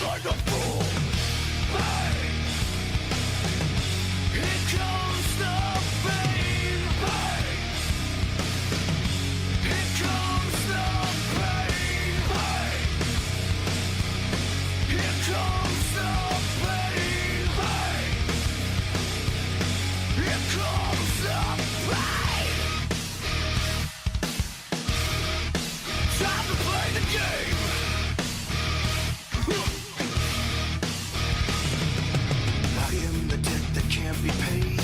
like a fool. Pain. Here comes the pain. Pain. Here comes the pain. Pain. Here comes the pain. Pain. Here comes the pain. Time to play the game. I am the debt that can't be paid.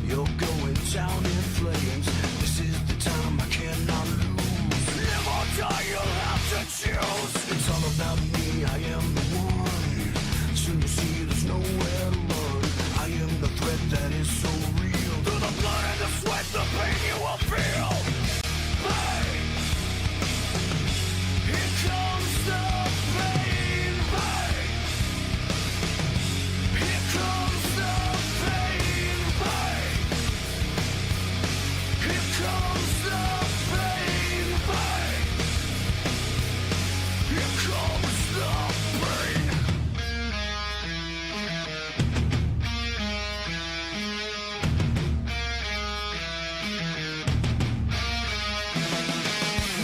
You're going down in flames. This is the time I cannot lose. Live or die, you'll have to choose. It's all about me, I am the one. Soon you see there's nowhere to run. I am the threat that is so real. Through the blood and the sweat, the pain you will feel. Pain. Here comes the pain. Pain. Here comes the pain. Pain. Here comes the pain. Pain. Here comes the pain.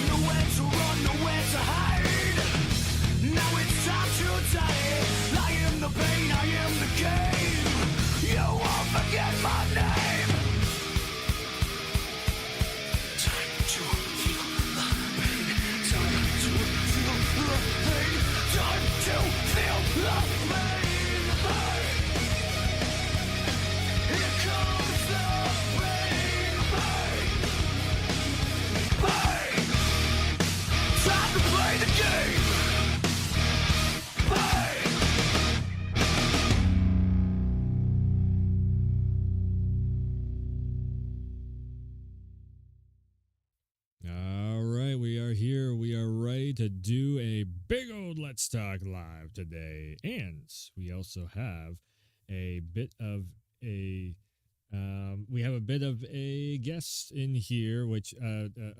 Nowhere to run, nowhere to hide. Now it's time to die. I am the pain, I am the game. You won't forget my name. Time to feel the pain. Time to feel the pain. Time to feel the pain. Pain. Here comes the pain. Pain. Pain. Time to play the game. Pain. All right, we are here. We are ready to do a big old Let's Talk Live today. And we also have a bit of a guest in here, which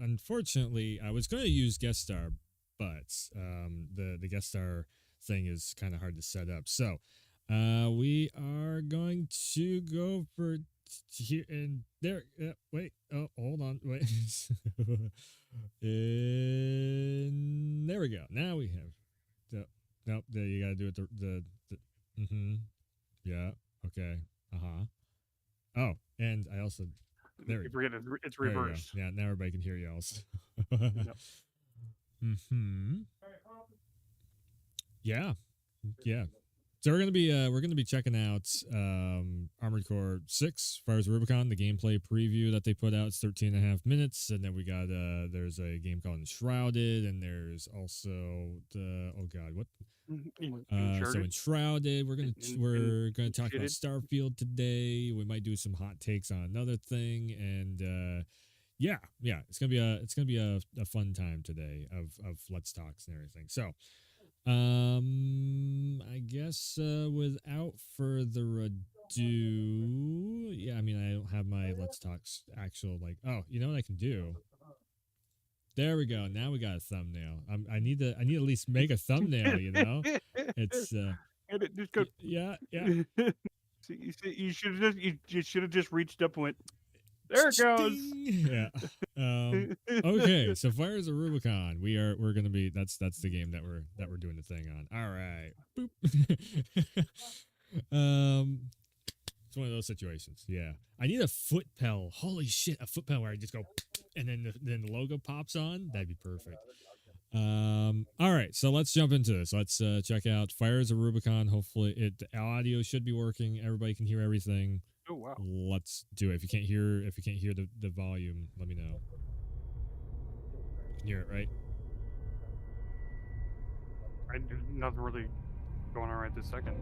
unfortunately I was going to use guest star, but the guest star thing is kind of hard to set up. So we are going to go for here and there. Wait, oh, hold on, wait. And there we go. Now we have. Nope. There you gotta do it. The yeah. Okay. Oh, and I also. There we You go. forget it's There you go. reversed. Yeah, now everybody can hear you also. Yep. Yeah. So we're gonna be checking out Armored Core 6, Fires of Rubicon, the gameplay preview that they put out. It's 13.5 minutes, and then we got there's a game called Enshrouded, and there's also the so Enshrouded. We're gonna talk about Starfield today. We might do some hot takes on another thing, and yeah, it's gonna be a fun time today of Let's Talks and everything. So. I guess without further ado, yeah, I mean I don't have my Let's Talk's actual oh, you know what I can do? There we go. Now we got a thumbnail. I need to at least make a thumbnail, you know? It's just go. yeah. You should have just reached up and went. There it goes. Yeah. Okay. So Fires of Rubicon. We're gonna be that's the game that we're doing the thing on. All right. Boop. It's one of those situations. Yeah. I need a foot pedal. Holy shit! A foot pedal where I just go, and then the logo pops on. That'd be perfect. All right. So let's jump into this. Let's check out Fires of Rubicon. Hopefully the audio should be working. Everybody can hear everything. Oh wow. Let's do it. If you can't hear the volume, let me know. You can hear it, right? Nothing really going on right this second.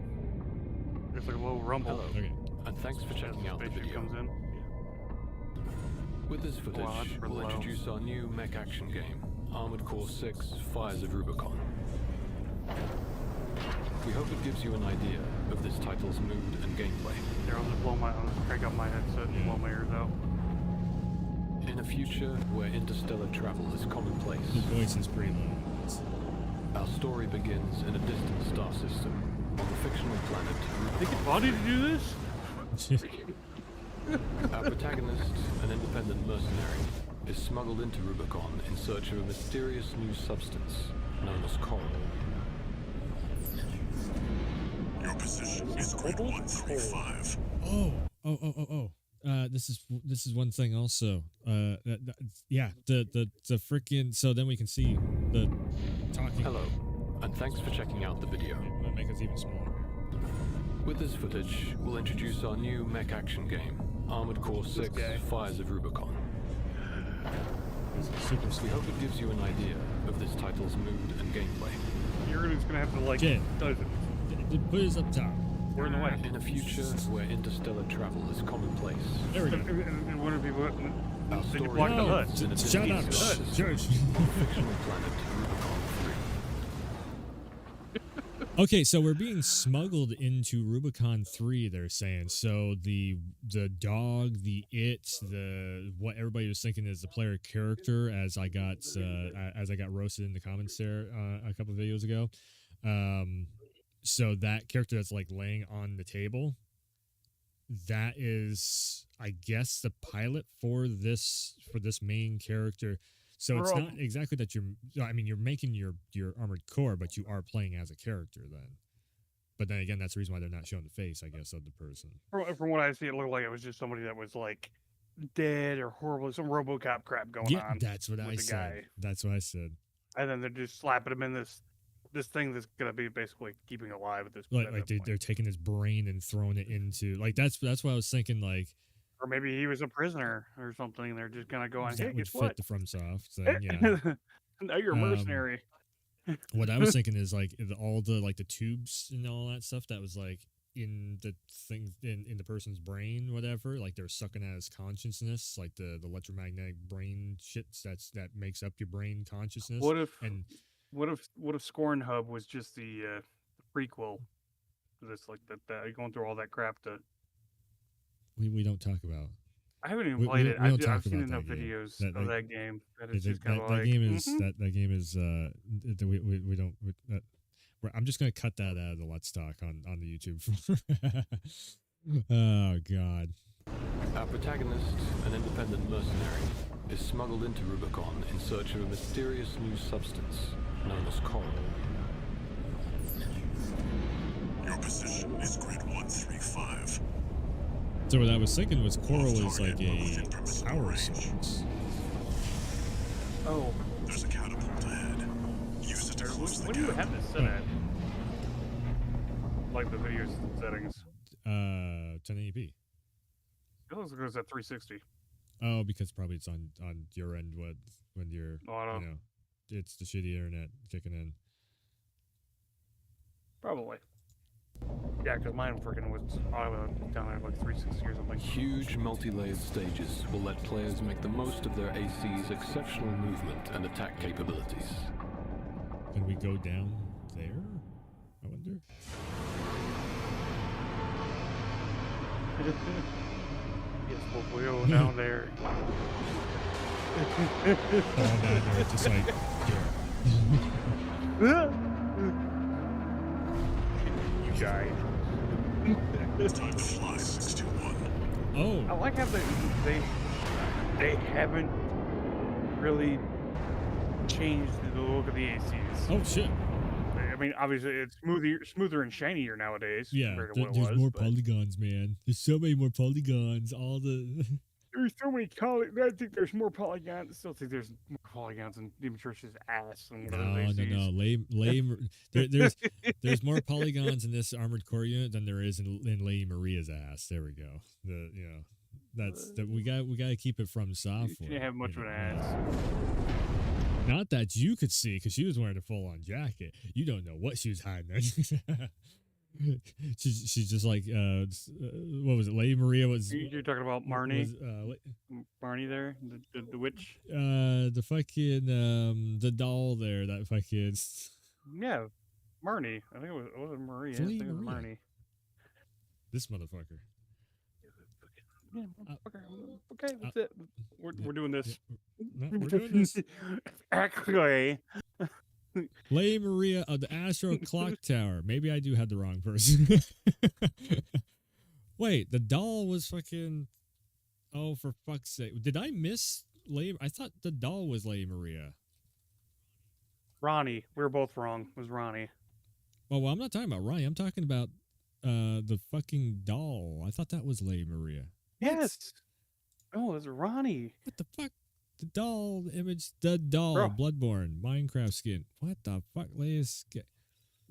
There's like a little rumble. Hello, Okay. and thanks for checking out the Spaceship video. comes in. With this footage, Wow, that's pretty we'll low. introduce our new mech action game, Armored Core 6, Fires of Rubicon. We hope it gives you an idea of this title's mood and gameplay. There, I'll just crank up my headset and blow my ears out. In a future where interstellar travel is commonplace, His voice is pretty low. Our story begins in a distant star system on the fictional planet Think it's Rubicon. funny to do this? Our protagonist, an independent mercenary, is smuggled into Rubicon in search of a mysterious new substance known as coral. Your position is grid 135. This is one thing also. Yeah, the freaking. So then we can see the talking. Hello, and thanks for checking out the video. It'll make us even smaller. With this footage, we'll introduce our new mech action game, Armored Core 6 Fires of Rubicon. This is super We slow. hope it gives you an idea of this title's mood and gameplay. You're just gonna have to like Jay. dozens. Put us up top. We're in the way. In a future where interstellar travel is commonplace, There we go. And one of the people our they story block the No, hut. begins in a shut distant up, star system George. on the fictional planet Rubicon 3. Okay, so we're being smuggled into Rubicon 3, they're saying. So the dog, the what everybody was thinking is the player character, as I got roasted in the comments there a couple of videos ago. So that character that's like laying on the table, that is, I guess, the pilot for this main character. So it's not exactly that you're making your armored core, but you are playing as a character then. But then again, that's the reason why they're not showing the face, I guess, of the person. From what I see, it looked like it was just somebody that was like dead or horrible, some RoboCop crap going Yeah, on. that's what with I the said. guy. That's what I said. And then they're just slapping him in this thing that's gonna be basically keeping alive at this Like at that they're point. taking his brain and throwing it into that's what I was thinking. Like Or maybe he was a prisoner or something. And they're just gonna go on. that Hey, would guess fit what? the FromSoft thing. Yeah. Now you're a mercenary. What I was thinking is like all the like the tubes and all that stuff that was like in the thing in the person's brain, whatever. Like they're sucking at his consciousness, like the electromagnetic brain shit that makes up your brain consciousness. What if and what if Scorn Hub was just the prequel? This like that going through all that crap to. we don't talk about I haven't even We- played we- it. we don't I've talk seen about enough that game. videos That- of that game that that, it's just kind that, of that like game is mhm. that game is we don't I'm just gonna cut that out of the Let's Talk on the YouTube. Oh God. Our protagonist, an independent mercenary, is smuggled into Rubicon in search of a mysterious new substance known as coral. Your position is grid 135. So what I was thinking was coral is like a power source. Oh, There's a catapult ahead. Use it to close the what do you gap. have this set at? Like the video settings. 1080p. It looks like it's at 360. Oh, because probably it's on your end when you're Auto. it's the shitty internet kicking in. Probably. Yeah, because mine freaking was down at like 360 or something. Huge multi-layered stages will let players make the most of their AC's exceptional movement and attack capabilities. Can we go down there? I wonder. Yes, we'll go down there. Down there, just like yeah. You died. Time to fly 621. I Oh, like how they haven't really changed the look of the ACs. oh shit. I mean, obviously it's smoother and shinier nowadays. Yeah, compared to what it there's was, more but polygons, man. There's so many more polygons. All the there's so many I think there's more polygons. I still think there's more polygons in Demon Church's ass than whatever no. Lame. There's more polygons in this armored core unit than there is in Lady Maria's ass. There we go. We got to keep it from soft. She didn't have much of an ass. Not that you could see, because she was wearing a full-on jacket. You don't know what she was hiding. she's just like what was it? Lady Maria was. You're talking about Marnie? Was, Marnie there, the witch. the fucking the doll there. That fucking. Yeah, Marnie. I think it wasn't Maria. I think it was Maria. Marnie. This motherfucker. Yeah, motherfucker. Okay, that's it. We're doing this. No, we're doing this. Actually, Lady Maria of the Astro Clock Tower. Maybe I do have the wrong person. Wait, the doll was fucking. Oh, for fuck's sake! Did I miss Lady? I thought the doll was Lady Maria. Ronnie. We were both wrong. It was Ronnie. Oh, well, I'm not talking about Ronnie. I'm talking about the fucking doll. I thought that was Lady Maria. What? Yes. Oh, it was Ronnie. What the fuck? The doll, the image, the doll, Bro. Bloodborne, Minecraft skin. What the fuck, latest?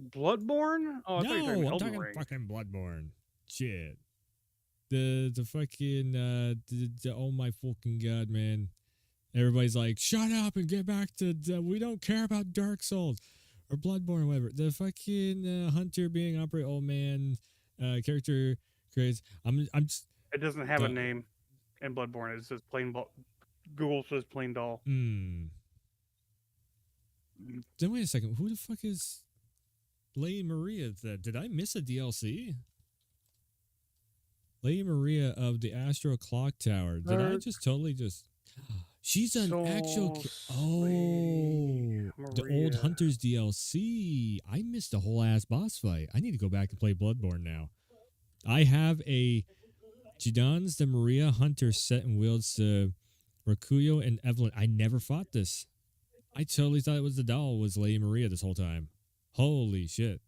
Bloodborne? Oh, I thought you were No, talking I'm Elden talking Ring. fucking Bloodborne. Shit. The fucking oh my fucking god, man. Everybody's like, shut up and get back to we don't care about Dark Souls or Bloodborne or whatever. The fucking hunter being operate old man character creates. I'm just. It doesn't have a name in Bloodborne. It says plain. Google says plain doll. Then wait a second. Who the fuck is Lady Maria? Did I miss a DLC? Lady Maria of the Astro Clock Tower. Did I just totally just? She's an actual. The old Hunters DLC. I missed a whole ass boss fight. I need to go back and play Bloodborne now. I have a Jidan's the Maria Hunter set and wields Rakuyo and Evelyn. I never fought this. I totally thought it was the doll was Lady Maria this whole time. Holy shit.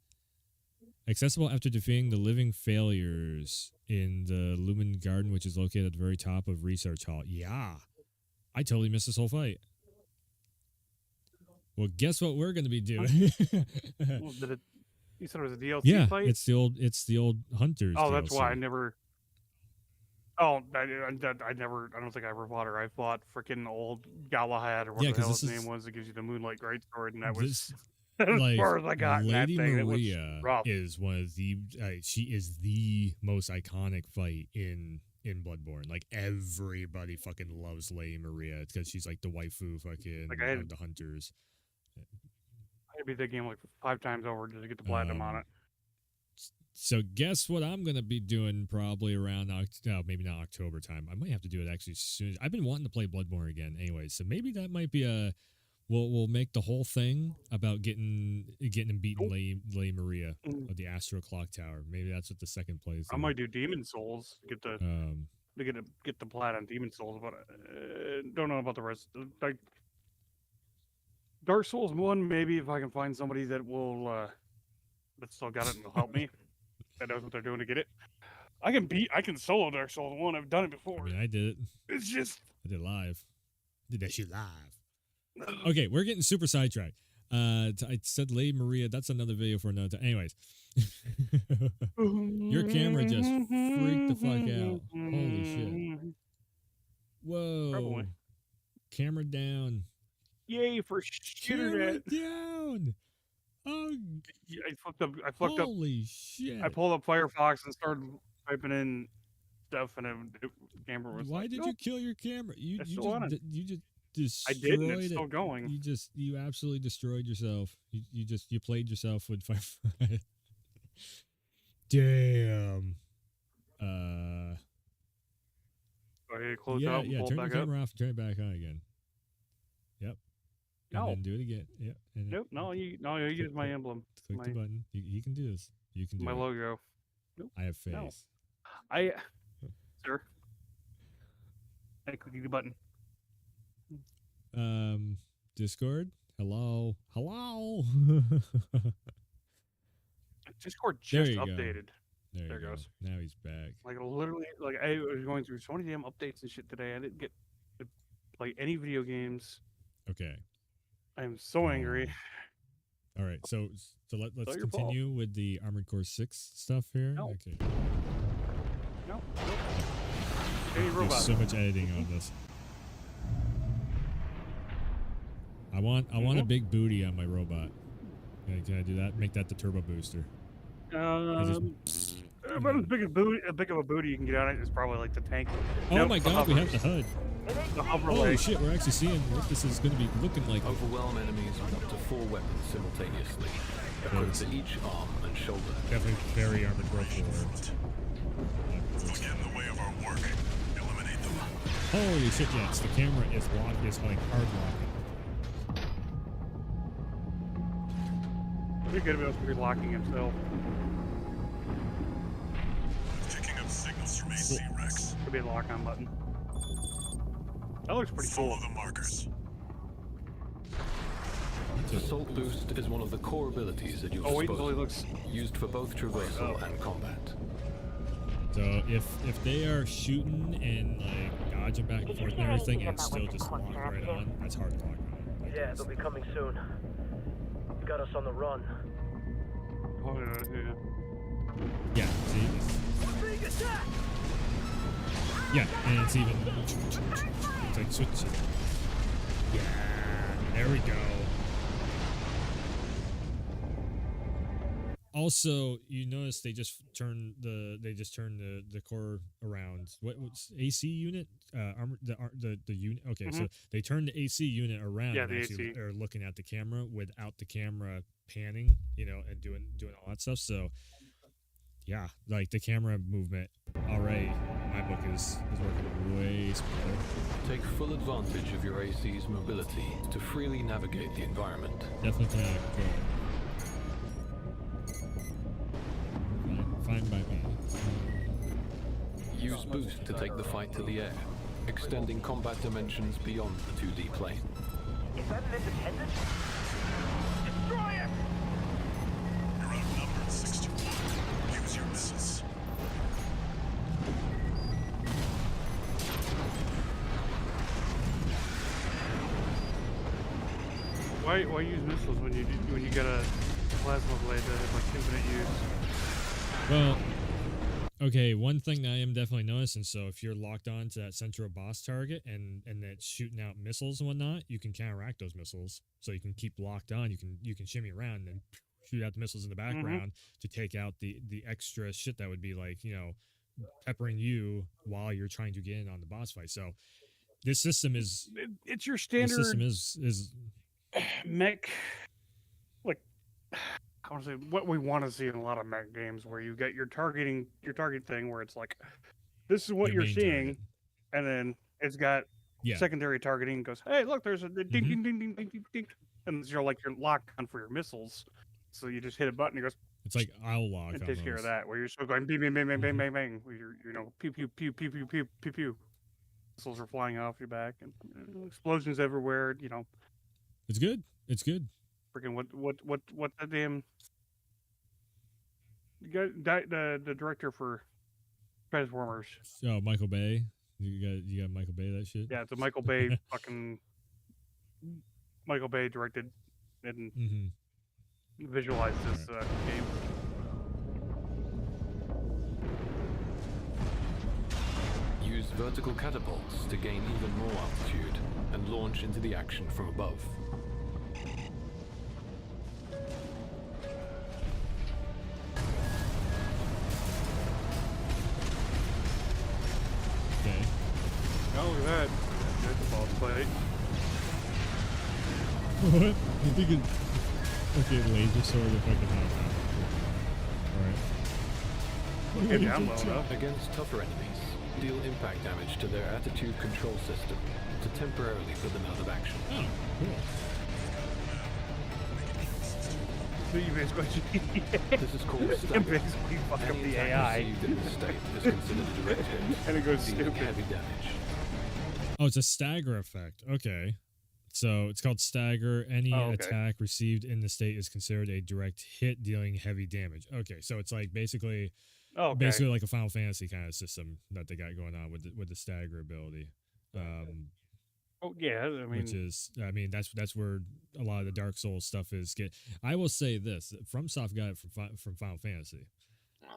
Accessible after defeating the living failures in the Lumen Garden, which is located at the very top of Research Hall. Yeah. I totally missed this whole fight. Well, guess what we're going to be doing? Well, you said it was a DLC Yeah, fight? it's the old Hunters. Oh, that's DLC. why I never. Oh, I never. I don't think I ever fought her. I fought freaking old Galahad or what Yeah, the 'cause hell this his is- name was. That gives you the Moonlight Greatsword, and that was This, as like, far as I got. In that Lady thing. Maria It was rough. is one of the. She is the most iconic fight in Bloodborne. Like everybody fucking loves Lady Maria because she's like the waifu fucking Like, I had- of the Hunters. I beat that game like 5 times over just to get the platinum on it. So guess what I'm gonna be doing probably around maybe not October time. I might have to do it actually soon. I've been wanting to play Bloodborne again anyway, so maybe that might be a we'll make the whole thing about getting and beating Lady Maria of the Astro Clock Tower. Maybe that's what the second play is. I might do Demon Souls to get the plat on Demon Souls, but don't know about the rest. Like Dark Souls 1, maybe if I can find somebody that will that still got it and will help me. That knows what they're doing to get it. I can solo Dark Souls 1. I've done it before. I mean, I did it. It's just I did live. I did that shit live. Okay, we're getting super sidetracked. I said Lady Maria. That's another video for another time. Anyways, your camera just freaked the fuck out. Holy shit! Whoa! Probably. Camera down. Yay for Camera internet. down. Oh, I fucked up. holy shit! I pulled up Firefox and started typing in stuff, and the camera was Why like, did "Nope." you kill your camera? You It's still on it. just destroyed I did, and it's it. still going. You absolutely destroyed yourself. You played yourself with Firefly. Damn. Go ahead, close Yeah, out and pull turn it the back up. camera off and turn it back on again. Yep. And No. then do it again. Yep. And Nope. No, you use my emblem, click the button. You can do this. You can do my it. logo. Nope. I have faith. No. Sir. I click the button. Discord. Hello. Discord There just you go. updated. There There you go. goes. Now he's back. Like literally, like I was going through so many damn updates and shit today. I didn't get to play any video games. Okay. I am so angry. All right. So let's It's all your fault. continue with the Armored Core 6 stuff here. No. Okay. No. Any There's robot. so much editing on this. I want a Mm-hmm. big booty on my robot. Can I do that? Make that the turbo booster. About as big of a booty you can get on it is probably like the tank. Oh Nope, my the god, we hover. have the HUD. The hover Holy leg. shit, we're actually seeing what this is going to be looking like. Overwhelm enemies with up to 4 weapons simultaneously, equipped to each arm and shoulder. Definitely very Armored Core 4. Those get in the way of our work. Eliminate them. Holy shit, yes, the camera is locked, it's like hard locking. You're gonna be able to be locking himself. Picking up signals from AC Rex. Could be a lock-on button. That looks pretty cool. Follow the markers. Assault Boost is one of the core abilities at your Oh, wait until he disposal, looks. used for both traversal and combat. So if they are shooting and like dodging back and forth and everything, and it's still just locked right on, that's hard to lock on. Like, Yeah, they'll be coming soon. You got us on the run. Oh, yeah. yeah. See, yeah, and it's even. It's like switching. Yeah, there we go. Also, you notice they just turned the core around. What's AC unit? The unit. Okay, so they turned the AC unit around. Yeah, and the actually AC. are looking at the camera without the camera panning, and doing all that stuff. So, yeah, like the camera movement already. My book is working way smarter. Take full advantage of your AC's mobility to freely navigate the environment. Definitely kind of cool. Fine by me. Use Boost to take the fight to the air, extending combat dimensions beyond the 2D plane. Is that an independent? Destroy it! You're outnumbered 6-1. Use your missiles. Why use missiles when you got a plasma blade that has like infinite use? Well, okay, one thing I am definitely noticing, so if you're locked on to that central boss target and that's shooting out missiles and whatnot, you can counteract those missiles. So you can keep locked on, you can shimmy around and shoot out the missiles in the background to take out the extra shit that would be like, peppering you while you're trying to get in on the boss fight. So this system is It's your this standard system is mech, like I want to say what we want to see in a lot of mech games, where you get your target thing, where it's like, this is what your you're main seeing, target. and then it's got Yeah. secondary targeting. Goes, hey, look, there's a ding ding ding ding ding ding ding, and you're locked on for your missiles, so you just hit a button. It goes, It's like owl lock. it takes care of almost. that. Where you're still going bang bang bang bang bang bang bang. Where you're pew pew pew pew pew pew pew pew. Missiles are flying off your back and explosions everywhere. It's good. It's good. Freaking what the damn the director for Transformers. Oh, Michael Bay. You got Michael Bay that shit. Yeah, it's a Michael Bay Michael Bay directed and visualized this game. Use vertical catapults to gain even more altitude and launch into the action from above. Okay. Oh, look at that. There's the ball plate. What? You think it? Okay, laser sword if I can have that. Alright. Get down low enough. Against tougher enemies, deal impact damage to their attitude control system to temporarily put them out of action. Oh, cool. So you basically This is called you staggering. basically fuck up Any the attack AI, received in this state is considered a direct hit, and it goes dealing stupid. heavy damage. Oh, it's a stagger effect. Okay. So it's called stagger. Any Oh, okay. attack received in the state is considered a direct hit, dealing heavy damage. Okay, so it's like basically Oh, okay. basically like a Final Fantasy kind of system that they got going on with the stagger ability. Oh yeah, I mean, Which is, that's where a lot of the Dark Souls stuff is. I will say this: FromSoft got it from Final Fantasy,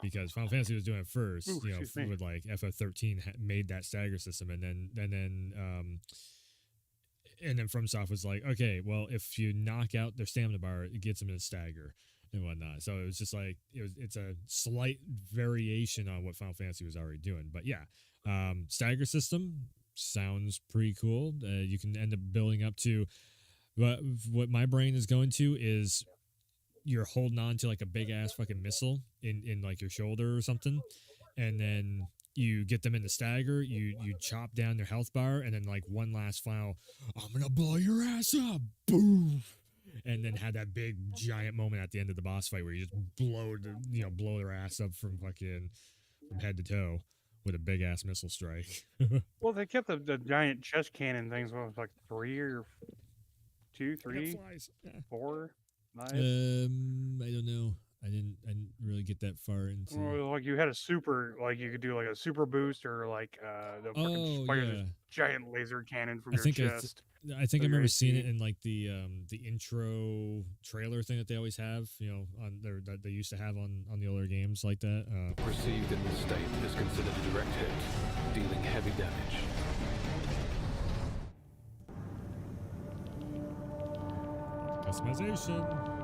because Final Fantasy was doing it first. Ooh, excuse me. With like FF13 made that stagger system, and then FromSoft was like, okay, well, if you knock out their stamina bar, it gets them in a stagger and whatnot. So it was just like it's a slight variation on what Final Fantasy was already doing. But yeah, stagger system sounds pretty cool. You can end up building up to what my brain is going to is you're holding on to like a big ass fucking missile in like your shoulder or something, and then you get them in the stagger, you chop down their health bar, and then like one last final, I'm gonna blow your ass up, boom, and then had that big giant moment at the end of the boss fight where you just blow their ass up from head to toe with a big ass missile strike. Well, they kept the giant chest cannon things. What was it, like 3 or 2, 3, Flies. Yeah. 4, 5? I don't know. I didn't really get that far into. Well, like you had a super, like you could do like a super boost or like the fucking fire this giant laser cannon from your chest. I think I remember seeing it in like the intro trailer thing that they always have, on there that they used to have on the older games like that. Received in this state is considered a direct hit, dealing heavy damage. Customization.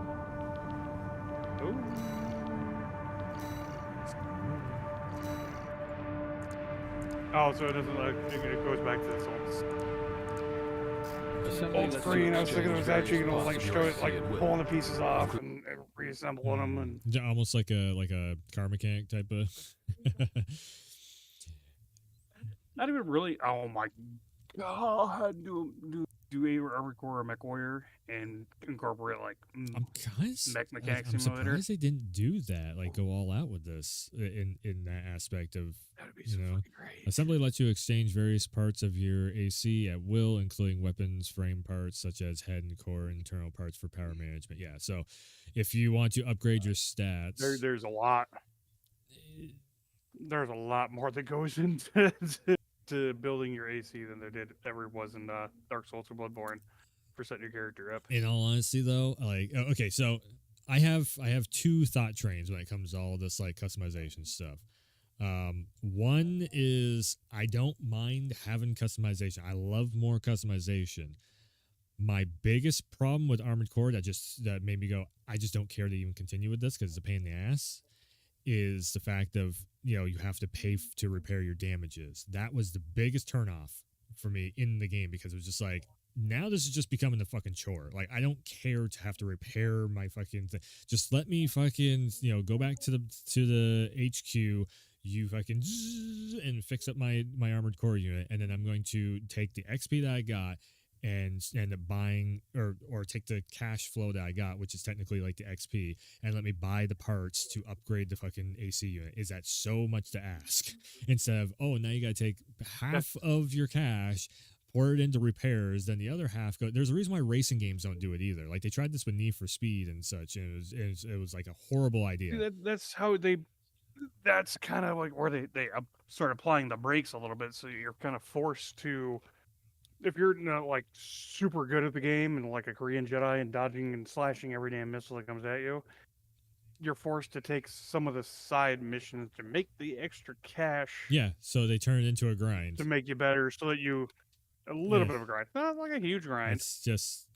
Oh, so it doesn't like it goes back to this old screen. I was thinking it was actually gonna like show it like pulling the pieces off and reassembling them and almost like a car mechanic type of. Not even really. Oh my god! Do a record a MechWarrior and incorporate like I'm mechanic I'm simulator. surprised they didn't do that. Like go all out with this in that aspect of That'd be so fucking great. assembly lets you exchange various parts of your AC at will, including weapons, frame parts such as head and core, and internal parts for power management. Yeah, so if you want to upgrade your stats, There's a lot. There's a lot more that goes into to building your AC than there ever was in Dark Souls or Bloodborne for setting your character up. in all honesty, though, like okay, so I have two thought trains when it comes to all this like customization stuff. One is I don't mind having customization. I love more customization. My biggest problem with Armored Core that made me go, I just don't care to even continue with this because it's a pain in the ass, is the fact of you have to pay to repair your damages. That was the biggest turnoff for me in the game because it was just like, now this is just becoming a fucking chore. Like I don't care to have to repair my fucking thing. Just let me fucking go back to the HQ. You fucking and fix up my Armored Core unit, and then I'm going to take the XP that I got and end up buying or take the cash flow that I got, which is technically like the XP, and let me buy the parts to upgrade the fucking AC unit. Is that so much to ask? Instead of, oh, now you got to take half of your cash, pour it into repairs, then the other half go. There's a reason why racing games don't do it either. Like they tried this with Need for Speed and such, and it was like a horrible idea. That's how that's kind of like where they start applying the brakes a little bit. So you're kind of forced to, if you're not like super good at the game and like a Korean Jedi and dodging and slashing every damn missile that comes at you, you're forced to take some of the side missions to make the extra cash. Yeah, so they turn it into a grind to make you better, so that a little bit of a grind, not like a huge grind. It's just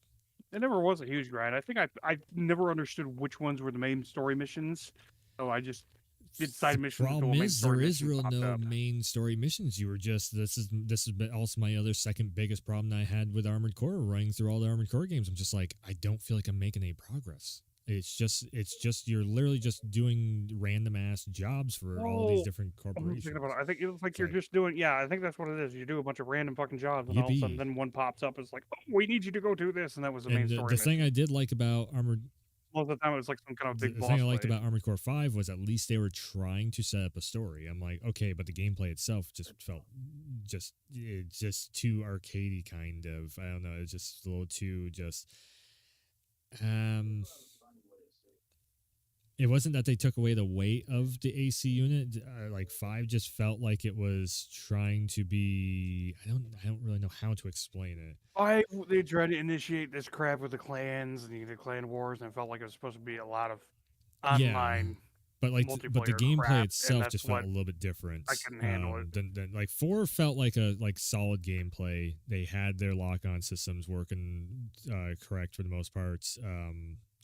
it never was a huge grind. I think I never understood which ones were the main story missions, so I just did side missions. The problem is there is real no main story missions. You were just this has been also my other second biggest problem that I had with Armored Core. Running through all the Armored Core games, I'm just like, I don't feel like I'm making any progress. It's just you're literally just doing random ass jobs for all these different corporations. I think it's like you're just doing. Yeah, I think that's what it is. You do a bunch of random fucking jobs, and all of a sudden, then one pops up. It's like, oh, we need you to go do this, and that was the main story. The thing I did like about Armored. Most of the time, it was like some kind of big. The thing I liked about Armored Core 5 was at least they were trying to set up a story. I'm like, okay, but the gameplay itself just felt just too arcadey kind of. I don't know. It's just a little too just. It wasn't that they took away the weight of the AC unit. Like 5 just felt like it was trying to be. I don't really know how to explain it. They tried to initiate this crap with the clans and the clan wars, and it felt like it was supposed to be a lot of online. But the gameplay itself just felt a little bit different. I couldn't handle it. Then like 4 felt like a solid gameplay. They had their lock-on systems working correct for the most part.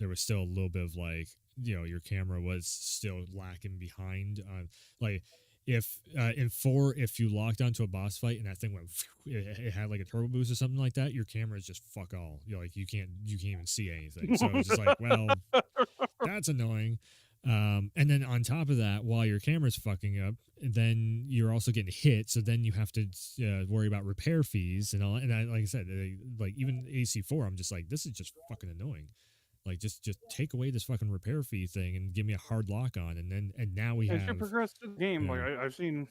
There was still a little bit of like, your camera was still lacking behind. Like if in 4, if you locked onto a boss fight and that thing went, it had like a turbo boost or something like that, your camera is just fuck all. You can't even see anything. So it's just like, well, that's annoying. And then on top of that, while your camera's fucking up, then you're also getting hit. So then you have to worry about repair fees and all. And like I said, like even AC4, I'm just like, this is just fucking annoying. Like just take away this fucking repair fee thing and give me a hard lock on, and now we It have. should progress to the game. Yeah. Like I've seen,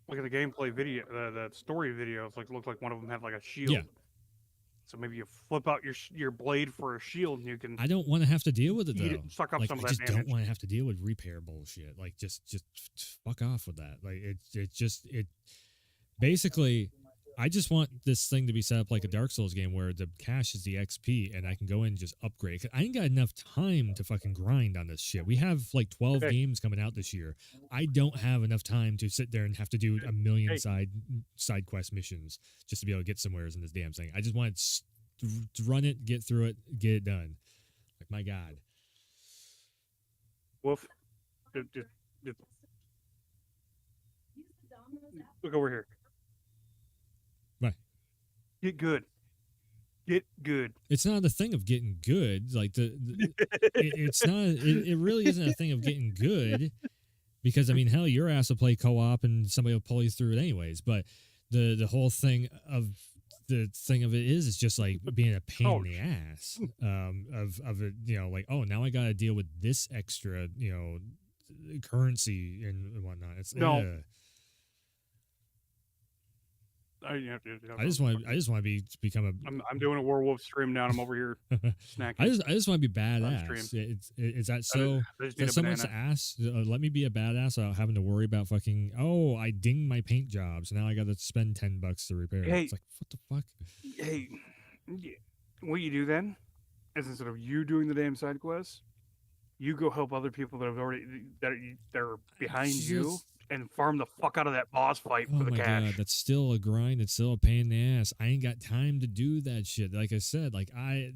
look at the gameplay video, the story video. It's like looked like one of them had like a shield. Yeah. So maybe you flip out your blade for a shield, and you can. I don't want to have to deal with it Eat though. it and suck up Like, some I of that just don't damage. want to have to deal with repair bullshit. Like just fuck off with that. Like it basically. I just want this thing to be set up like a Dark Souls game where the cash is the XP and I can go in and just upgrade. 'Cause I ain't got enough time to fucking grind on this shit. We have like 12 games coming out this year. I don't have enough time to sit there and have to do a million side quest missions just to be able to get somewheres in this damn thing. I just want to run it, get through it, get it done. Like, my God. Woof. Look over here. Right. Get good. Get good. It's not a thing of getting good. Like it's not. It really isn't a thing of getting good, because I mean, hell, your ass will play co-op and somebody will pull you through it anyways. But the whole thing of it is just like being a pain in the ass. Of it, like, oh, now I got to deal with this extra, currency and whatnot. It's No. I just want to become a. I'm doing a werewolf stream now. And I'm over here snacking. I just want to be On badass. stream. Is that so? I just need a So much banana. to ask. Let me be a badass without having to worry about fucking. Oh, I dinged my paint job, so now I got to spend $10 to repair it. Hey. It's like, what the fuck? Hey, what you do then is instead of you doing the damn side quests, you go help other people that have already that are behind you Just- and farm the fuck out of that boss fight Oh for the my cash. god, that's still a grind. It's still a pain in the ass. I ain't got time to do that shit. Like I said,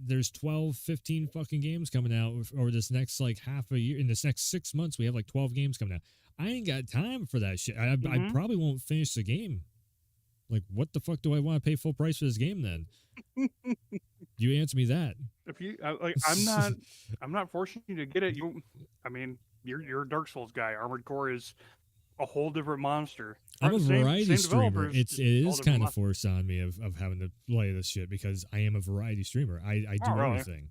there's 12, 15 fucking games coming out over this next like half a year. In this next 6 months, we have like 12 games coming out. I ain't got time for that shit. I probably won't finish the game. Like, what the fuck do I want to pay full price for this game then? You answer me that. If you I'm not forcing you to get it. You're a Dark Souls guy. Armored Core is a whole different monster. I'm a Same variety streamer. developers, It just all is different kind of monsters. forced on me of having to play this shit because I am a variety streamer. I do Oh, really? everything.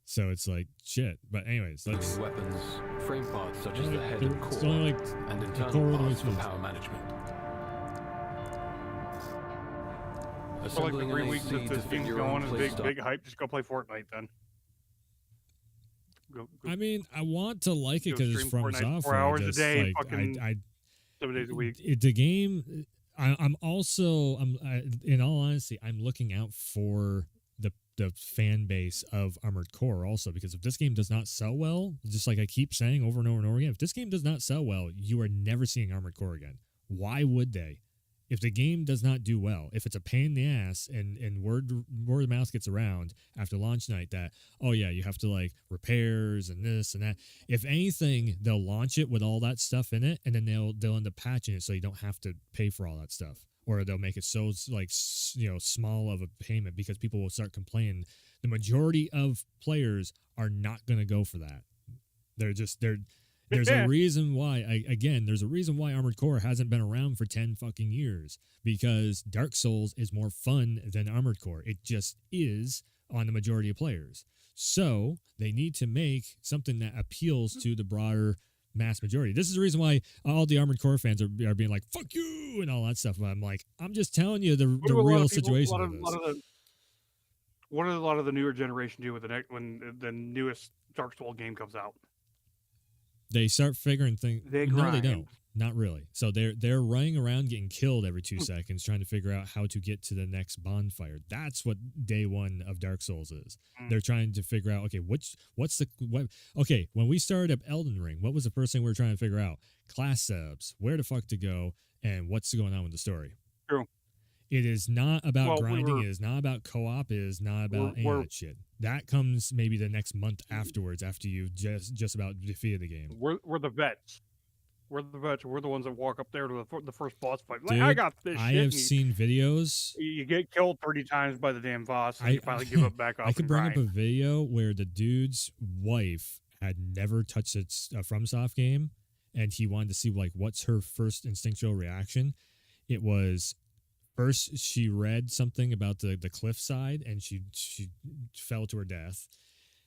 So it's like shit. But anyways, let's. Weapons, frame parts such as Only the head like- and it's core, only like and the internal core of the parts for weapons. power management. For like the Assembling 3 an weeks AC that to this fit game's your own going and playstyle. big hype, just go play Fortnite then. Go I mean, I want to like it Go because it's stream from Fortnite software. 4 hours a just, day, like, fucking I 7 days a week. the game. I'm also in all honesty, I'm looking out for the fan base of Armored Core also, because if this game does not sell well, just like I keep saying over and over and over again, if this game does not sell well, you are never seeing Armored Core again. Why would they? If the game does not do well, if it's a pain in the ass and word of mouth gets around after launch night that, oh yeah, you have to like repairs and this and that. If anything, they'll launch it with all that stuff in it, and then they'll end up patching it so you don't have to pay for all that stuff. Or they'll make it so like small of a payment because people will start complaining. The majority of players are not going to go for that. There's a reason why. There's a reason why Armored Core hasn't been around for 10 fucking years, because Dark Souls is more fun than Armored Core. It just is on the majority of players. So they need to make something that appeals to the broader mass majority. This is the reason why all the Armored Core fans are being like, fuck you and all that stuff. But I'm like, I'm just telling you the real situation of this. What do a lot of the newer generation do with when the newest Dark Souls game comes out? They start figuring things. They No, they grind. don't. Not really. So they're running around getting killed every 2 seconds, trying to figure out how to get to the next bonfire. That's what day one of Dark Souls is. They're trying to figure out, okay, okay, when we started up Elden Ring, what was the first thing we were trying to figure out? Class setups, where the fuck to go, and what's going on with the story. True. It is not about Well, grinding. It is not about co-op. It is not about any of that shit. That comes maybe the next month afterwards, after you've just about defeated the game. We're the vets. We're the vets. We're the ones that walk up there to the first boss fight. Like, Dude, I got this I shit. have and seen videos. you get killed 30 times by the damn boss, and you finally give up back up. I could and bring up grind. a video where the dude's wife had never touched a FromSoft game, and he wanted to see like what's her first instinctual reaction. It was first she read something about the cliffside and she fell to her death.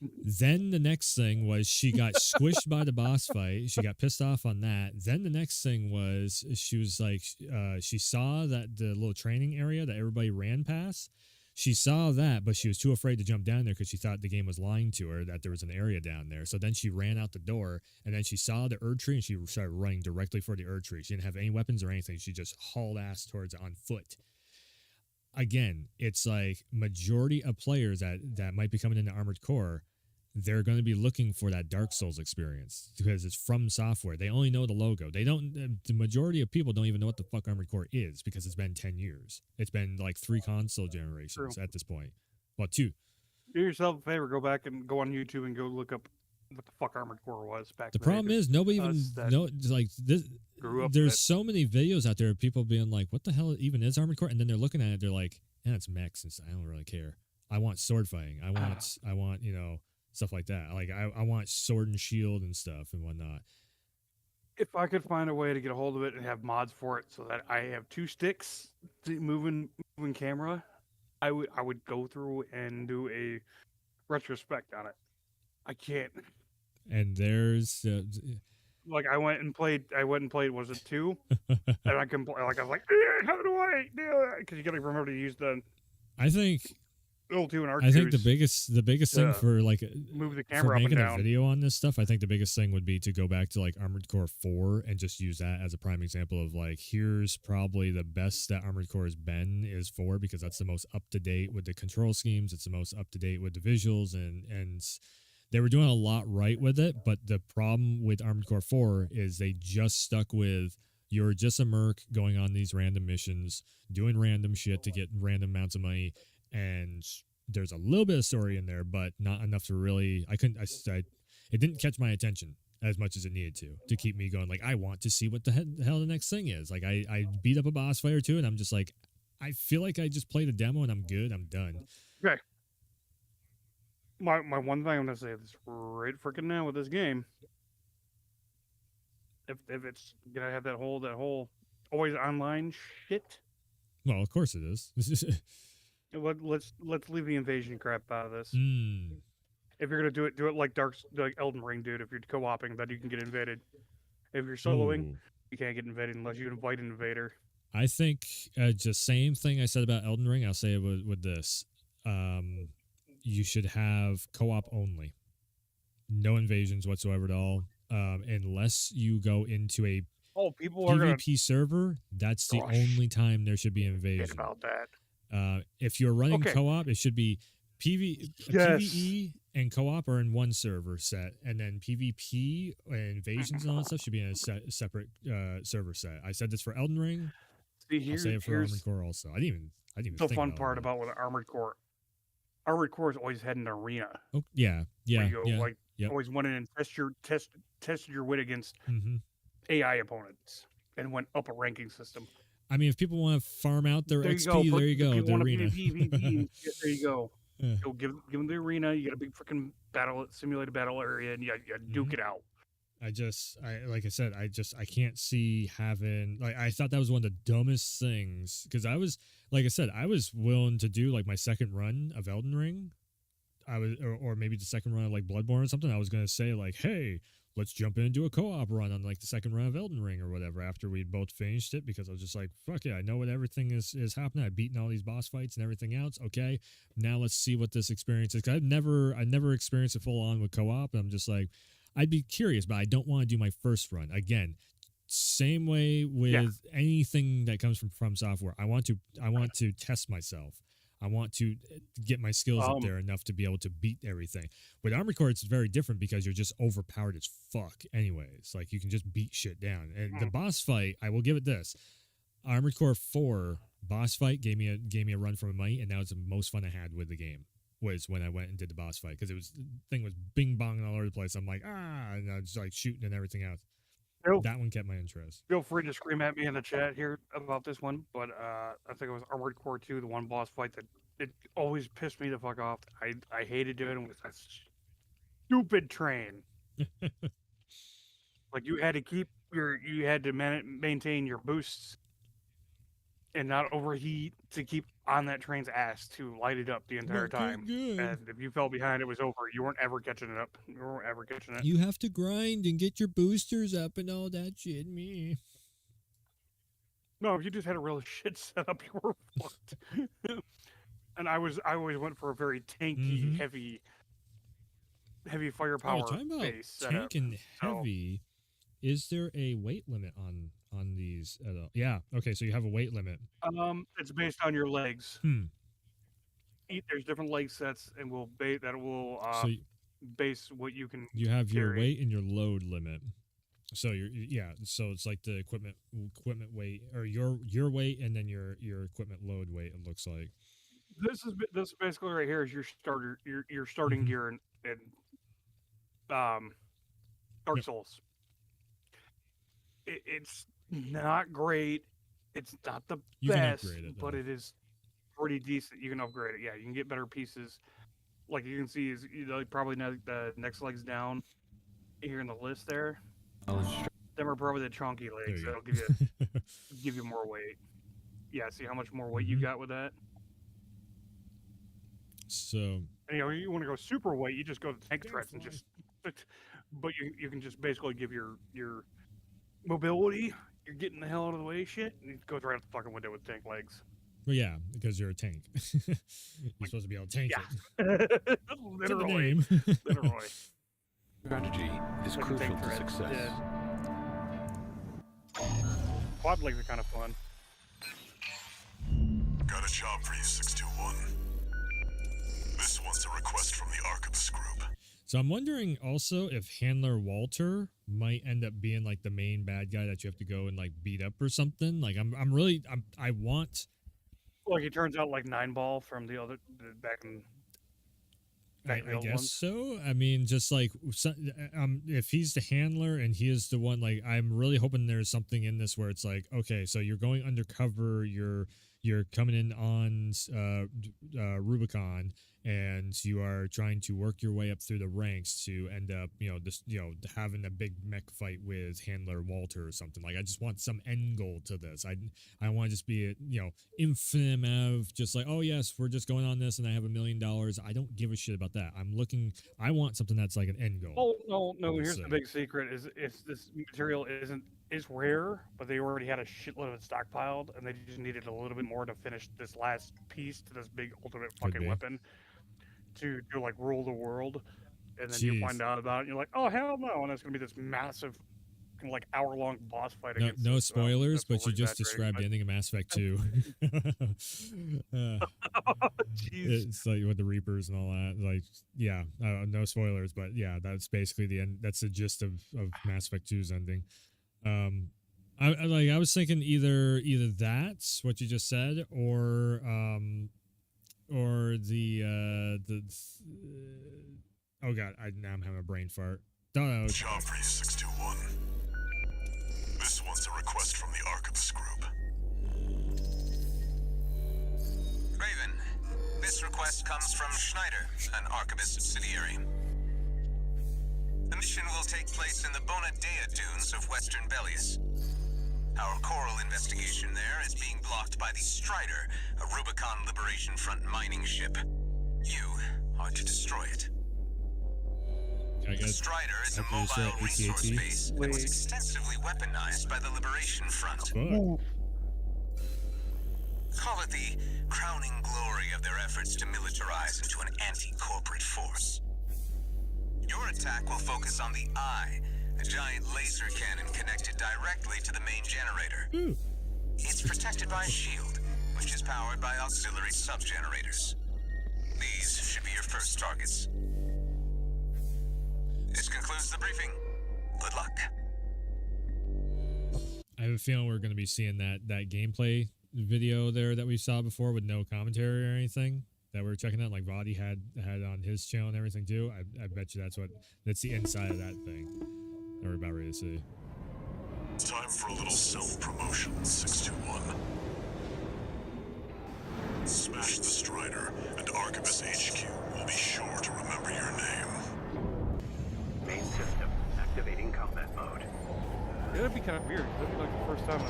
Then the next thing was she got squished by the boss fight. She got pissed off on that. Then the next thing was she was like, she saw that the little training area that everybody ran past. She saw that, but she was too afraid to jump down there because she thought the game was lying to her that there was an area down there. So then she ran out the door, and then she saw the Erd tree, and she started running directly for the Erd tree. She didn't have any weapons or anything. She just hauled ass towards it on foot. Again, it's like majority of players that might be coming into Armored Core, they're going to be looking for that Dark Souls experience because it's from software. They only know the logo. They don't. The majority of people don't even know what the fuck Armored Core is because it's been 10 years. It's been like 3 console generations at this point. Well, 2. Do yourself a favor, go back and go on YouTube and go look up what the fuck Armored Core was back. The problem is nobody even know. Like this, there's so many videos out there of people being like, "What the hell even is Armored Core?" And then they're looking at it, they're like, "Yeah, it's mechs. I don't really care. I want sword fighting. I want stuff like that. Like I want sword and shield and stuff and whatnot." If I could find a way to get a hold of it and have mods for it so that I have 2 sticks to moving camera, I would go through and do a retrospect on it. I can't. And there's like I went and played. Was it 2? And I can play. Like I was like, how do I do it? Because you got to remember to use the. I think L2 and R2. I think the biggest thing for like move the camera for making up and down. a video on this stuff, I think the biggest thing would be to go back to like Armored Core 4 and just use that as a prime example of like, here's probably the best that Armored Core has been is 4 because that's the most up to date with the control schemes. It's the most up to date with the visuals and they were doing a lot right with it. But the problem with Armored Core 4 is they just stuck with you're just a merc going on these random missions, doing random shit to get random amounts of money. And there's a little bit of story in there, but not enough to really. It didn't catch my attention as much as it needed to keep me going. Like I want to see what the hell the next thing is. Like I beat up a boss fight or 2, and I'm just like, I feel like I just played a demo and I'm good. I'm done. Okay. My one thing I'm gonna say this right freaking now with this game. If it's gonna have that whole always online shit. Well, of course it is. Let's leave the invasion crap out of this. Mm. If you're gonna do it like Elden Ring, dude. If you're co-oping, then you can get invaded. If you're soloing, Ooh. you can't get invaded unless you invite an invader. I think just same thing I said about Elden Ring. I'll say it with this. You should have co-op only, no invasions whatsoever at all, unless you go into a people are gonna PvP server. That's the only time there should be invasion. forget about that. If you're running co-op, it should be PvE and co-op are in one server set, and then PvP and invasions and all that stuff should be in a separate server set. I said this for Elden Ring. See, I'll say it for Armored Core also. I didn't even the think fun about part it. about with Armored Core. Armored Core is always had an arena. Oh yeah, Where you go, yeah. like Yep. always went in and tested your wit against Mm-hmm. AI opponents and went up a ranking system. I mean, if people want to farm out their There you XP, go. there you go. If The you wanna arena. play PvP, there you go. Yeah. You'll give them the arena. You got a big freaking simulated battle area, and you duke Mm-hmm. it out. Like I said, I can't see having, like, I thought that was one of the dumbest things because I was, like I said, I was willing to do like my second run of Elden Ring. Or maybe the second run of like Bloodborne or something. I was going to say like, hey, let's jump in and do a co-op run on like the second run of Elden Ring or whatever after we both finished it, because I was just like, fuck yeah, I know what everything is happening. I've beaten all these boss fights and everything else. Okay, now let's see what this experience is. 'Cause I never experienced it full on with co-op, and I'm just like, I'd be curious, but I don't want to do my first run again. Same way with anything that comes from software. I want to test myself. I want to get my skills up there enough to be able to beat everything. With Armored Core, it's very different because you're just overpowered as fuck anyways. Like, you can just beat shit down. And the boss fight, I will give it this. Armored Core 4 boss fight gave me a run for my money, and that was the most fun I had with the game, was when I went and did the boss fight, because the thing was bing bong all over the place. I'm like, and I was just like shooting and everything else. That one kept my interest. Feel free to scream at me in the chat here about this one, but I think it was Armored Core 2, the one boss fight that it always pissed me the fuck off. I hated doing it with that stupid train. Like you had to maintain your boosts and not overheat to keep on that train's ass to light it up the entire time. Good. And if you fell behind, it was over. You weren't ever catching it up. You weren't ever catching it. You have to grind and get your boosters up and all that shit. Me. No, if you just had a real shit setup, you were fucked. And I always went for a very tanky, heavy firepower talking about base setup. tank and heavy. Is there a weight limit on these at all? Yeah. Okay, so you have a weight limit. It's based on your legs. There's different leg sets, and So base what you can. you have your carry. weight and your load limit. So so it's like the equipment weight, or your weight, and then your equipment load weight. It looks like This basically right here is your starter your starting gear in Dark Souls. It's not great. It's not the You can best, upgrade it, but though. it is pretty decent. You can upgrade it. Yeah, you can get better pieces. Like you can see, is probably the next legs down here in the list there. Them are probably the chunky legs. There That'll you give you more weight. Yeah, see how much more weight you got with that. So And, you want to go super weight, you just go to tank threats and just. But you can just basically give your mobility. You're getting the hell out of the way, shit. And it goes right out the fucking window with tank legs. well, yeah, because you're a tank. You're supposed to be able to tank it. Literally. It's in the name. Literally. Strategy is Like a crucial tank to threat, success. Quad legs are kind of fun. Got a job for you, 621. This one's a request from the Archivist Group. So I'm wondering also if Handler Walter might end up being like the main bad guy that you have to go and like beat up or something. Like I want. Like it turns out like 9-ball from the back in. I the old guess ones. so. I mean, just like if he's the handler and he is the one, like I'm really hoping there's something in this where it's like, okay, so you're going undercover, you're coming in on Rubicon, and you are trying to work your way up through the ranks to end up, having a big mech fight with Handler Walter or something. Like I just want some end goal to this. I want to just be infinite amount of just like, oh yes, we're just going on this, and I have $1 million. I don't give a shit about that. I want something that's like an end goal. Oh no! Here's the So- big secret: is this material is rare, but they already had a shitload of it stockpiled, and they just needed a little bit more to finish this last piece to this big ultimate Could fucking be. weapon to like rule the world. And then you Jeez. find out about it, and you're like, oh hell no! And it's gonna be this massive, like hour-long boss fight. No, against no this, spoilers, that's but you just over-exaggerating, described the ending of Mass Effect 2. Jeez. It's like with the Reapers and all that. Like, yeah, no spoilers, but yeah, that's basically the end. That's the gist of Mass Effect 2's ending. I was thinking either that's what you just said, or the oh god, now I'm having a brain fart. No. Job for you, 621. This one's a request from the Archivist Group. Raven, this request comes from Schneider, an Archivist subsidiary. The mission will take place in the Bonadea dunes of Western Belius. Our coral investigation there is being blocked by the Strider, a Rubicon Liberation Front mining ship. You are to destroy it. I The guess Strider is a after you say mobile resource AT-AT. base that was extensively weaponized by the Liberation Front. fuck. Call it the crowning glory of their efforts to militarize into an anti-corporate force. Your attack will focus on the Eye, a giant laser cannon connected directly to the main generator. Ooh. It's protected by a shield, which is powered by auxiliary sub-generators. These should be your first targets. This concludes the briefing. Good luck. I have a feeling we're going to be seeing that gameplay video there that we saw before with no commentary or anything that we're checking out. Like Vadi had on his channel and everything too. I bet you that's the inside of that thing that we're about ready to see. Time for a little self-promotion, 621. Smash the Strider, and Archivist HQ will be sure to remember your name. Main system It'd be kind of weird. That'd be like the first time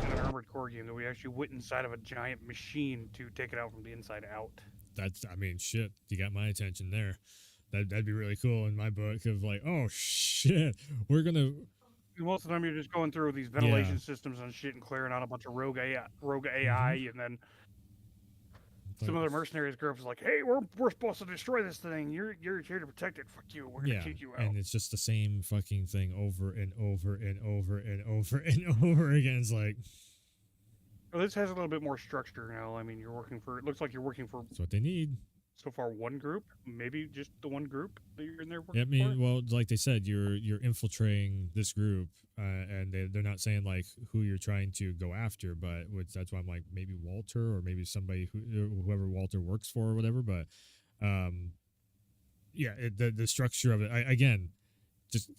in an Armored Core game that we actually went inside of a giant machine to take it out from the inside out. That's, I mean, shit. You got my attention there. That'd be really cool in my book of like, oh shit, we're gonna. Most of the time, you're just going through these ventilation systems and shit and clearing out a bunch of rogue AI, and then some other mercenaries group is like, "Hey, we're supposed to destroy this thing. You're here to protect it. Fuck you. We're gonna kick you out." And it's just the same fucking thing over and over and over and over and over again. It's like, well, this has a little bit more structure now. I mean, it looks like you're working for that's what they need. so far one group, maybe just the one group that you're in there working Yeah, I mean, for. well, like they said, you're infiltrating this group, and they're not saying like who you're trying to go after, but that's why I'm like maybe Walter or maybe somebody whoever Walter works for or whatever. But yeah, the structure of it, again, just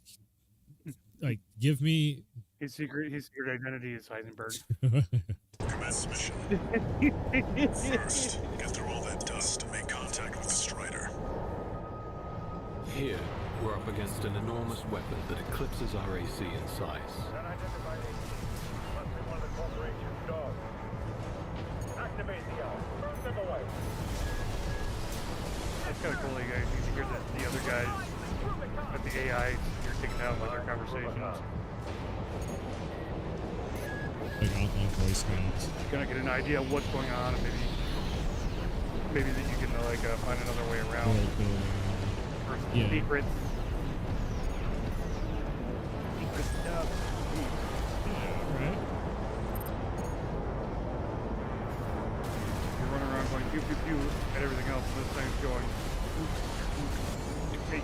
like give me His secret identity is Heisenberg. Commence mission. First, get through all that dust to make contact with the Strider. Here, we're up against an enormous weapon that eclipses our AC in size. Unidentified agent. Must be one of the corporation's dogs. Activate the arm. Burn them away. It's kind of cool. You guys you hear the other guys at the AI. You're taking down with their conversations. like outline voice commands. Kind of get an idea of what's going on, and maybe that you can like find another way around. World building. Or Yeah. secret stuff. Yeah, right? You're running around going pew pew pew and everything else, and this thing's going. Hey,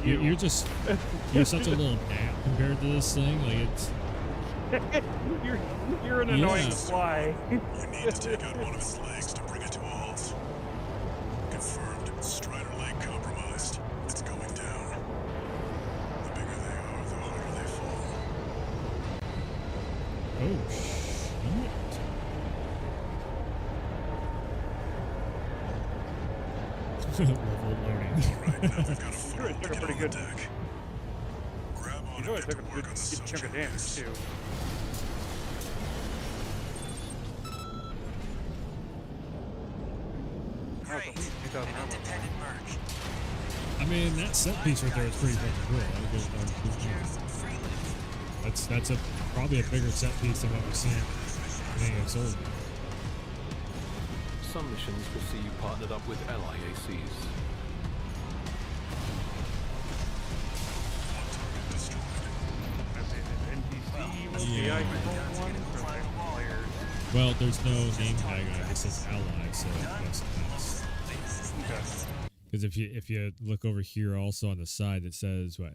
You're such a little gnat compared to this thing. Like it's you're an annoying Yeah. fly. You need to take out one of its legs to bring it to a halt. Confirmed. Strider leg compromised. It's going down. The bigger they are, the harder they fall. oh shit. Level loading. Right, now we've got a Sure, foothold it to took a get pretty on good. deck. Grab on You know, and it get took to a work good on the chunk of subject damage base. too. Great. An 2000 ammo. independent merge. I mean, that set piece right there is pretty fucking cool. That's probably a bigger set piece than what we've seen in any sold. Some missions will see you partnered up with ally ACs. NPC was Yeah. the AI controlled one, so players. Well, there's no name tag on it. It says ally, so yes, that's because if you look over here also on the side, it says what?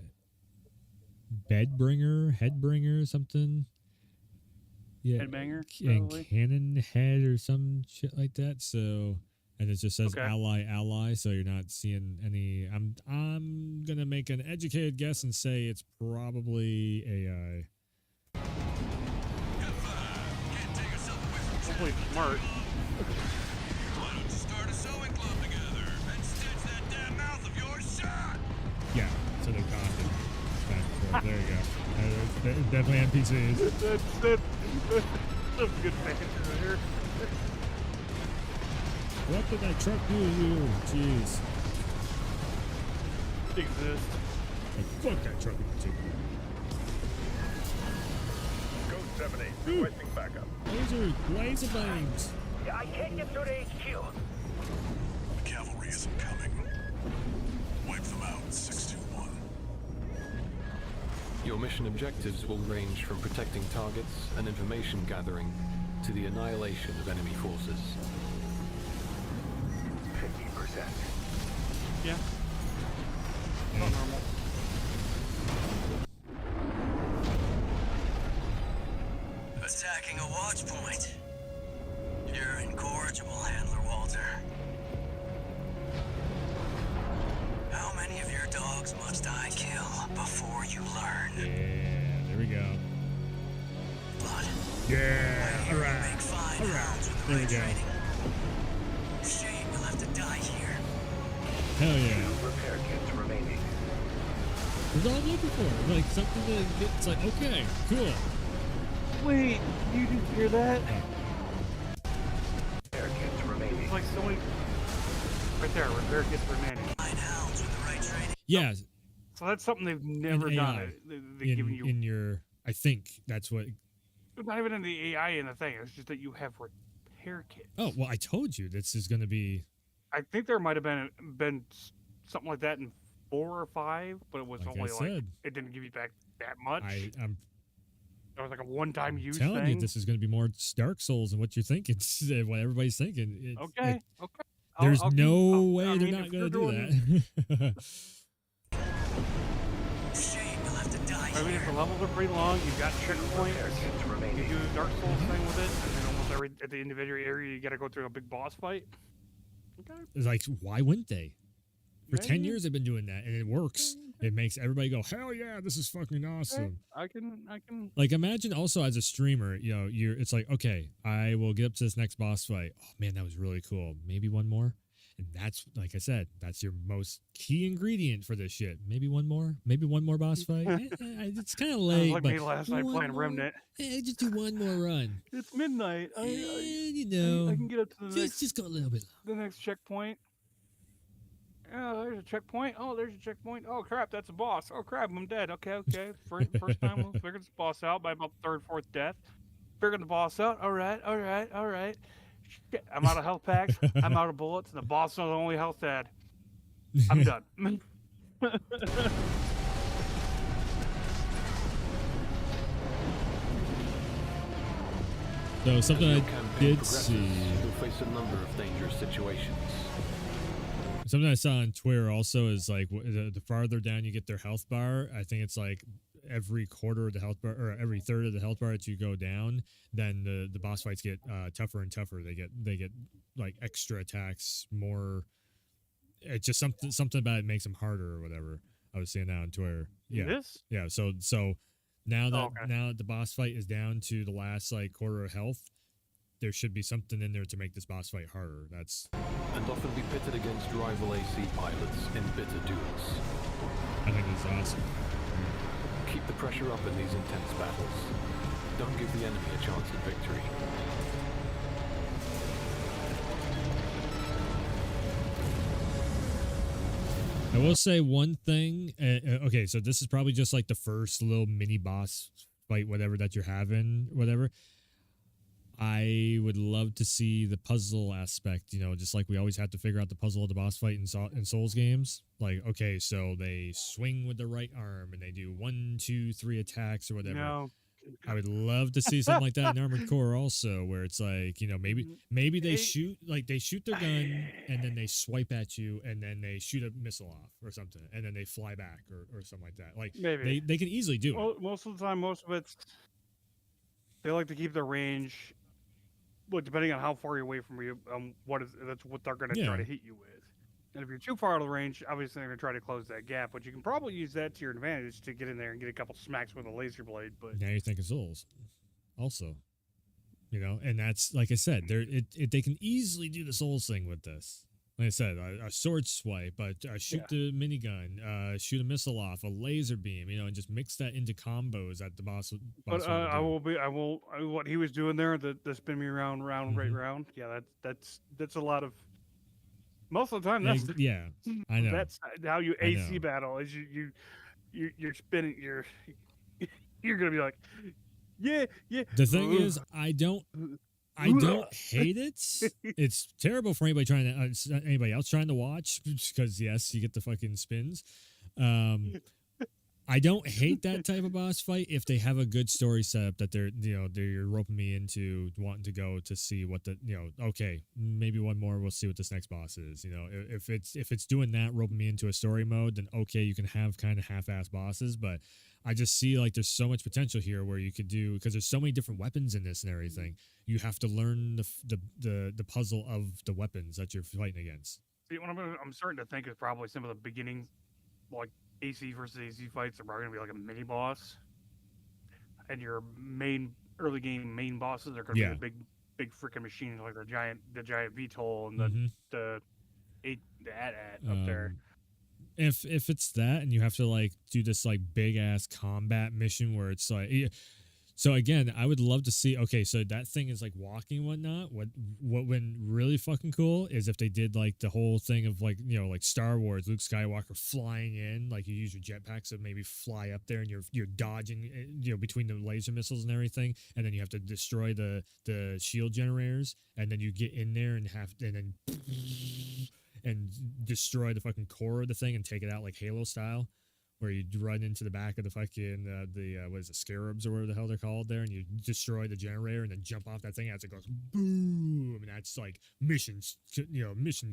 Bedbringer, headbringer, something. Yeah, Headbanger, and probably. cannon head or some shit like that. So, and it just says Okay. ally. So you're not seeing any. I'm gonna make an educated guess and say it's probably AI. Hopefully smart. Why don't you start a sewing club together and stitch that damn mouth of yours shut? Yeah, so they're content. There you go. Definitely NPCs. That's some good fans here. What did that truck do to you? Jeez. Exist. Like, fuck that truck in particular. Code 78, requesting backup. Laser beams. I can't get through to HQ. The cavalry isn't coming. Wipe them out, 621. Your mission objectives will range from protecting targets and information gathering to the annihilation of enemy forces. 50%. Yeah. Not normal. Attacking a watch point. You're incorrigible, Handler Walter. How many of your dogs must I kill before you learn? Yeah, there we go. Blood. Yeah, You alright. make fine Alright, hounds with the there we right go. training. Shame you'll have to die here. Hell yeah. Repair kits remaining. That's all I'm looking for. Like something that gets like, okay, cool. Wait, you didn't hear that? Air kits remaining. It's like so many. Right there, repair kits remaining. Yeah, So that's something they've never in done. AI, They've given you. in your. I think that's what. It's not even in the AI in the thing. It's just that you have repair kits. Oh well, I told you this is going to be. I think there might have been something like that in 4 or 5, but it was Like I only like said. it didn't give you back that much. I'm It was like a one-time use telling thing. you this is going to be more Dark Souls than what you're thinking. What everybody's thinking. Okay. There's I'll no keep- way I they're mean, not if going to you're do that. I mean, if the levels are pretty long, you've got checkpoints. Air kits You remaining. do a Dark Souls thing with it, and then almost at the individual area, you got to go through a big boss fight. Okay. It's like, why wouldn't they? For 10 Maybe. years they've been doing that, and it works. It makes everybody go, hell yeah, this is fucking awesome. I can. Like, imagine also as a streamer, it's like, okay, I will get up to this next boss fight. Oh man, that was really cool. Maybe one more. And that's, like I said, that's your most key ingredient for this shit. Maybe one more boss fight. It's kind of late. Like but me last night one playing more- Remnant. just do one more run. It's midnight. I can get up to the just go a little bit. the next checkpoint. Oh, there's a checkpoint. Oh, there's a checkpoint. Oh crap, that's a boss. Oh crap, I'm dead. Okay. First time we'll figure this boss out by about the third, fourth death. Figured the boss out. All right. Shit, I'm out of health packs. I'm out of bullets, and the boss is the only health had. I'm done. So something As I your campaign did progresses, see. You'll face a number of dangerous situations. Something I saw on Twitter also is like the farther down you get their health bar, I think it's like every quarter of the health bar or every third of the health bar that you go down, then the boss fights get tougher and tougher. They get like extra attacks, more. It's just something about it makes them harder or whatever. I was seeing that on Twitter. Yeah, This? yeah. So now that okay. now that the boss fight is down to the last like quarter of health, there should be something in there to make this boss fight harder. That's And often be pitted against rival AC pilots in bitter duels. I think it's awesome. Keep the pressure up in these intense battles. Don't give the enemy a chance at victory. I will say one thing. Okay, so this is probably just like the first little mini boss fight, whatever that you're having, whatever. I would love to see the puzzle aspect, just like we always have to figure out the puzzle of the boss fight in Souls games. Like, okay, so they swing with the right arm and they do 1, 2, 3 attacks or whatever. No. I would love to see something like that in Armored Core also, where it's like, maybe they shoot their gun and then they swipe at you and then they shoot a missile off or something and then they fly back or something like that. Like Maybe. they can easily do it. Well, most of the time, most of it's they like to keep their range. Well, depending on how far you're away from you, that's what they're going to try Yeah. to hit you with. And if you're too far out of the range, obviously they're going to try to close that gap. But you can probably use that to your advantage to get in there and get a couple smacks with a laser blade. But Now you're thinking Souls, also, and that's like I said, they can easily do the Souls thing with this. Like I said, a sword swipe, shoot the minigun, shoot a missile off, a laser beam, and just mix that into combos at the boss. but fight will do. what he was doing there, the spin me round, right Mhm. round. Yeah, that's a lot of. Most of the time, that's Yeah, I know. that's how you I AC know. battle. Is you're spinning. You're gonna be like, yeah. The thing ugh, is, I don't hate it. It's terrible for anybody anybody else trying to watch because yes, you get the fucking spins. I don't hate that type of boss fight if they have a good story setup that they're roping me into wanting to go to see what okay, maybe one more, we'll see what this next boss is. If it's doing that, roping me into a story mode, then okay, you can have kind of half-ass bosses, but I just see like there's so much potential here where you could do, because there's so many different weapons in this and everything. You have to learn the puzzle of the weapons that you're fighting against. See, what I'm starting to think is probably some of the beginning, like AC versus AC fights are probably gonna be like a mini boss, and your early game main bosses are gonna Yeah. be the big freaking machines like the giant VTOL and Mhm. the AT-AT up there. If it's that and you have to like do this like big ass combat mission where it's like So again, I would love to see. Okay, so that thing is like walking and whatnot. What went really fucking cool is if they did like the whole thing of like like Star Wars, Luke Skywalker flying in, like you use your jetpacks to maybe fly up there and you're dodging between the laser missiles and everything, and then you have to destroy the shield generators, and then you get in there and and destroy the fucking core of the thing and take it out like Halo style. Where you run into the back of the fucking what is it, scarabs or whatever the hell they're called there, and you destroy the generator and then jump off that thing as it goes boom, and that's like mission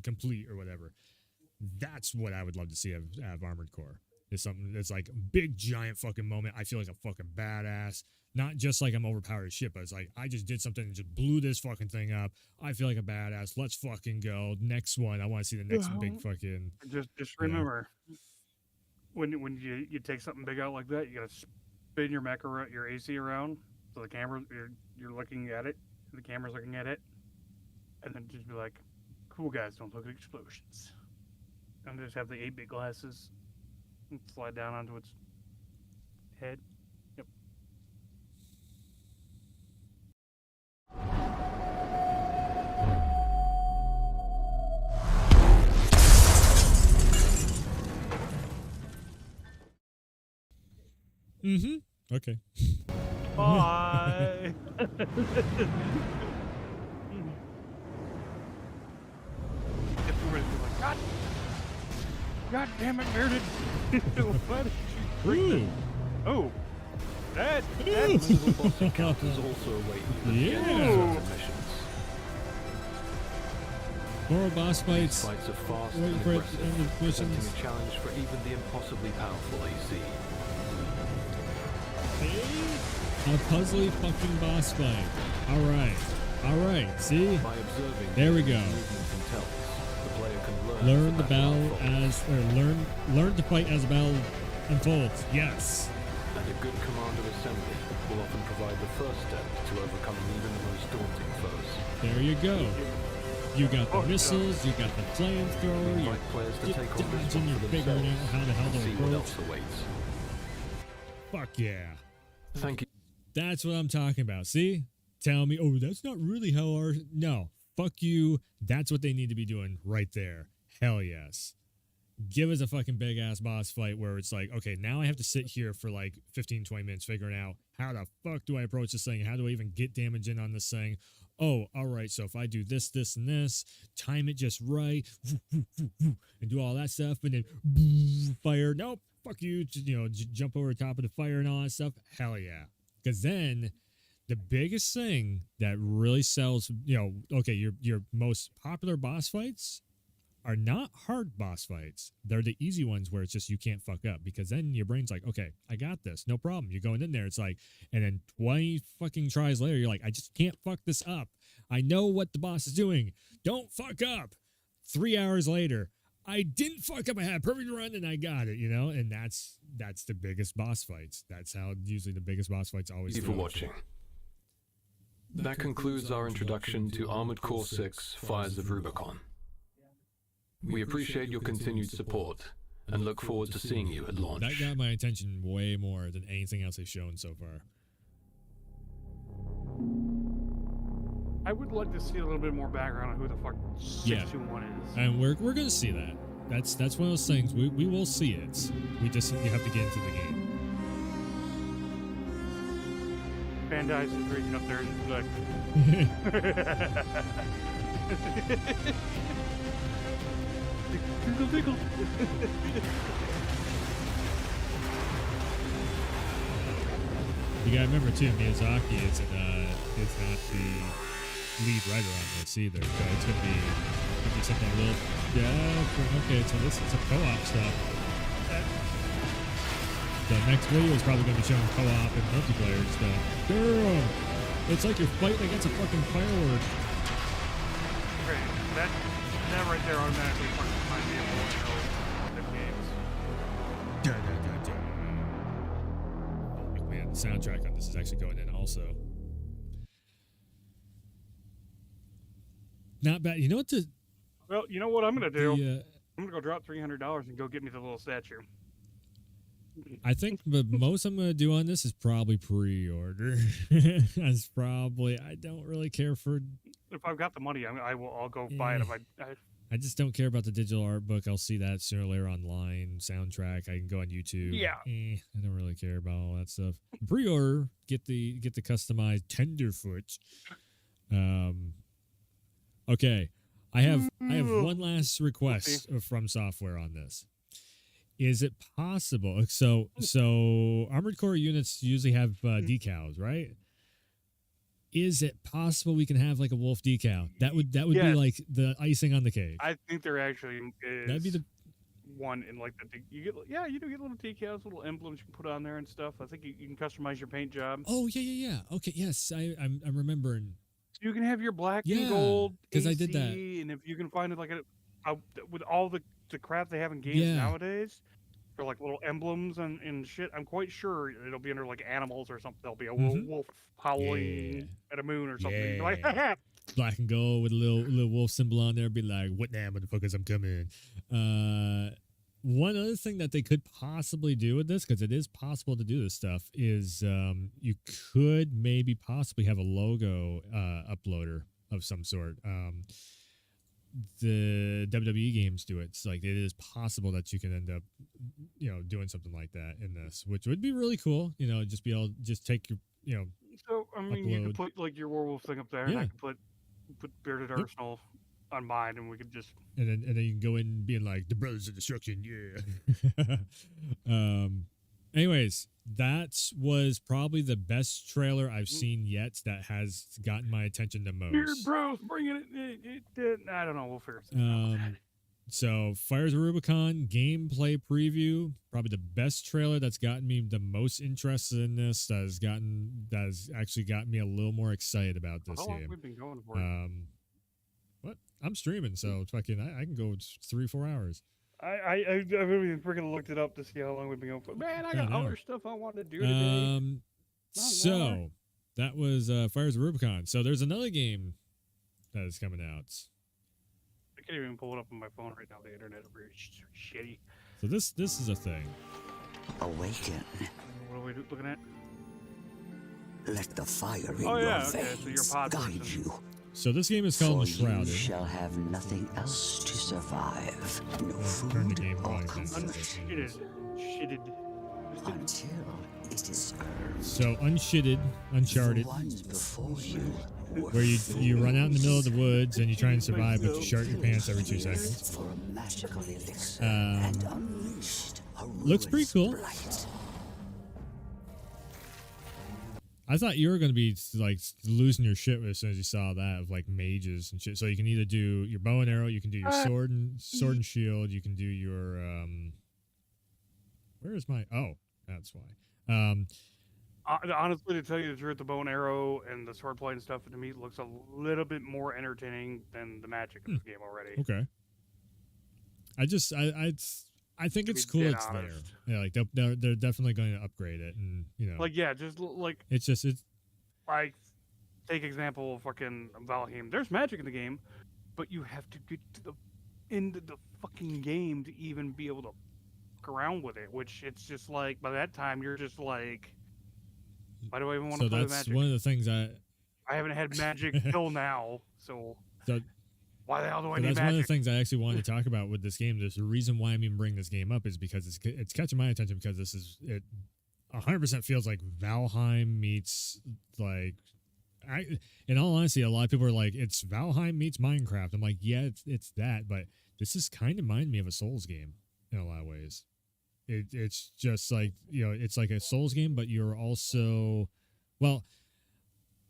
complete or whatever. That's what I would love to see out of Armored Core. Is something that's like big giant fucking moment. I feel like a fucking badass. Not just like I'm overpowered as shit, but it's like I just did something and just blew this fucking thing up. I feel like a badass. Let's fucking go. Next one. I want to see the next big fucking. Just remember. When you take something big out like that, you gotta spin your mech around, your AC around, so the camera you're looking at it, the camera's looking at it, and then just be like, "Cool guys, don't look at explosions," and just have the 8-bit glasses and slide down onto its head. Yep. Mm-hmm. Okay. Bye. Everybody's like, God damn it, Meredith! Why did you bring that? Oh, that's Little boss encounters also await you. Yeah. Missions. More boss fights. Fights are fast Wait and for it, aggressive, and the presenting missions. a challenge for even the impossibly powerful AC. A puzzly fucking boss fight. All right. See, By observing there we the go. movements and tells, the player can Learn the battle unfolds. learn to fight as the battle unfolds. Yes. And a good commander assembly will often provide the first step to overcoming even the most daunting foes. There you go. You got the missiles, you got the flamethrower, you're Invite players to take on this dodging, one you're for figuring out themselves how the hell and to see what approach. else awaits. Fuck yeah. Thank you. That's what I'm talking about. See? Tell me, oh, that's not really how our... No. Fuck you. That's what they need to be doing right there. Hell yes. Give us a fucking big-ass boss fight where it's like, okay, now I have to sit here for like 15, 20 minutes figuring out how the fuck do I approach this thing? How do I even get damage in on this thing? Oh, all right, so if I do this, this, and this, time it just right, and do all that stuff, and then fire. Nope, fuck you. Jump over the top of the fire and all that stuff. Hell yeah. Because then the biggest thing that really sells, okay, your most popular boss fights are not hard boss fights. They're the easy ones where it's just you can't fuck up, because then your brain's like, okay, I got this, no problem. You're going in there, it's like, and then 20 fucking tries later, you're like, I just can't fuck this up. I know what the boss is doing. Don't fuck up. 3 hours later, I didn't fuck up. I had a perfect run and I got it, and that's the biggest boss fights. That's how usually the biggest boss fights always Thank you for go. watching. That concludes our introduction to Armored Core 6 Fires of Rubicon. We appreciate your continued support and look forward to seeing you at launch. That got my attention way more than anything else they've shown so far. I would like to see a little bit more background on who the fuck 621 is. And we're gonna see that. That's one of those things. We will see it. You have to get into the game. Bandai's just reaching up there and just like tickle, tickle. You gotta remember too, Miyazaki is not the lead writer on this either. So it's gonna be something a little okay. So this is a co-op stuff. The next video is probably gonna be showing co-op and multiplayer stuff. Girl, it's like you're fighting against a fucking firework. Okay, that right there automatically fucking reminds me of the games. Man, the soundtrack on this is actually going in also. Not bad. You know what Well, you know what I'm gonna do? the I'm gonna go drop $300 and go get me the little statue. I think the most I'm going to do on this is probably pre-order. That's probably. I don't really care for. If I've got the money, I'll go buy it. If I just don't care about the digital art book. I'll see that sooner or later online. Soundtrack. I can go on YouTube. Yeah. I don't really care about all that stuff. Pre-order. Get the customized Tenderfoot. Okay. I have one last request from software on this. Is it possible? So Armored Core units usually have decals, right? Is it possible we can have like a wolf decal? That would be like the icing on the cake. I think there actually is. That'd be the one in like you do get little decals, little emblems you can put on there and stuff. I think you can customize your paint job. Oh yeah. Okay, yes, I'm remembering. You can have your black and gold because I did that. And if you can find it like with all the crap they have in games nowadays, for like little emblems and shit, I'm quite sure it'll be under like animals or something. There'll be a wolf howling at a moon or something. Yeah. Like, black and gold with a little wolf symbol on there. Be like, what now, motherfuckers? I'm coming. One other thing that they could possibly do with this, because it is possible to do this stuff, is you could maybe possibly have a logo uploader of some sort. The WWE games do it. It's like it is possible that you can end up, doing something like that in this, which would be really cool. Just be able to just take your, So I mean, you could upload. put like your werewolf thing up there, and I could put Bearded Arsenal on mine, and we could just and then you can go in being like the Brothers of Destruction, anyways, that was probably the best trailer I've seen yet that has gotten my attention the most. Beard Bros bringing it. I don't know. We'll figure it out. So Fires of Rubicon gameplay preview, probably the best trailer that's gotten me the most interested in this. That has actually got me a little more excited about this How game. long have we been going for it? What? I'm streaming, so fucking I can go 3-4 hours. I've really freaking looked it up to see how long we've been going for. Man, I got other stuff I want to do today. So that was Fires of Rubicon. So there's another game that is coming out. I can't even pull it up on my phone right now. The internet is very shitty. So this is a thing. Awaken. What are we looking at? Let the fire in Oh, your yeah, okay, so veins your pod guide person. you. So this game is called For you Enshrouded. shall have nothing else to survive. No Turn the food game or volume down. comfort Shitted. until it is earned. So Uncharted, The ones before you were where you run out in the middle of the woods and you try and survive, but you shart your pants every 2 seconds. for a magical elixir and unleashed a Looks pretty ruinous cool. blight. I thought you were going to be like losing your shit as soon as you saw that of like mages and shit. So you can either do your bow and arrow, you can do your sword and shield, you can do your where is my that's why. Honestly, to tell you the truth, the bow and arrow and the sword play and stuff to me looks a little bit more entertaining than the magic of this game already. Okay. I think it's be cool dead it's honest. there. Yeah, like they're definitely going to upgrade it, and Like, yeah, just like it's like take example of fucking Valheim. There's magic in the game, but you have to get to the end of the fucking game to even be able to fuck around with it. Which it's just like by that time you're just like, why do I even want so to play that's magic? one of the things I haven't had magic till now, so why the hell do I So need that's magic? one of the things I actually wanted to talk about with this game. There's a reason why I'm even bringing this game up is because it's catching my attention because it 100% feels like Valheim meets like in all honesty, a lot of people are like it's Valheim meets Minecraft. I'm like, yeah, it's that, but this is kind of reminding me of a Souls game in a lot of ways. It's just like it's like a Souls game, but you're also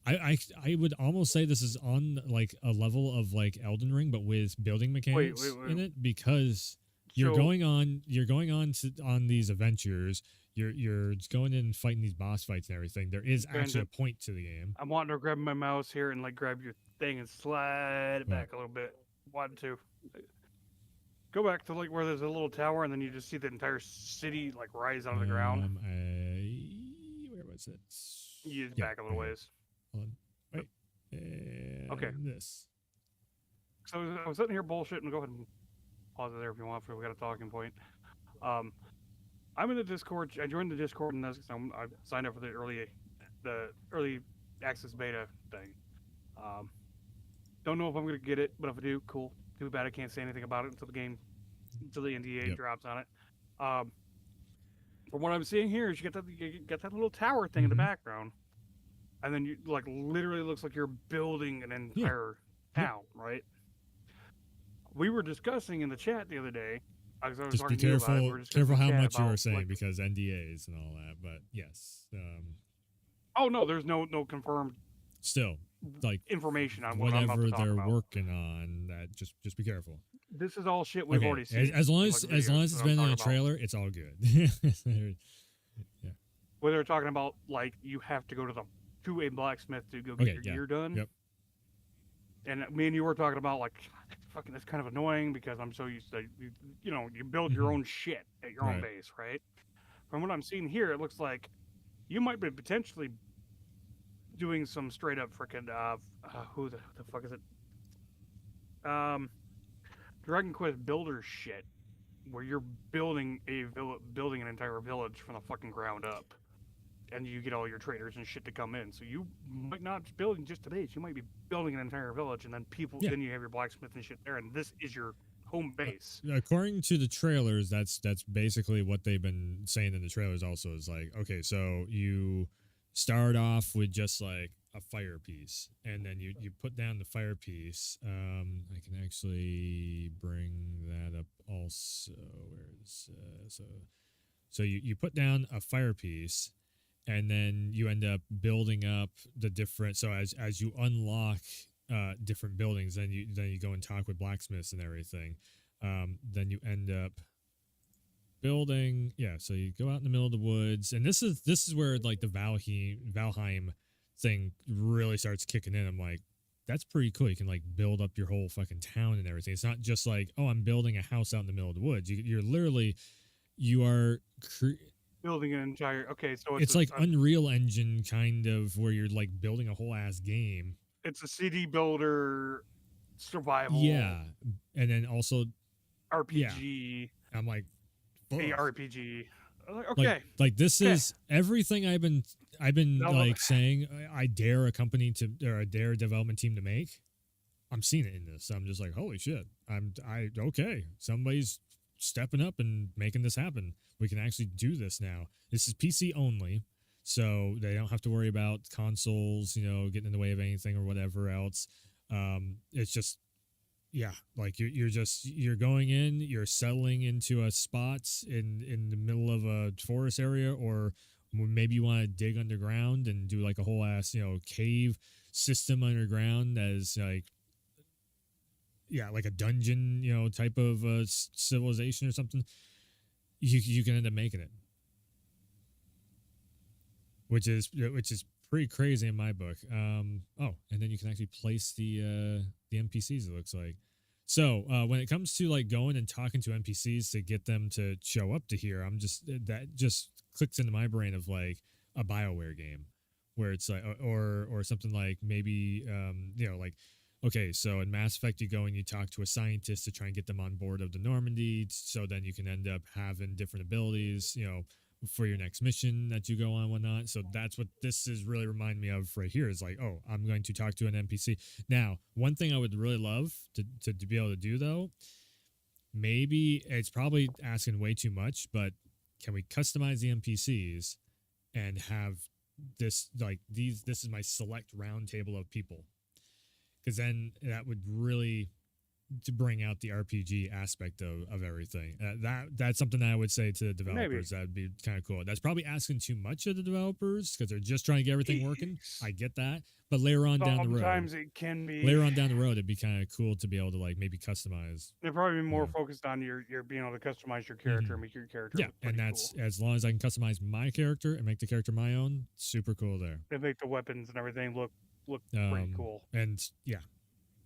I would almost say this is on like a level of like Elden Ring, but with building mechanics in it, because you're going on these adventures. You're going in and fighting these boss fights and everything. There is actually a point to the game. I'm wanting to grab my mouse here and like grab your thing and slide it back a little bit. Wanting to go back to like where there's a little tower and then you just see the entire city like rise out of the ground. Where was it? You just back a little ways. Hold on. Wait. And Okay. This. So I was sitting here bullshitting. Go ahead and pause it there if you want. For we got a talking point. I'm in the Discord. I joined the Discord and I signed up for the early access beta thing. Don't know if I'm gonna get it, but if I do, cool. Too bad I can't say anything about it until the NDA Yep. drops on it. From what I'm seeing here, is you get that little tower thing in the Mhm. background, and then you like literally looks like you're building an entire town, right? We were discussing in the chat the other day. I was Just be talking to you about it, we careful. were discussing Careful in how chat much you about, are saying like, because NDAs and all that. But yes, oh no, there's no confirmed still like information on what I'm about whatever to talk they're about. working on. That just be careful. This is all shit we've already Okay, seen. as long in, as like, as long videos as it's that I'm been in a talking about. trailer, it's all good. Yeah. Where they're talking about like you have to go to a blacksmith to go get Okay, your yeah. gear done. Yep. And me and you were talking about like, fucking, that's kind of annoying because I'm so used to you build your Mhm. own shit at your own Right. base, right? From what I'm seeing here, it looks like you might be potentially doing some straight up freaking who the fuck is it? Dragon Quest Builder shit, where you're building building an entire village from the fucking ground up, and you get all your traders and shit to come in. So you might not be building just a base; you might be building an entire village, and then Yeah. then you have your blacksmith and shit there, and this is your home base. According to the trailers, that's basically what they've been saying in the trailers. Also, is like, okay, so you start off with just like a fire piece, and then you put down the fire piece. I can actually bring that up also. Where's so you put down a fire piece, and then you end up building up the different. So as you unlock different buildings, then you go and talk with blacksmiths and everything. Then you end up building. Yeah, so you go out in the middle of the woods, and this is where like the Valheim thing really starts kicking in. I'm like, that's pretty cool. You can like build up your whole fucking town and everything. It's not just like, oh, I'm building a house out in the middle of the woods. You're literally Building an entire so it's like Unreal Engine kind of where you're like building a whole ass game. it's a CD builder survival. Yeah, and then also RPG. I'm like, fuck. ARPG. Okay. Like this is everything I've been No. like saying I dare a company to or I dare a development team to make. I'm seeing it in this. I'm just like, holy shit. Okay. Somebody's stepping up and making this happen. We can actually do this now. This is PC only, so they don't have to worry about consoles, getting in the way of anything or whatever else. It's just like you're going in, you're settling into a spot in the middle of a forest area, or maybe you want to dig underground and do like a whole ass cave system underground as like a dungeon type of civilization or something. You can end up making it, which is pretty crazy in my book. And then you can actually place the NPCs, it looks like. So when it comes to like going and talking to NPCs to get them to show up to here, that just clicks into my brain of like a BioWare game where it's like, or something like maybe, like, okay, so in Mass Effect, you go and you talk to a scientist to try and get them on board of the Normandy. So then you can end up having different abilities, for your next mission that you go on and whatnot. So that's what this is really remind me of right here is like, oh, I'm going to talk to an NPC. Now, one thing I would really love to be able to do though, maybe it's probably asking way too much, but can we customize the NPCs and have this this is my select round table of people? Because then that would really to bring out the RPG aspect of everything. That's something that I would say to the developers. That'd be kind of cool. That's probably asking too much of the developers because they're just trying to get everything working. I get that, but later on down the road, sometimes it can be later on down the road, it'd be kind of cool to be able to like maybe customize. They're probably more focused on your being able to customize your character and make your character. Yeah, look and pretty that's cool. as long as I can customize my character and make the character my own. Super cool there. They make the weapons and everything look pretty cool. And yeah.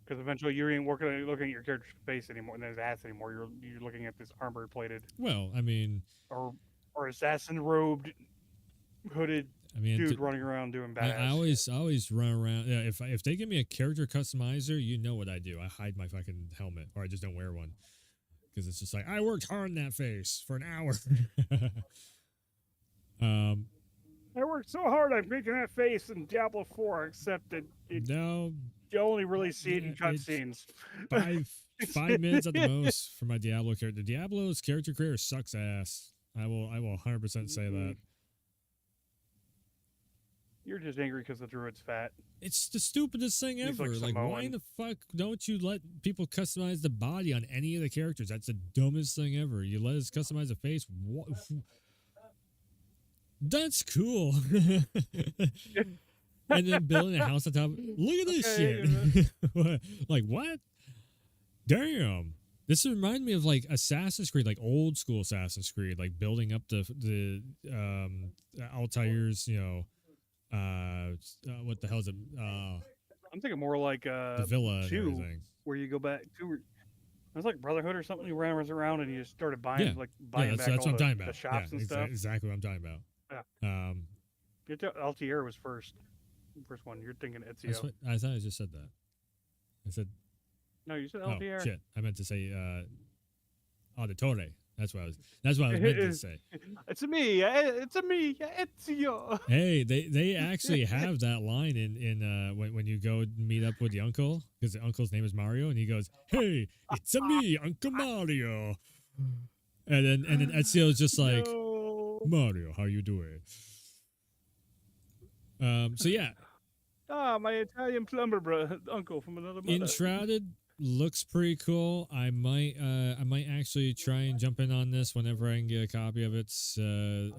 Because eventually you ain't looking at your character's face anymore and his ass anymore. You're looking at this armor plated. Well, I mean, or assassin robed, hooded dude running around doing badass. I always run around. Yeah, if they give me a character customizer, you know what I do. I hide my fucking helmet, or I just don't wear one. because it's just like I worked hard in that face for an hour. I worked so hard on making that face in Diablo 4, except that No, you only really see it in Yeah, it's- cutscenes. 5 minutes at the most for my Diablo character. Diablo's character creator sucks ass. I will 100% say that. You're just angry because the druid's fat. It's the stupidest thing He's ever. like Like, why in Samoan. the fuck don't you let people customize the body on any of the characters? That's the dumbest thing ever. You let us customize the face. What? That's cool. And then building a house on top. Look at this shit. Like, what? Damn. This reminds me of like Assassin's Creed, like old school Assassin's Creed, like building up the Altair's, what the hell is it? I'm thinking more like The villa and 2, everything. where you go back to. It was like Brotherhood or something. You ran around and you just started buying, Yeah. buying Yeah, back that's all what I'm talking the about. shops Yeah, and stuff. exactly what I'm talking about. Yeah. Altair was first one. You're thinking Ezio. I thought I just said that. I said, No, you said oh Altair. shit, I meant to say Auditore. That's what I was meant to say. It's me, Ezio. Hey, they actually have that line in when you go meet up with the uncle, because the uncle's name is Mario, and he goes, "Hey, it's a me, Uncle Mario," and then Ezio's just like, No. "Mario, how you doing?" So yeah, My Italian plumber uncle from another mother. Enshrouded looks pretty cool. I might actually try and jump in on this whenever I can get a copy of it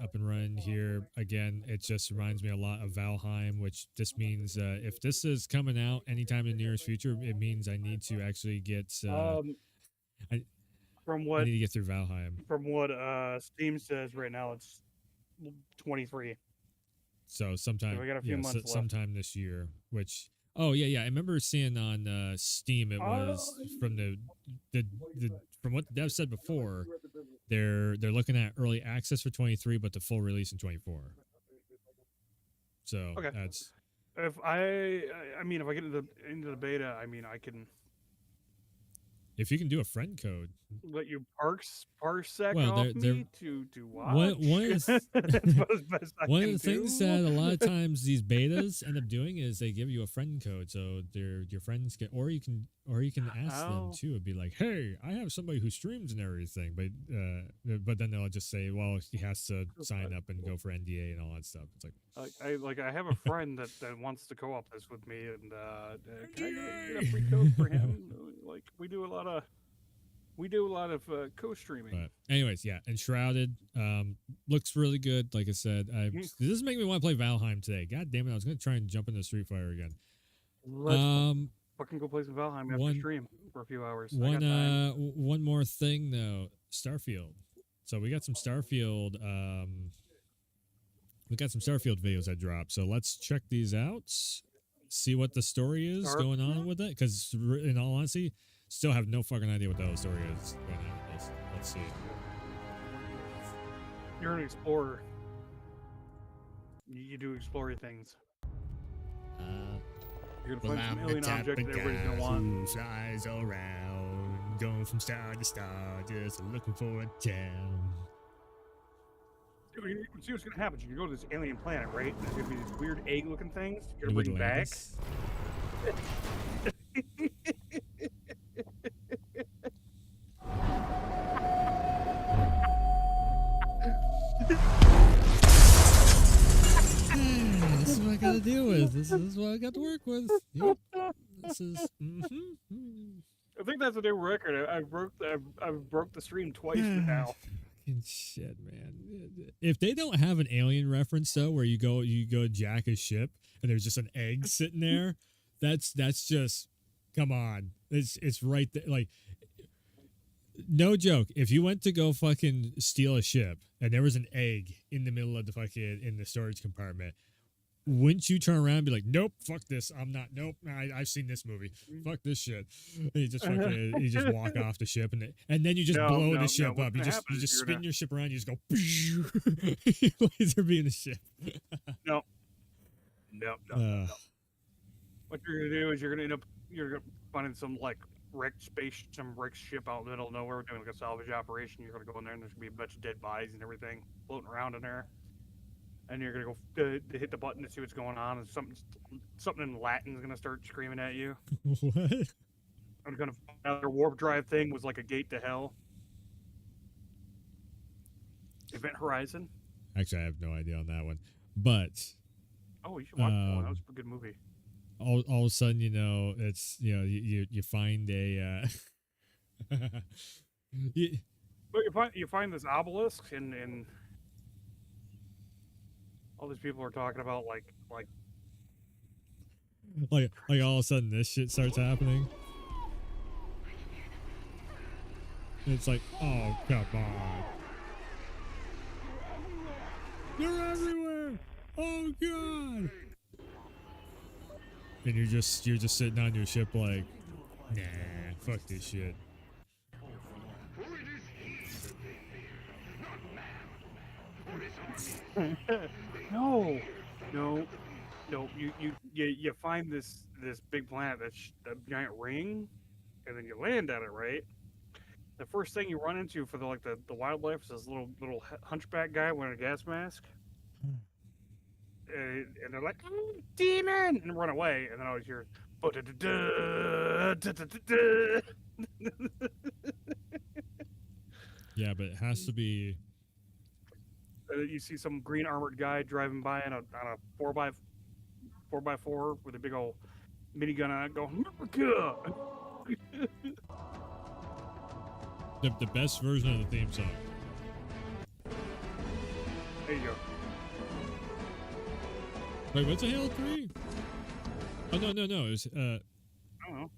up and running here. Again, it just reminds me a lot of Valheim, which just means if this is coming out anytime in the nearest future, it means I need to actually get I From need to get through Valheim. what Steam says right now, it's 23. So sometime, we got a few months left. sometime this year. Which, oh yeah, I remember seeing on Steam it was from the from what the dev said before. They're looking at early access for 23, but the full release in 24. So Okay. that's If I mean, if I get into the beta, I mean, I can if you can do a friend code. let you parsec Well, off they're- me to watch. one of the That's about as best I One of can the things do. that a lot of times these betas end up doing is they give you a friend code, so your friends get, or you can ask them Oh. too. It'd be like, hey, I have somebody who streams and everything, but then they'll just say, well, he has to sign up and go for NDA and all that stuff. It's like, I have a friend that wants to co-op this with me, and can I get a free code for him? Like we do a lot of co-streaming. but anyways, yeah, Enshrouded looks really good. Like I said, this is making me want to play Valheim today. God damn it, I was gonna try and jump into Street Fighter again. Let's fucking go play some Valheim after one- stream for a few hours. I got time. One more thing though, Starfield. So we got some Starfield. We got some Starfield videos that dropped. So let's check these out. See what the story is going on with it. Because in all honesty, still have no fucking idea what the hell story is going on with this. Let's see. You're an explorer. You do explory things. You're gonna find some alien object that everybody's gonna want. who flies around, going from star to star, just looking for a town. See what's gonna happen. You go to this alien planet, right? And there's gonna be these weird egg-looking things you're New gonna bring back. Atlantis. This is what I got to deal with. This is what I got to work with. Yep. This is. I think that's a new record. I've broke the stream twice now. Fucking shit, man. If they don't have an alien reference though, where you go jack a ship and there's just an egg sitting there, that's just, come on. It's right there. Like, no joke. If you went to go fucking steal a ship and there was an egg in the middle of the fucking in the storage compartment, wouldn't you turn around and be like, nope, fuck this, I'm not, nope, I've seen this movie, fuck this shit. And you just fucking, you just walk off the ship and then you just blow the ship up. You just spin your ship around. You just go, you laser beam the ship. No. What you're gonna do is you're gonna finding some like some wrecked ship out in the middle of nowhere doing like a salvage operation. You're gonna go in there and there's gonna be a bunch of dead bodies and everything floating around in there. And you're gonna go to hit the button to see what's going on, and something in Latin is gonna start screaming at you. What? I'm gonna find out their warp drive thing was like a gate to hell. Event Horizon. Actually, I have no idea on that one. But Oh, you should watch that one. That was a good movie. all of a sudden, it's you find a But you find this obelisk, and all these people are talking about like like all of a sudden this shit starts happening. It's like, oh come on, you're everywhere. Oh god. And you're just sitting on your ship like, nah, fuck this shit. no. You find this big planet that's a giant ring, and then you land at it, right? The first thing you run into for the wildlife is this little hunchback guy wearing a gas mask. And they're like, "Oh, demon!" and run away, and then I always hear, Yeah, but it has to be. you see some green armored guy driving by on a 4x4 with a big old minigun on it, going, "America!" The best version of the theme song. There you go. Wait, what's a Halo 3? Oh no, it was I don't know.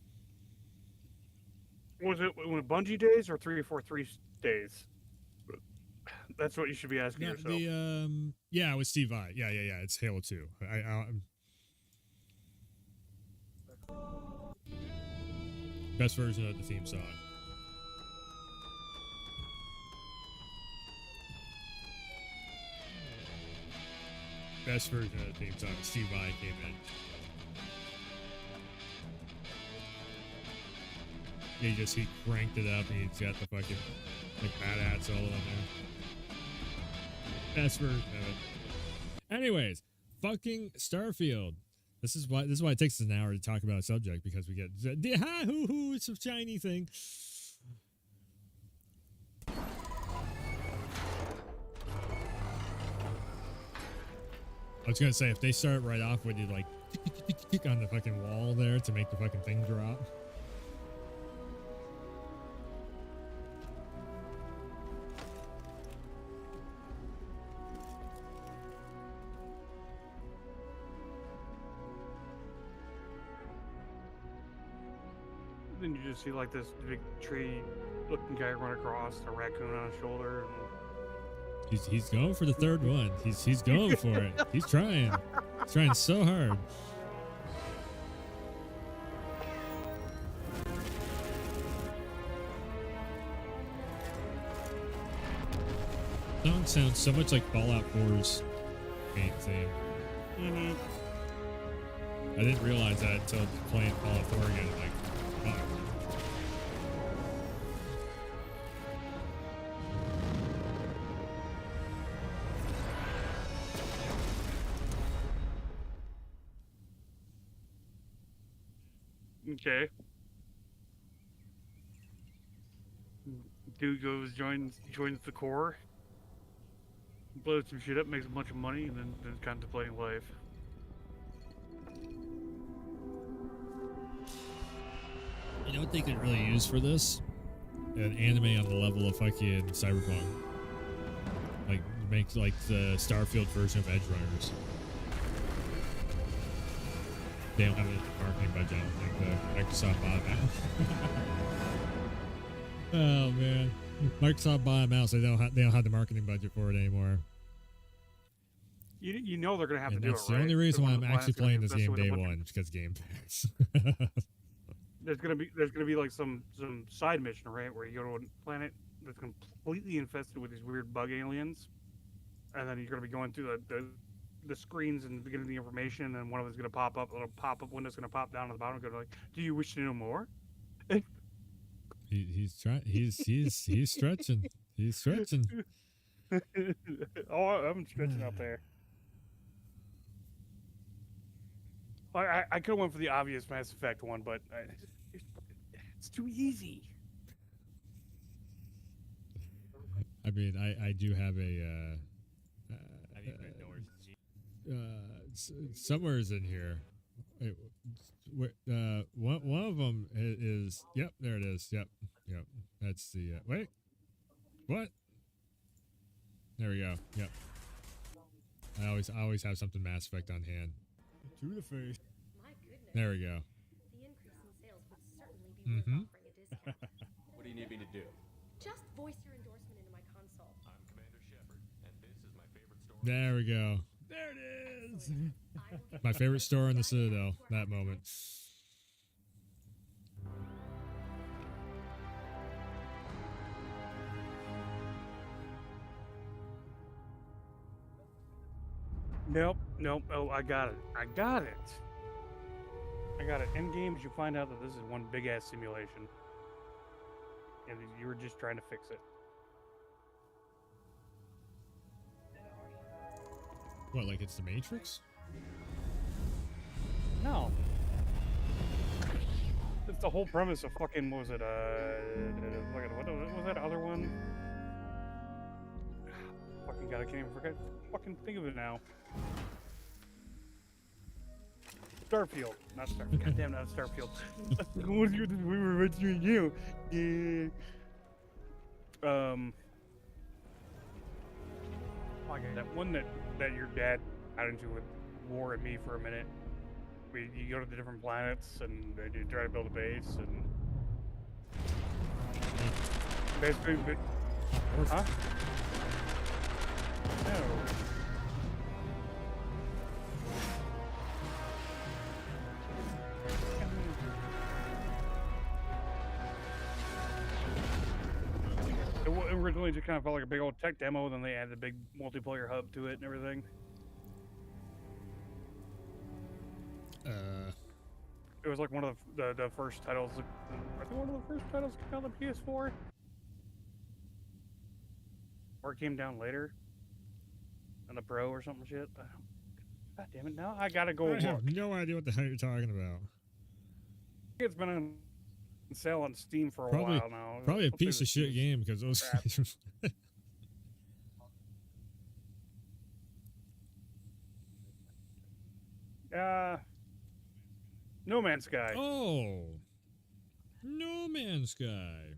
Was it when Bungie days or 343 days? That's what you should be asking yourself. Yeah, it was Steve Vai. Yeah, it's Halo 2. Best version of the theme song. Best version of the theme song. Steve Vai came in. He cranked it up and he's got the fucking bad hats all on there. Best version of it. Anyways, fucking Starfield. This is why it takes us an hour to talk about a subject, because we get it's a shiny thing. I was gonna say, if they start right off with you like on the fucking wall there to make the fucking thing drop. Then you just see like this big tree looking guy run across, a raccoon on his shoulder. And He's going for the third one. He's going for it. He's trying. He's trying so hard. Song sounds so much like Fallout 4's main theme. Mm-hmm. I didn't realize that until playing Fallout 4 again. Like, fuck. Okay. Dude joins the Corps, blows some shit up, makes a bunch of money, and then contemplating life. You know what they could really use for this? An anime on the level of fucking Cyberpunk. Like, make like the Starfield version of Edge Runners. They don't have a marketing budget, I don't think. Microsoft bought them out. Oh man, Microsoft bought them out, so they don't have the marketing budget for it anymore. You know they're gonna have And to do it. that's the right? only reason why One of I'm the actually planets playing this gonna be game day infested with a bunch one, because Game Pass. There's gonna be like some side mission, right, where you go to a planet that's completely infested with these weird bug aliens, and then you're gonna be going through the screens and getting the information, and then one of them's gonna pop up, a little pop-up window's gonna pop down at the bottom, and go like, "Do you wish to know more?" He's trying. He's stretching. He's stretching. Oh, I'm stretching out there. I could have went for the obvious Mass Effect one, but it's too easy. I mean, I do have a somewhere's in here. One of them is yep, there it is. Yep. That's the wait. What? There we go. Yep. I always have something Mass Effect on hand. To the face. My goodness. There we go. The increase in sales would certainly be worth offering a discount. What do you need me to do? Just voice your endorsement into my console. I'm Commander Shepard, and this is my favorite story. There we go. There it is. My favorite store in the Citadel. That moment. Nope. Oh, I got it. In games, you find out that this is one big ass simulation, and you were just trying to fix it. What, like it's the Matrix? No. That's the whole premise of fucking, what was it, what was that other one? Fucking god, I can't even fucking think of it now. Starfield. Not Starfield. Goddamn, not Starfield. What is we were mentioning you? Yeah. Oh my god, that one that your dad got into with war at me for a minute. You go to the different planets and you try to build a base and basically, huh? No. It originally just kind of felt like a big old tech demo, then they added a big multiplayer hub to it and everything. It was like one of the first titles. I think one of the first titles came out on the PS4, or it came down later on the Pro or something shit. God damn it! Now I gotta go. I have no idea what the hell you're talking about. It's been on sale on Steam for a Probably, while now. probably a piece of shit game because those. No Man's Sky. Oh, No Man's Sky.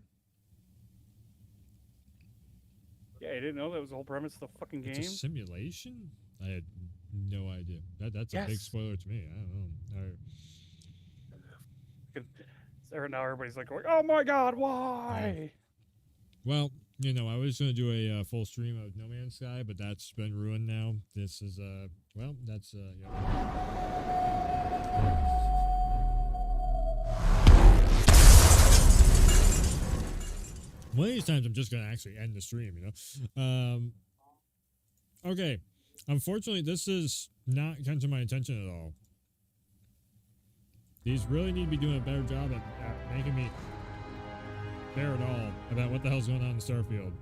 Yeah, you didn't know that was the whole premise of the fucking game? It's a simulation? I had no idea. That's a big spoiler to me. I don't know. Now everybody's like, going, "Oh my god, why?" Well, I was going to do a full stream of No Man's Sky, but that's been ruined now. This is, well, that's, One of these times I'm just going to actually end the stream, Okay. Unfortunately, this is not come to my attention at all. These really need to be doing a better job at making me care at all about what the hell's going on in Starfield.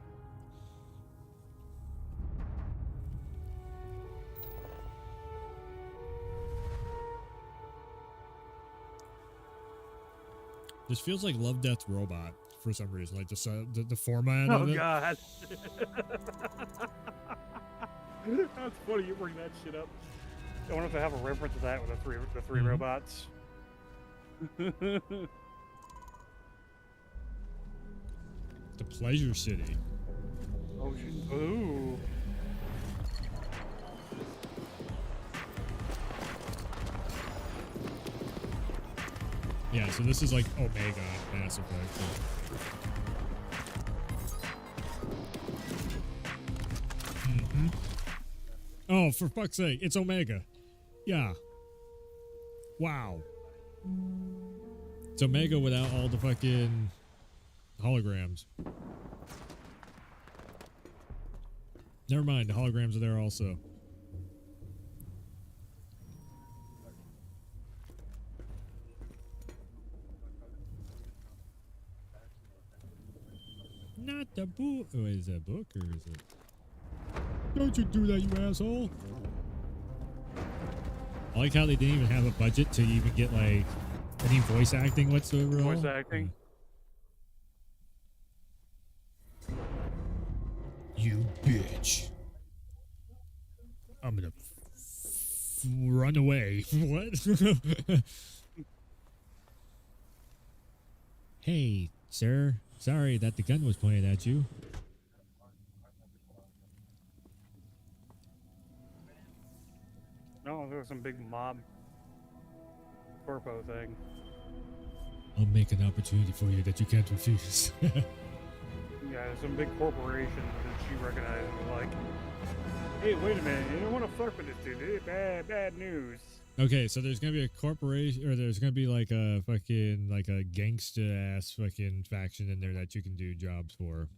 This feels like Love, Death, Robot for some reason, like the format of it. Oh god. That's funny you bring that shit up. I wonder if they have a reference to that with the three robots. The Pleasure City. Oh shit. Ooh. Yeah, so this is like Omega Mass Effect. Oh, for fuck's sake, it's Omega. Yeah. Wow. It's Omega without all the fucking holograms. Never mind, the holograms are there also. Not the book. Oh, is that a book or is it? Don't you do that, you asshole! I like how they didn't even have a budget to even get like any voice acting whatsoever. Voice acting. You bitch! I'm gonna run away. What? Hey, sir. Sorry that the gun was pointed at you. No, there was some big mob corpo thing. I'll make an opportunity for you that you can't refuse. Yeah, some big corporation that she recognized was like, hey, wait a minute, you don't want to flirt with this dude. Bad news. Okay, so there's gonna be a corporation, or there's gonna be like a fucking like a gangsta ass fucking faction in there that you can do jobs for.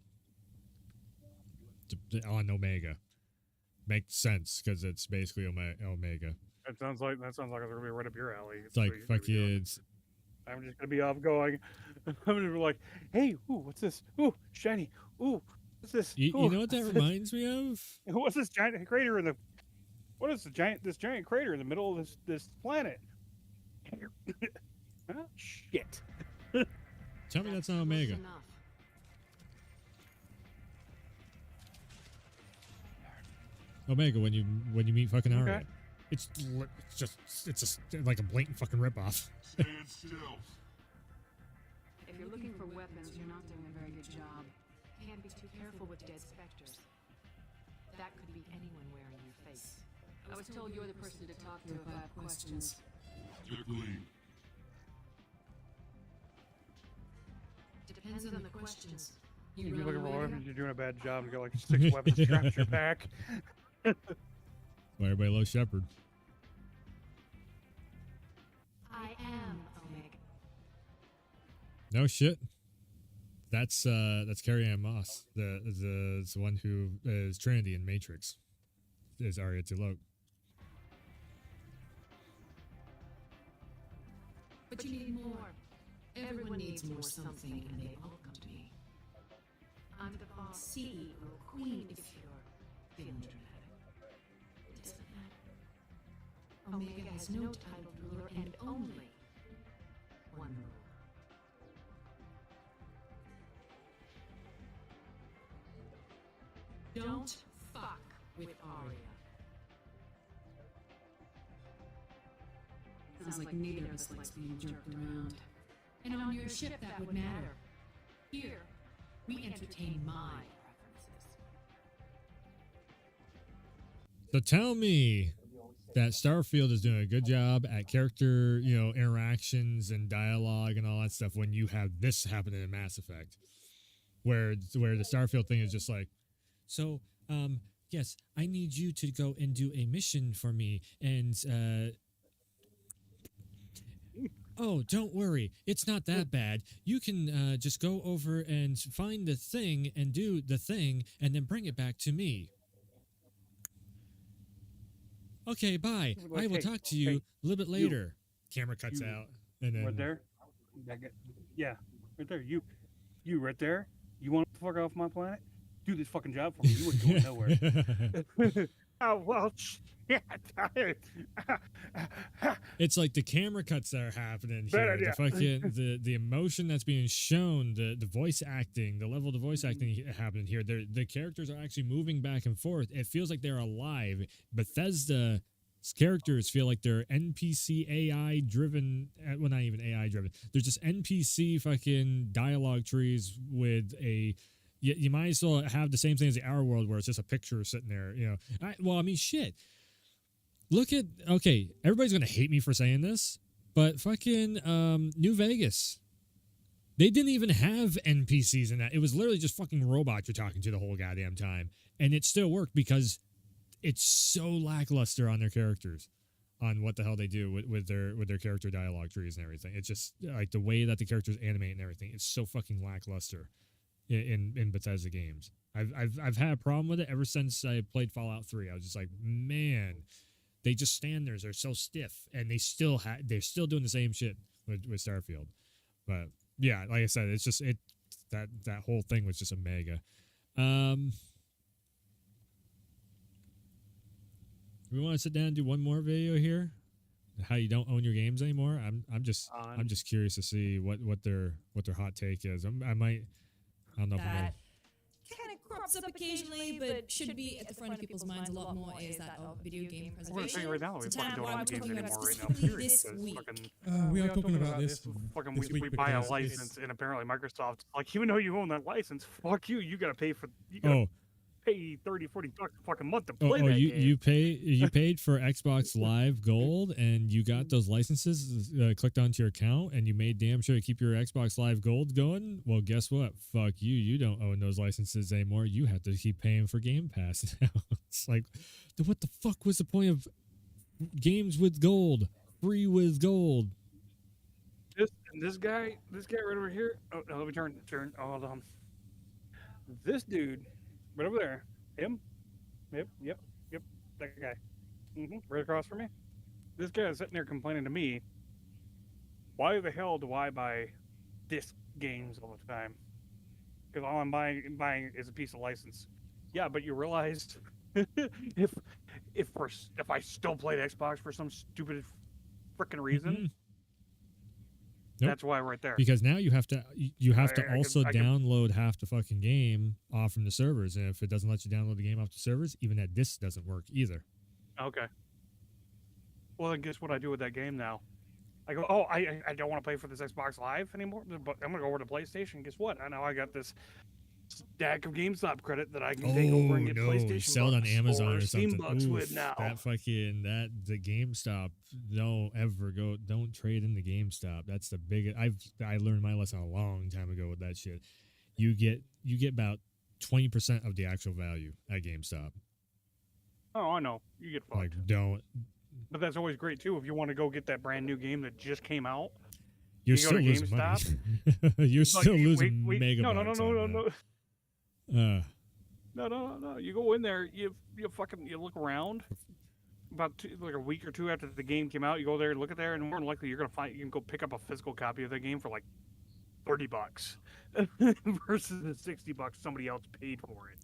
On Omega, makes sense because it's basically Omega. That sounds like it's gonna be right up your alley. It's like fucking. I'm just gonna be outgoing. I'm gonna be like, hey, ooh, what's this? Ooh, shiny. Ooh, what's this? You Ooh, know what that reminds me of? What's this giant crater in the? What is this giant crater in the middle of this planet? Oh, shit. Tell me that's not Omega. Omega when you meet fucking Arya. Okay. It's just like a blatant fucking ripoff. Stand still. If you're looking for weapons, you're not doing a very good job. Can't be too careful with dead specters. That could be anyone wearing your face. I was told you're the person to talk to if I have questions. Get clean. Depends on the questions. You'd You be really looking for wanna weapons. You're doing a bad job. You got like 6 weapons strapped to your back. Why everybody loves Shepard. I am Omega. No shit. That's Carrie Ann Moss, the one who is Trinity in Matrix. Is Arya T'Loak. But you need more. Everyone needs more something, and they all come to me. I'm the boss, CEO, queen, if you're feeling dramatic. It doesn't matter. Omega has no titled ruler and only one rule. Don't fuck with Arya. Sounds like neither of us likes being jerked around. And on your ship that would matter. Here, we entertain my preferences. So tell me that Starfield is doing a good job at character, interactions and dialogue and all that stuff when you have this happening in Mass Effect, where the Starfield thing is just like, so yes, I need you to go and do a mission for me, and oh, don't worry, it's not that bad. You can just go over and find the thing and do the thing, and then bring it back to me. Okay, bye. I will talk to you a little bit later. Camera cuts out, and then Right there? Yeah, right there. You right there? You want to fuck off my planet? Do this fucking job for me. You ain't going nowhere. Oh, well, shit. It's like the camera cuts that are happening Bad here. idea. The fucking the emotion that's being shown, the voice acting, the level of the voice acting happening here. The characters are actually moving back and forth. It feels like they're alive. Bethesda's characters feel like they're NPC AI driven. Well, not even AI driven. They're just NPC fucking dialogue trees with a. You might as well have the same thing as the Our World, where it's just a picture sitting there. Shit. Look at, okay, everybody's going to hate me for saying this, but fucking New Vegas. They didn't even have NPCs in that. It was literally just fucking robots you're talking to the whole goddamn time. And it still worked because it's so lackluster on their characters, on what the hell they do with their character dialogue trees and everything. It's just like the way that the characters animate and everything. It's so fucking lackluster in Bethesda games. I've had a problem with it ever since I played Fallout 3. I was just like, man, they just stand there. They're so stiff, and they're still doing the same shit with Starfield. But yeah, like I said, it's just that whole thing was just a mega. We want to sit down and do one more video here. How you don't own your games anymore. I'm just curious to see what their hot take is. I don't know if I'm gonna, That kind of crops up occasionally, but should be at the front of people's minds a lot more is that of video game We're gonna tell preservation. you right now, we It's a fucking tab don't what own I'm games talking about anymore right now. specifically Period. this Because week. fucking, We are talking about this fucking this we week buy a because license, and apparently Microsoft, like, even though you own that license, fuck you. You gotta pay pay 30, 40 bucks a fucking month to play that game. you paid for Xbox Live Gold and you got those licenses clicked onto your account and you made damn sure to keep your Xbox Live Gold going. Well, guess what? Fuck you. You don't own those licenses anymore. You have to keep paying for Game Pass now. It's like, what the fuck was the point of games with gold, free with gold? This guy right over here. Oh, no, let me turn. Oh, hold on. This dude right over there. Him. Yep. That guy. Right across from me. This guy is sitting there complaining to me. Why the hell do I buy disc games all the time? Because all I'm buying is a piece of license. Yeah, but you realized if I still played Xbox for some stupid freaking reason. Nope. That's why right there. Because now you have to I also can- download half the fucking game off from the servers, and if it doesn't let you download the game off the servers, even that disc doesn't work either. Okay. Well, then guess what I do with that game now? I go, oh, I don't want to play for this Xbox Live anymore, but I'm gonna go over to PlayStation. Guess what? I know I got this stack of GameStop credit that I can take over and get PlayStation sell it on bucks Amazon or Steam something. bucks Oof, with now. The GameStop. Don't trade in the GameStop. That's the biggest. I learned my lesson a long time ago with that shit. You get about 20% of the actual value at GameStop. Oh, I know. You get fucked. Like, don't. But that's always great too. If you want to go get that brand new game that just came out, You're you go still to losing money. GameStop. You're like, still losing wait, megabytes. No. on No. You go in there, you look around. About like a week or two after the game came out, you go there and look at there, and more than likely you can go pick up a physical copy of the game for like $30 versus the $60 somebody else paid for it.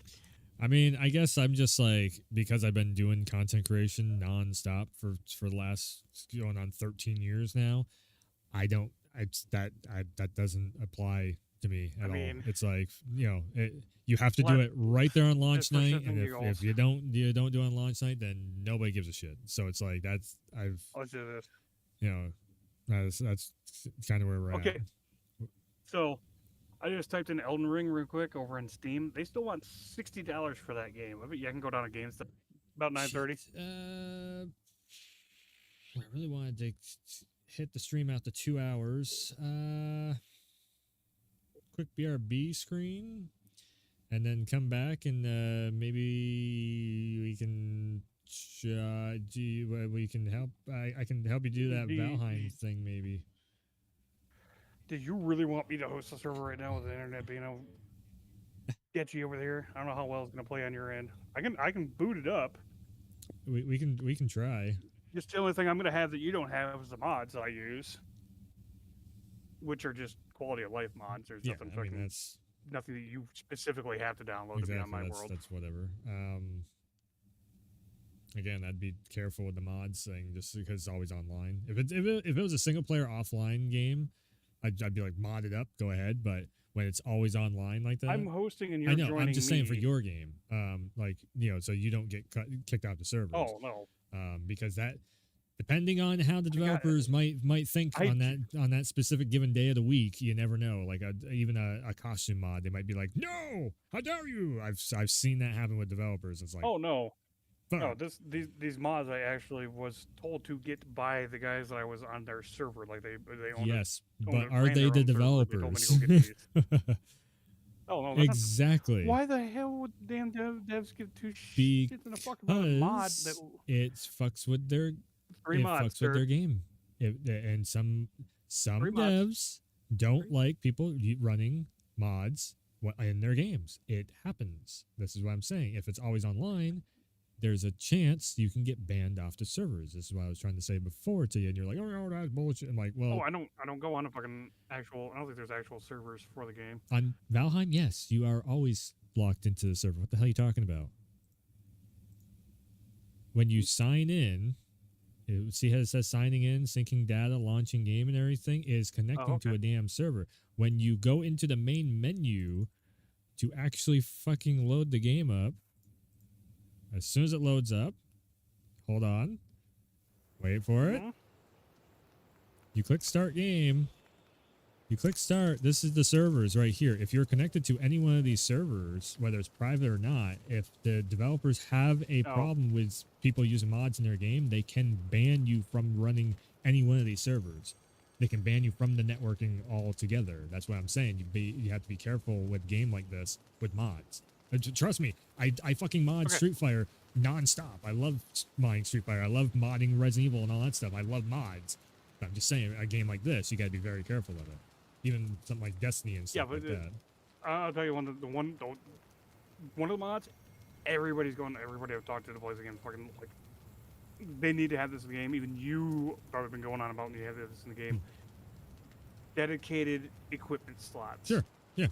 I mean, I guess I'm just like, because I've been doing content creation nonstop for the last going on 13 years now. That doesn't apply to me at all. It's like, you have to do it right there on launch night, and if you don't do it on launch night, then nobody gives a shit. So it's like let's do this. That's kind of where we're at. Okay, so I just typed in Elden Ring real quick over in Steam. They still want $60 for that game. I bet you can go down to GameStop about 9:30. I really wanted to hit the stream out to 2 hours. Quick BRB screen, and then come back and maybe we can we can help. I can help you do that Valheim thing maybe. Do you really want me to host a server right now with the internet being sketchy over there? I don't know how well it's gonna play on your end. I can boot it up. We can try. Just the only thing I'm gonna have that you don't have is the mods I use, which are just quality of life mods. There's nothing fucking that's nothing that you specifically have to download to be on my world. That's whatever. Again, I'd be careful with the mods thing just because it's always online. If it was a single player offline game, I'd be like, mod it up, go ahead. But when it's always online like that, I'm hosting and you're I know. joining I'm just me. saying for your game, so you don't get kicked out the servers. Oh no. Because that, depending on how the developers might think on that specific given day of the week, you never know. Like even a costume mod, they might be like, "No, how dare you!" I've seen that happen with developers. It's like, Oh no. fuck. No, these mods I actually was told to get by the guys that I was on their server. Like they own yes, own but it, are ran they their the own server. They told me to developers? go get these. Oh no, Exactly. Why the hell would damn devs give two shits in a fuck about a mod that it fucks with their mods, fucks with their game. And some mods. devs don't like people running mods in their games. It happens. This is what I'm saying. If it's always online, there's a chance you can get banned off the servers. This is what I was trying to say before to you, and you're like, oh no, that's bullshit. I'm like, well, Oh, I don't go on a fucking actual. I don't think there's actual servers for the game. on Valheim, yes, you are always locked into the server. What the hell are you talking about? When you sign in, see how it says signing in, syncing data, launching game, and everything is connecting to a damn server. When you go into the main menu to actually fucking load the game up, as soon as it loads up, hold on, wait for it. You click start game. You click start. This is the servers right here. If you're connected to any one of these servers, whether it's private or not, if the developers have a problem with people using mods in their game, they can ban you from running any one of these servers. They can ban you from the networking altogether. That's what I'm saying. You have to be careful with a game like this with mods. Trust me, I fucking mod Street Fighter nonstop. I love modding Street Fighter. I love modding Resident Evil and all that stuff. I love mods. But I'm just saying, a game like this, you got to be very careful of it. Even something like Destiny and stuff like that. I'll tell you one of the mods. Everybody I've talked to plays the game fucking like. They need to have this in the game. Even you probably been going on about me having this in the game. Dedicated equipment slots. Sure. Yeah.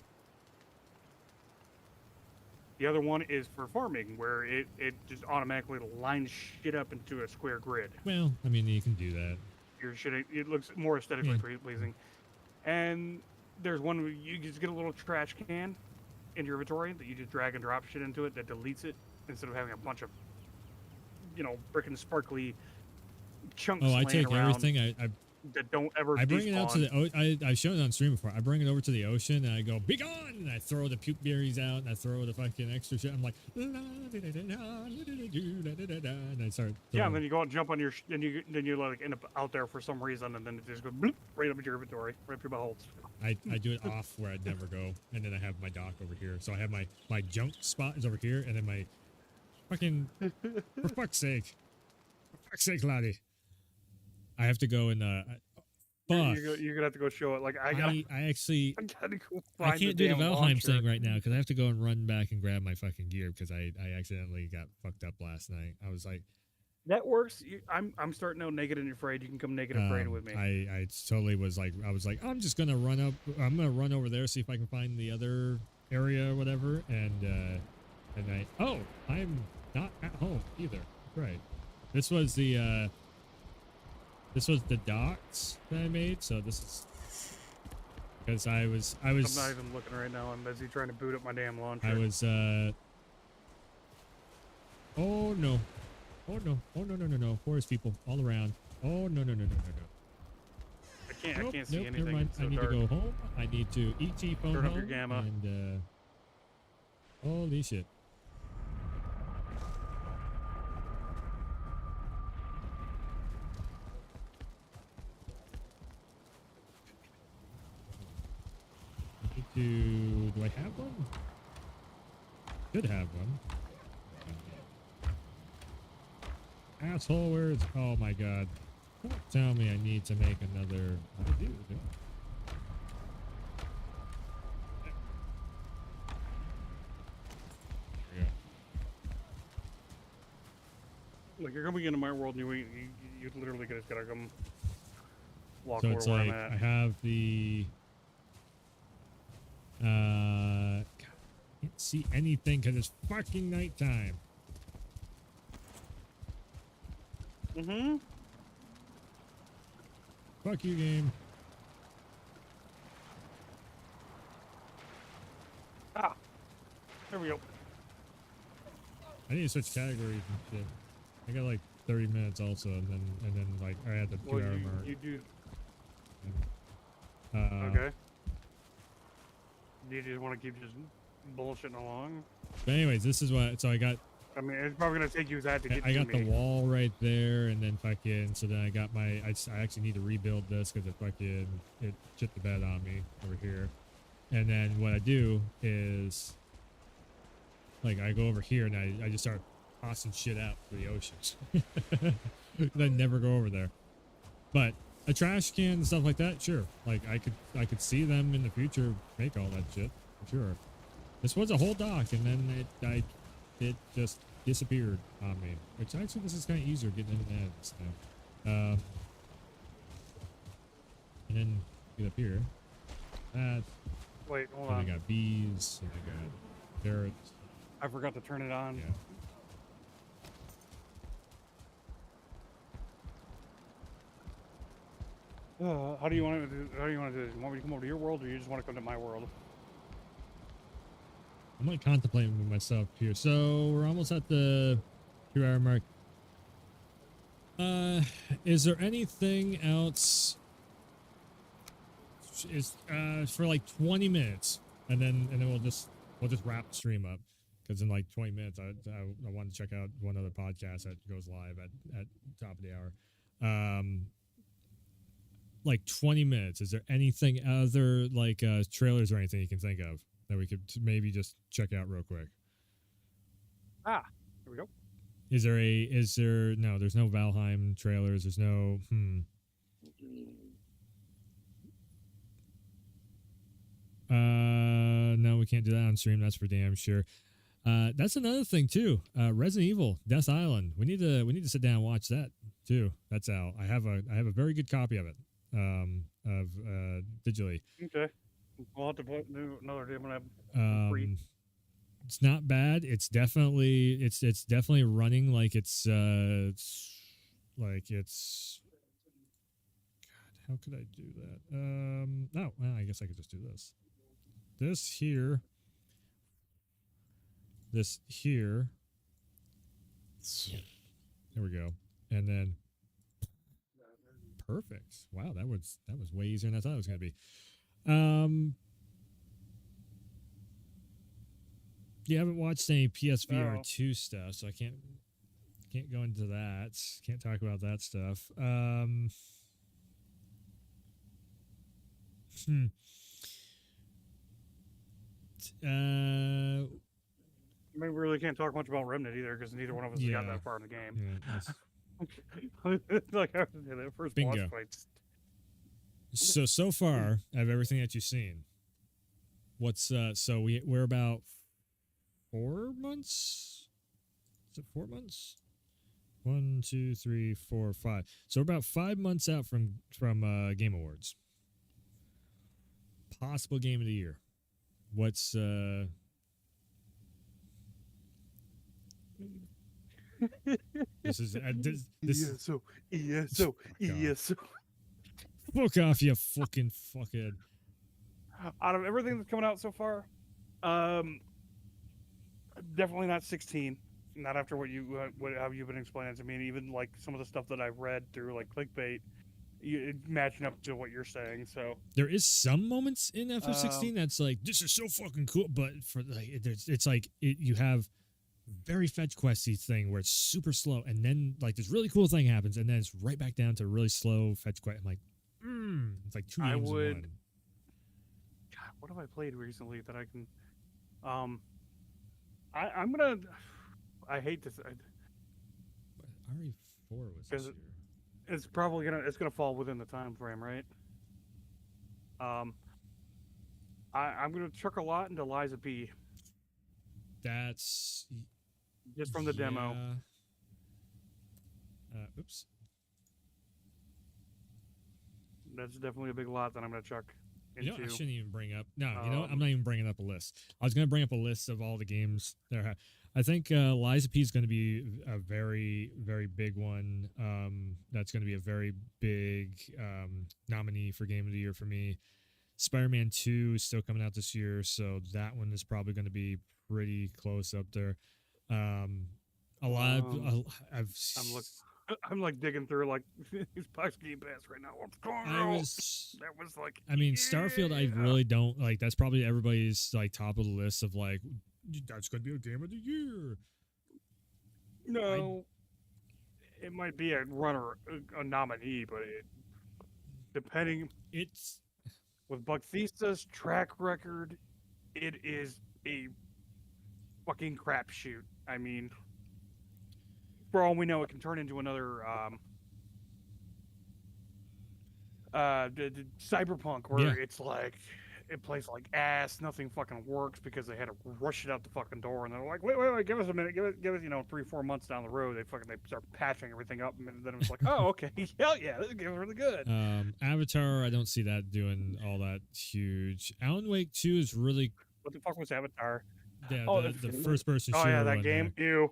The other one is for farming, where it just automatically lines shit up into a square grid. Well, I mean, you can do that. It looks more aesthetically pleasing. And there's one where you just get a little trash can in your inventory that you just drag and drop shit into it that deletes it instead of having a bunch of, frickin' sparkly chunks. Oh, I take everything. that don't ever. I bring it out to the. I've shown it on stream before. I bring it over to the ocean and I go, "Be gone!" And I throw the puke berries out and I throw the fucking extra shit. I'm like, and I start. Yeah, and then you go and jump on your, then you like end up out there for some reason, and then it just goes bloop, right up into your inventory, right up your beholds. I do it off where I'd never go, and then I have my dock over here. So I have my junk spot is over here, and then my fucking for fuck's sake, laddie. I have to go and fuck. You're gonna have to go show it. Like I gotta go find I can't do the Valheim thing right now because I have to go and run back and grab my fucking gear because I accidentally got fucked up last night. I was like, that works. I'm starting out naked and afraid. You can come naked and afraid with me. I totally was like, I'm just gonna run up. I'm gonna run over there, see if I can find the other area or whatever. And I'm not at home either. Right. This was the docks that I made. So this is because I was. I'm not even looking right now. I'm busy trying to boot up my damn launcher. I was. Oh no. Oh no. Forest people all around. Oh no. I can't see anything. Never mind. So I need dark. to go home. I need to ET phone Turn home. up your gamma. And holy shit. Do I have one? Should have one. Asshole, where is... Oh my god. Don't tell me I need to make another... I do. There we go. Like, you're coming into my world and you literally just gotta come walk So over it's where like, I'm at. I have the... God, I can't see anything because it's fucking nighttime. Mm-hmm. Fuck you, game. Ah. There we go. I need to switch categories and shit. I got like 30 minutes also, and then like I had the 2 hour mark. You do. Okay. Okay. You just want to keep just bullshitting along? But anyways, this is what. So I got. I mean, it's probably gonna take you that to get I to got me. the wall right there, and then fucking. So then I got my. I actually need to rebuild this because it shit the bed on me over here. And then what I do is, like, I go over here and I just start tossing shit out to the oceans. I never go over there, but a trash can and stuff like that, sure. Like I could see them in the future make all that shit, for sure. This was a whole dock, and then it just disappeared on me. Which actually, this is kind of easier getting into that stuff. And then get up here. That. Wait, hold And on. I got bees. And I got carrots. I forgot to turn it on. Yeah. How do you want to do? How do you want to do this? You want me to come over to your world, or you just want to come to my world? I'm like contemplating with myself here. So we're almost at the 2-hour mark. Is there anything else? Is for like 20 minutes, and then we'll just wrap the stream up, because in like 20 minutes I want to check out one other podcast that goes live at top of the hour. Like 20 minutes. Is there anything other like trailers or anything you can think of that we could maybe just check out real quick? Here we go. Is there no, there's no Valheim trailers, there's no no, we can't do that on stream, that's for damn sure. That's another thing too. Resident Evil Death Island. We need to sit down and watch that too. That's out. I have a very good copy of it. Digitally. Okay. We'll have to do another day when I'm free. It's not bad. It's definitely running like it's God, how could I do that? No, well, I guess I could just do this. This here. There we go. And then perfect. Wow, that was way easier than I thought it was going to be. Yeah, I haven't watched any PSVR 2 stuff, so I can't go into that. Can't talk about that stuff. I mean, we really can't talk much about Remnant either, because neither one of us has got that far in the game. Yeah, Like after the first Bingo. boss fights. So far, out of everything that you've seen, what's so we're about 4 months? Is it 4 months? 1, 2, 3, 4, 5. So we're about 5 months out from Game Awards. Possible game of the year. What's this is this ESO. fuck off, you fucking fuckhead. Out of everything that's coming out so far, definitely not 16. Not after what how you've been explaining to me, and even like some of the stuff that I've read through like clickbait, matching up to what you're saying. So there is some moments in FF16 that's like, this is so fucking cool, but for like it's like you have very fetch questy thing where it's super slow, and then like this really cool thing happens, and then it's right back down to really slow fetch quest. I'm like, it's like two games in one. God, what have I played recently that I can? I'm gonna. I hate this. RE4 was this year. It's probably gonna fall within the time frame, right? I'm gonna chuck a lot into Liza P. That's just from the demo. Oops. That's definitely a big lot that I'm gonna chuck into. You know, I shouldn't even bring up. No, you know what? I'm not even bringing up a list. I was gonna bring up a list of all the games there. I think Liza P is going to be a very, very big one. That's going to be a very big nominee for Game of the Year for me. Spider-Man 2 is still coming out this year, so that one is probably going to be pretty close up there. I'm like digging through like Xbox Game Pass right now. What's going on? That was like. I mean, Starfield. I really don't like. That's probably everybody's like top of the list of like. That's going to be a game of the year. No, it might be a runner, a nominee, but depending. It's with Bugthesa's track record, it is a fucking crapshoot. I mean, for all we know, it can turn into another Cyberpunk, where it's like it plays like ass. Nothing fucking works because they had to rush it out the fucking door, and they're like, wait, give us a minute, give us, 3-4 months down the road, they start patching everything up, and then it was like, oh, okay, hell yeah, this game's really good. Avatar, I don't see that doing all that huge. Alan Wake 2 is really What the fuck was Avatar? yeah, Oh, the first person shooter. Oh yeah, that one game. there. Ew.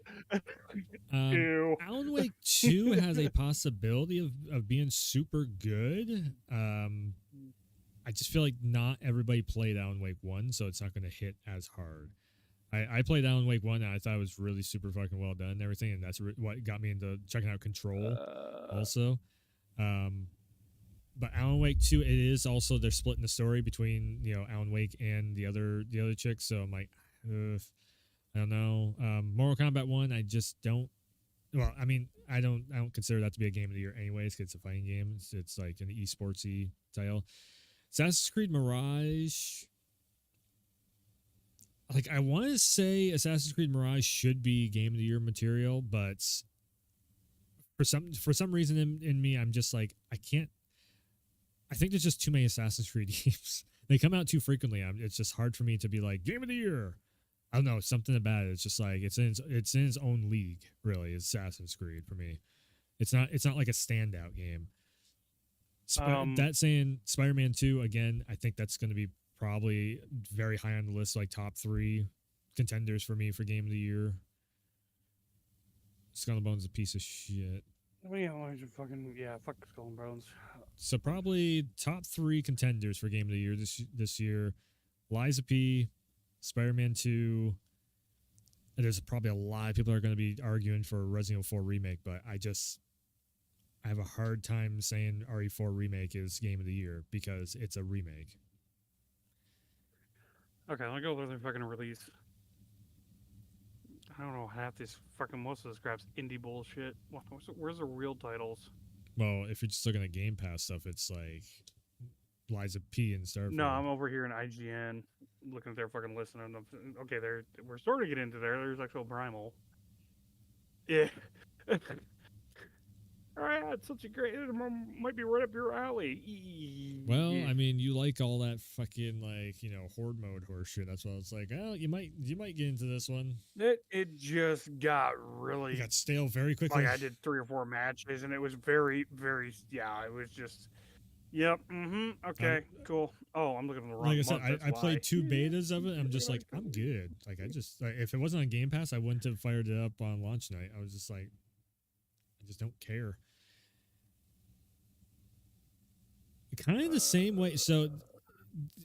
Ew. Alan Wake 2 has a possibility of being super good. I just feel like not everybody played Alan Wake 1, so it's not going to hit as hard. I played Alan Wake 1, and I thought it was really super fucking well done and everything, and that's what got me into checking out Control also. But Alan Wake 2, it is also, they're splitting the story between, Alan Wake and the other chick, so I'm like, I don't know. Mortal Kombat 1, I just don't. Well, I mean, I don't consider that to be a game of the year anyways, because it's a fighting game. It's like an esportsy title. Assassin's Creed Mirage. Like, I want to say Assassin's Creed Mirage should be game of the year material, but for some reason in me, I'm just like, I can't. I think there's just too many Assassin's Creed games. They come out too frequently. It's just hard for me to be like game of the year. I don't know, something about it. It's just like it's in its own league. Really, it's Assassin's Creed for me. It's not like a standout game. That saying, Spider-Man 2 again. I think that's going to be probably very high on the list, like top 3 contenders for me for game of the year. Skull and Bones is a piece of shit. Fuck Skull and Bones. So probably top 3 contenders for game of the year this year: Liza P, Spider-Man 2. And there's probably a lot of people that are going to be arguing for Resident Evil 4 remake, but I have a hard time saying RE4 remake is game of the year because it's a remake. Okay, let me go with the fucking release. I don't know, most of this crap's indie bullshit. Where's the real titles? Well, if you're just looking at Game Pass stuff, it's like Liza P and Starfield. No, I'm over here in IGN looking at their fucking list, and okay, we're starting to get into there. There's actual Primal. Yeah. All right, it's such a great. It might be right up your alley. Well, I mean, you like all that fucking horde mode horse shit. That's why I was like, oh, you might get into this one. It just got really. It got stale very quickly. Like I did 3 or 4 matches, and it was very, very. Yeah, it was just. Yep. Okay. Cool. Oh, I'm looking at the wrong. Like I said, I played 2 betas of it. I'm just like, I'm good. Like if it wasn't on Game Pass, I wouldn't have fired it up on launch night. I was just like, I just don't care. Kind of the same way. So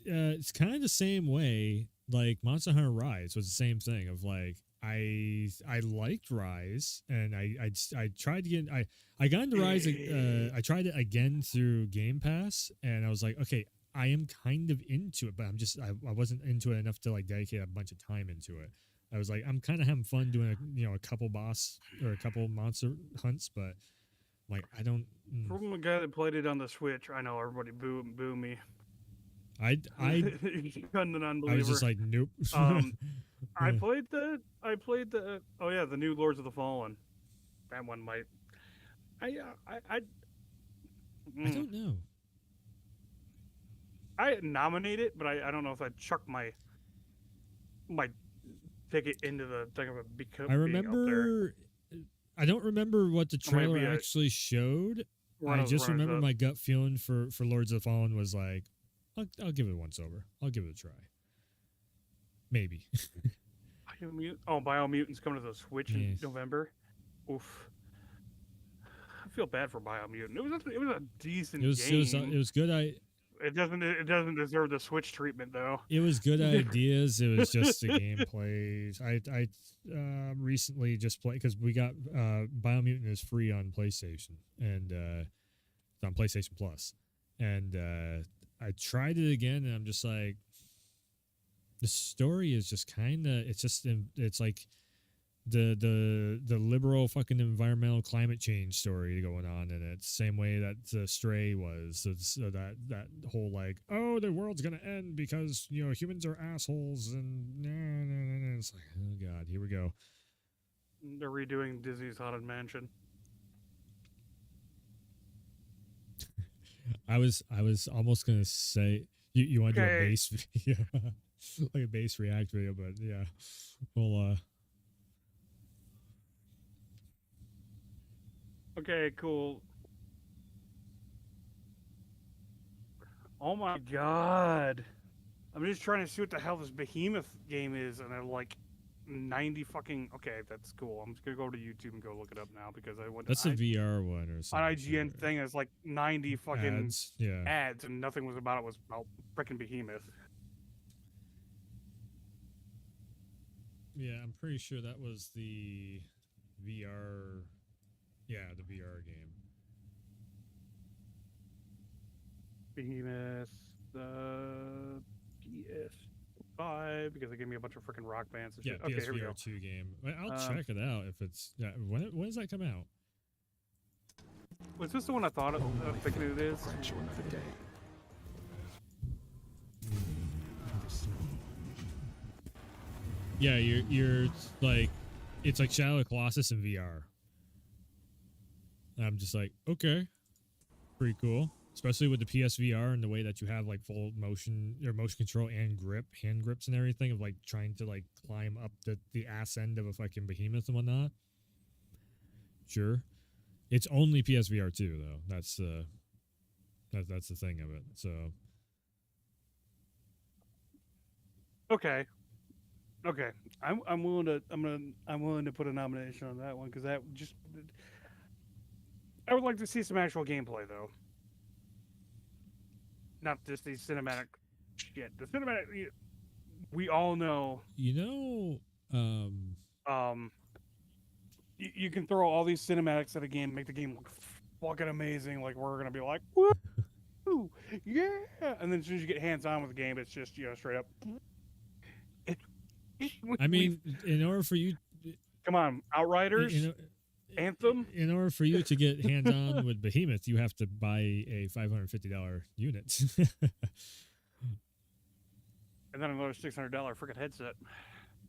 it's kind of the same way. Like Monster Hunter Rise was the same thing. Of like, I liked Rise, and I tried to get. I got into Rise. I tried it again through Game Pass, and I was like, okay, I am kind of into it, but I wasn't into it enough to like dedicate a bunch of time into it. I was like, I'm kind of having fun doing a couple boss or a couple monster hunts, but like I don't. From the guy that played it on the Switch, I know everybody boo me. I an unbeliever. I was just like, nope. I played the the new Lords of the Fallen. That one might. I don't know. I nominate it, but I don't know if I'd chuck my ticket into the thing of a because I remember. I don't remember what the trailer actually showed. I just remember my gut feeling for Lords of the Fallen was like, I'll give it a once over. I'll give it a try. Maybe. Biomutant's coming to the Switch in November. Oof. I feel bad for Biomutant. It was a decent game. It was good. It doesn't deserve the Switch treatment though. It was good ideas. It was just the gameplay. I recently just played because we got Biomutant is free on PlayStation and it's on PlayStation Plus, and I tried it again, and I'm just like, the story is just kind of it's like the liberal fucking environmental climate change story going on in it, same way that Stray was. So that whole like, oh, the world's gonna end because humans are assholes, and it's like, oh god, here we go. They're redoing Disney's Haunted Mansion. I was almost gonna say, You want to do a Okay. base video, like a base react video, but yeah, well, Okay, cool. Oh my god. I'm just trying to see what the hell this behemoth game is, and I'm like 90 fucking. Okay, that's cool. I'm just gonna go to YouTube and go look it up now because I went. that's a VR one or on something. IGN thing. It's like 90 fucking Ads, yeah. ads, and nothing was about it. Was about freaking behemoth. Yeah, I'm pretty sure that was the VR. Yeah, the VR game. Behemoth, the PS5 because they gave me a bunch of freaking rock bands. And Yeah, shit. Okay, here we go. PSVR 2 game. I'll Um, check it out if it's. Yeah, when does that come out? Was this the one I thought of thinking it is? Yeah, you're like, it's like Shadow of the Colossus in VR. I'm just like, okay, pretty cool, especially with the PSVR and the way that you have like full motion or motion control and hand grips and everything of like trying to like climb up the ass end of a fucking behemoth and whatnot. Sure, it's only PSVR 2 though. That's the thing of it. So Okay. Okay, I'm willing to put a nomination on that one because that just I would like to see some actual gameplay though, not just these cinematic shit. The cinematic we all know. You can throw all these cinematics at a game, make the game look fucking amazing. Like we're gonna be like, woo, yeah, and then as soon as you get hands on with the game, it's just straight up. I mean, in order for you, come on, Outriders, Anthem. In order for you to get hands on with Behemoth, you have to buy a $550 unit. And then another $600 freaking headset.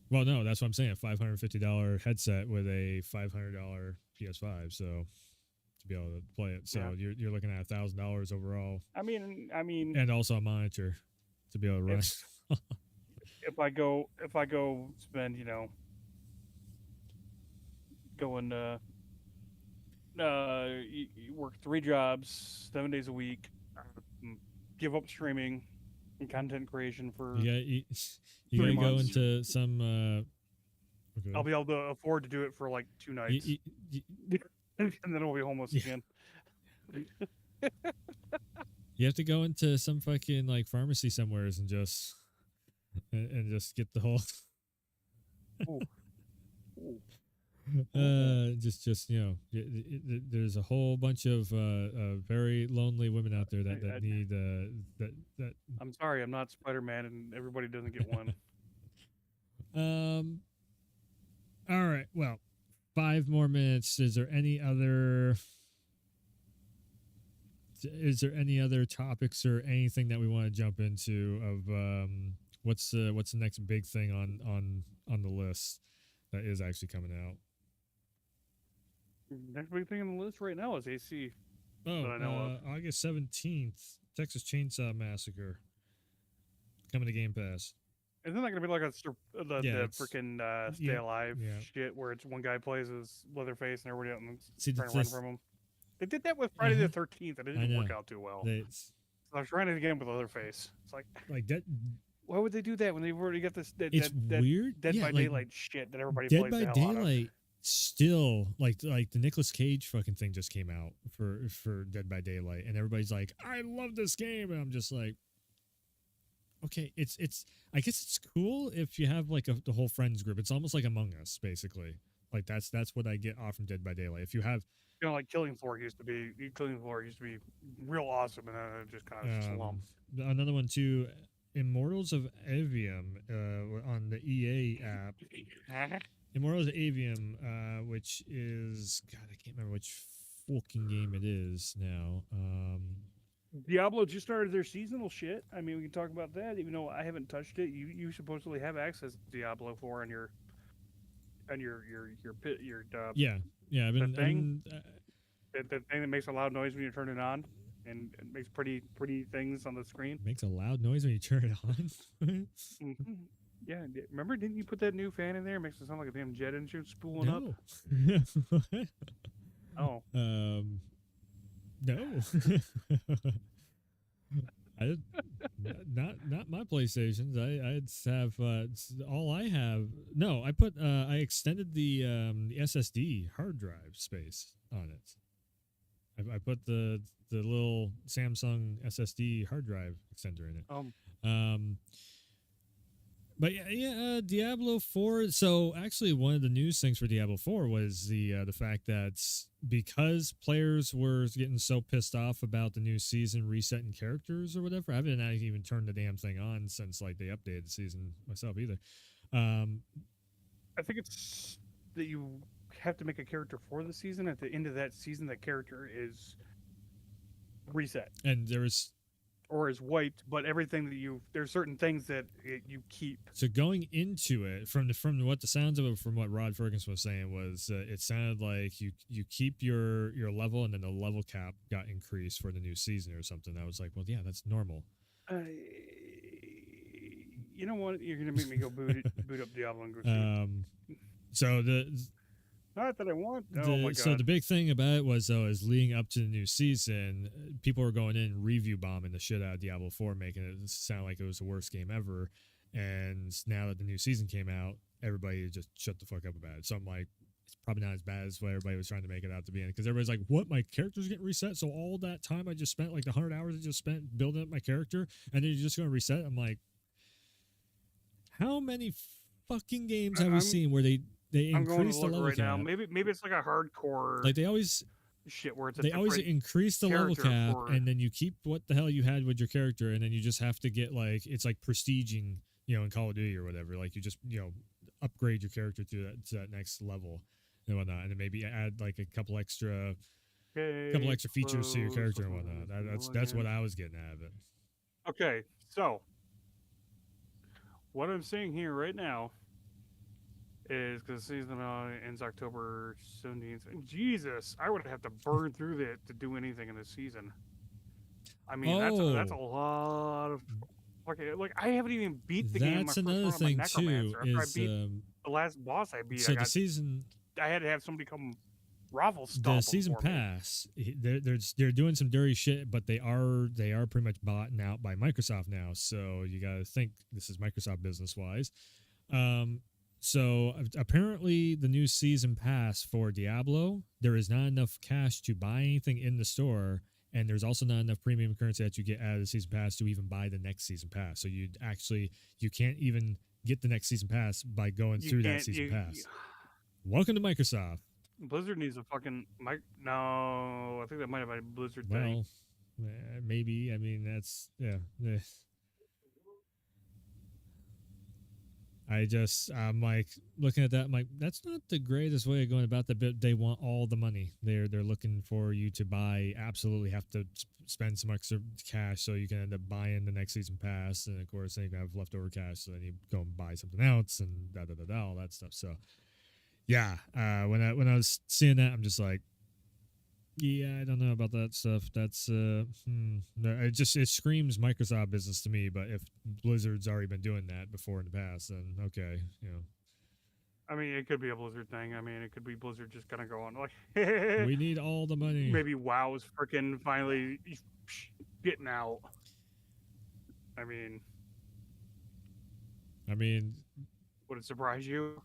Well, no, that's what I'm saying. A $550 headset with a $500 PS5. So to be able to play it, so you're looking at $1,000 overall. I mean, and also a monitor to be able to run. If I go spend, going you work 3 jobs, 7 days a week, give up streaming and content creation for you 3 gotta go months. into some. Okay. I'll be able to afford to do it for like 2 nights, and then I'll be homeless again. You have to go into some fucking like pharmacy somewheres and just get the whole. Just there's a whole bunch of very lonely women out there that need that. I'm sorry, I'm not Spider-Man, and everybody doesn't get one. All right. Well, 5 more minutes. Is there any other topics or anything that we want to jump into of what's the next big thing on the list that is actually coming out? Next big thing on the list right now is AC. Oh, that I know of. August 17th, Texas Chainsaw Massacre coming to Game Pass. Isn't that gonna be like the freaking Stay Alive yeah. shit where it's one guy plays as Leatherface and everybody else See, trying to run from him? They did that with Friday the 13th, and it didn't work out too well. So I was trying it again with Leatherface. It's like that. Why would they do that when they've already got this? It's weird. Dead by like, Daylight shit that everybody Dead plays by the hell Daylight. Still, like the Nicolas Cage fucking thing just came out for Dead by Daylight, and everybody's like, "I love this game," and I'm just like, "Okay, it's I guess it's cool if you have like the whole friends group. It's almost like Among Us, basically. Like that's what I get off from Dead by Daylight. If you have, like Killing Floor used to be real awesome, and then it just kind of slumped. Another one too, Immortals of Avium on the EA app. Immortals of Avium, which is God, I can't remember which fucking game it is now. Diablo just started their seasonal shit. I mean, we can talk about that, even though I haven't touched it. You supposedly have access to Diablo 4 on your yeah. I've been the thing that makes a loud noise when you turn it on. and it makes pretty things on the screen. Makes a loud noise when you turn it on. Hmm. Yeah, remember? Didn't you put that new fan in there? It makes it sound like a damn jet engine spooling up. No. Oh, No. I not my PlayStations. I'd have all I have. No, I put I extended the SSD hard drive space on it. I put the little Samsung SSD hard drive extender in it. But yeah, Diablo 4. So actually, one of the news things for Diablo 4 was the fact that because players were getting so pissed off about the new season resetting characters or whatever, I haven't even turned the damn thing on since like they updated the season myself either. I think it's that you have to make a character for the season. At the end of that season, that character is reset. And there was or is wiped, but everything that there's certain things that you keep. So going into it, from what the sounds of it, from what Rod Ferguson was saying, was it sounded like you keep your level, and then the level cap got increased for the new season or something. I was like, well, yeah, that's normal. You know what? You're gonna make me go boot up Diablo and go. So not that I want. Oh my God. So the big thing about it was, though, is leading up to the new season, people were going in and review bombing the shit out of Diablo 4, making it sound like it was the worst game ever. And now that the new season came out, everybody just shut the fuck up about it. So I'm like, it's probably not as bad as what everybody was trying to make it out to be. Because everybody's like, what? My character's getting reset? So all that time I just spent, like the 100 hours I just spent building up my character, and then you're just going to reset? I'm like, how many fucking games have we seen where they increase the level right cap? Now. Maybe it's like a hardcore. Like they always shit where it's they always increase the level cap, and then you keep what the hell you had with your character, and then you just have to get like it's like prestiging, in Call of Duty or whatever. Like you just upgrade your character to that next level and whatnot, and then maybe add like a couple extra features to your character and whatnot. That's what I was getting out of it. Okay, so what I'm seeing here right now is because the season ends October 17th. Jesus, I would have to burn through that to do anything in this season. I mean, that's a lot of. Okay, like I haven't even beat the game. That's another thing too. Is I beat the last boss I beat. So the season, I had to have somebody come ravel stomp. The season pass, they're doing some dirty shit, but they are pretty much bought out by Microsoft now. So you got to think this is Microsoft business wise. So apparently the new season pass for Diablo, there is not enough cash to buy anything in the store, and there's also not enough premium currency that you get out of the season pass to even buy the next season pass. So you can't even get the next season pass by going through that season pass. Welcome to Microsoft. Blizzard needs a fucking no. I think that might have been a Blizzard thing. Well, maybe. I mean, that's yeah. I'm like looking at that. I'm like, that's not the greatest way of going about that. But they want all the money. They're looking for you to buy. Absolutely have to spend some extra cash so you can end up buying the next season pass. And of course, then you have leftover cash, so then you go and buy something else and all that stuff. So yeah, when I was seeing that, I'm just like, yeah, I don't know about that stuff. That's no, it screams Microsoft business to me. But if Blizzard's already been doing that before in the past, then okay, I mean, it could be a Blizzard thing. I mean, it could be Blizzard just kind of going like, we need all the money. Maybe WoW's freaking finally getting out. I mean, would it surprise you?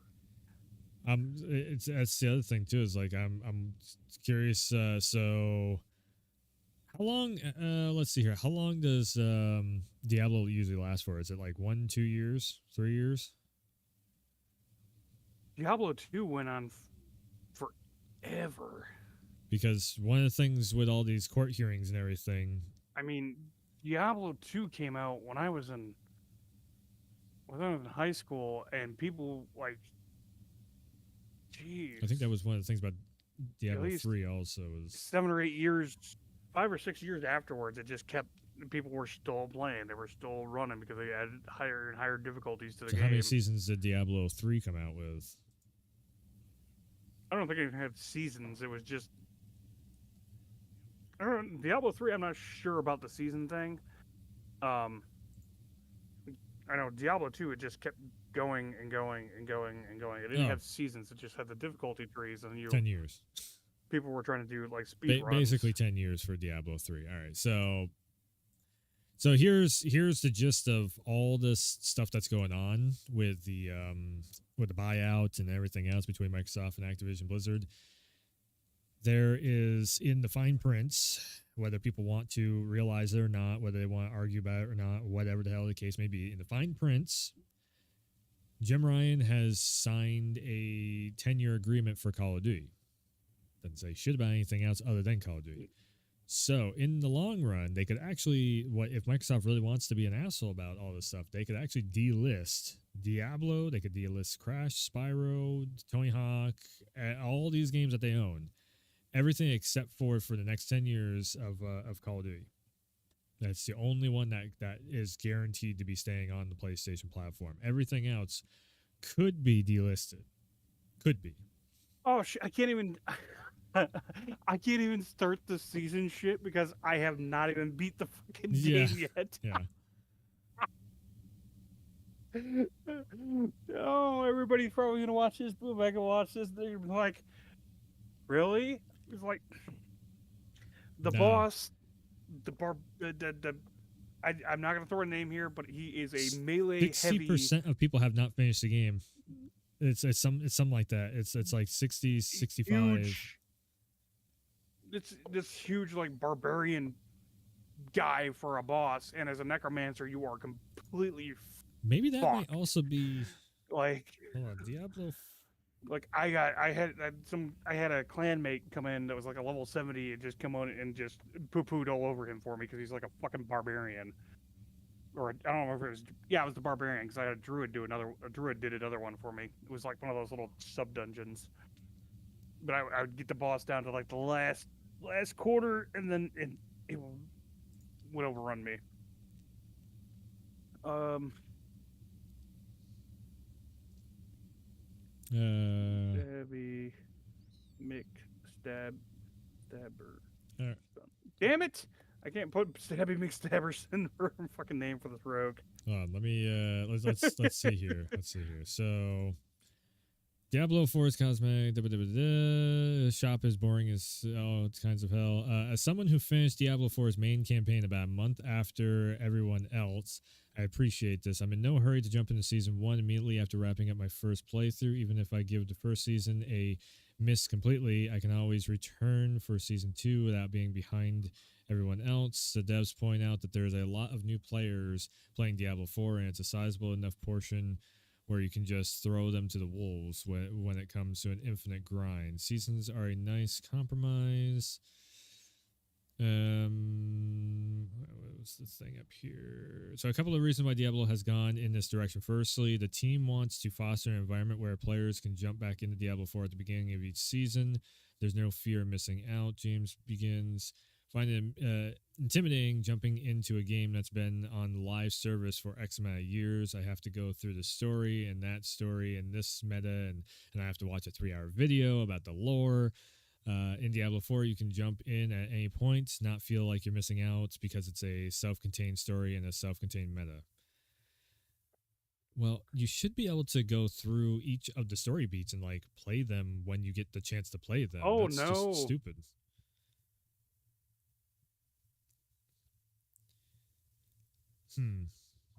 That's the other thing too. Is like I'm curious. So how long? Let's see here. How long does Diablo usually last for? Is it like 1, 2 years, 3 years? Diablo 2 went on forever. Because one of the things with all these court hearings and everything. I mean, Diablo 2 came out when I was in high school, and people like. Jeez. I think that was one of the things about Diablo 3 also was 7 or 8 years, 5 or 6 years afterwards. It just kept people were still playing. They were still running because they added higher and higher difficulties to the game. How many seasons did Diablo 3 come out with? I don't think it had seasons. It was just Diablo 3, I'm not sure about the season thing. I know Diablo 2, it just kept going and going and going and going. It didn't Oh. have seasons; it just had the difficulty trees, and 10 years. people were trying to do like speed runs. Basically 10 years for Diablo 3. All right. So here's the gist of all this stuff that's going on with the buyout and everything else between Microsoft and Activision Blizzard. There is in the fine prints, whether people want to realize it or not, whether they want to argue about it or not, whatever the hell the case may be, in the fine prints, Jim Ryan has signed a 10-year agreement for Call of Duty. Doesn't say shit about anything else other than Call of Duty. So in the long run, they could actually, if Microsoft really wants to be an asshole about all this stuff, they could actually delist Diablo, they could delist Crash, Spyro, Tony Hawk, all these games that they own. Everything except for the next 10 years of Call of Duty. That's the only one that is guaranteed to be staying on the PlayStation platform. Everything else could be delisted. Could be. Oh shit! I can't even start the season shit because I have not even beat the fucking game yet. Yeah. Oh, everybody's probably gonna watch this. Go back and watch this. They're like, really? It's like the boss, I'm not gonna throw a name here, but he is a melee 60% of people have not finished the game. It's something like that. It's like 60, 65. Huge, it's this huge like barbarian guy for a boss, and as a necromancer, you are completely maybe that fucked. might also be like hold on, Diablo. Like I had a clanmate come in that was like a level 70 and just come on and just poo-pooed all over him for me because he's like a fucking barbarian. Or I don't know if it was it was the barbarian because I had a druid did another one for me. It was like one of those little sub dungeons. But I would get the boss down to like the last quarter and then it would overrun me. Stabby McStabber. Right. Damn it! I can't put Stabby McStabberson for a fucking name for this rogue. Hold on, let me let's see here. Let's see here. So Diablo 4's cosmetic. Shop is boring as all kinds of hell. As someone who finished Diablo 4's main campaign about a month after everyone else, I appreciate this. I'm in no hurry to jump into Season 1 immediately after wrapping up my first playthrough. Even if I give the first season a miss completely, I can always return for Season 2 without being behind everyone else. The devs point out that there's a lot of new players playing Diablo 4, and it's a sizable enough portion where you can just throw them to the wolves when it comes to an infinite grind. Seasons are a nice compromise. What's this thing up here? So a couple of reasons why Diablo has gone in this direction. Firstly, the team wants to foster an environment where players can jump back into Diablo 4 at the beginning of each season. There's no fear of missing out. James begins finding it intimidating jumping into a game that's been on live service for X amount of years. I have to go through the story and that story and this meta, and I have to watch a 3-hour video about the lore. In Diablo 4, you can jump in at any point, not feel like you're missing out because it's a self-contained story and a self-contained meta. Well, you should be able to go through each of the story beats and like play them when you get the chance to play them. Oh, That's no. just stupid.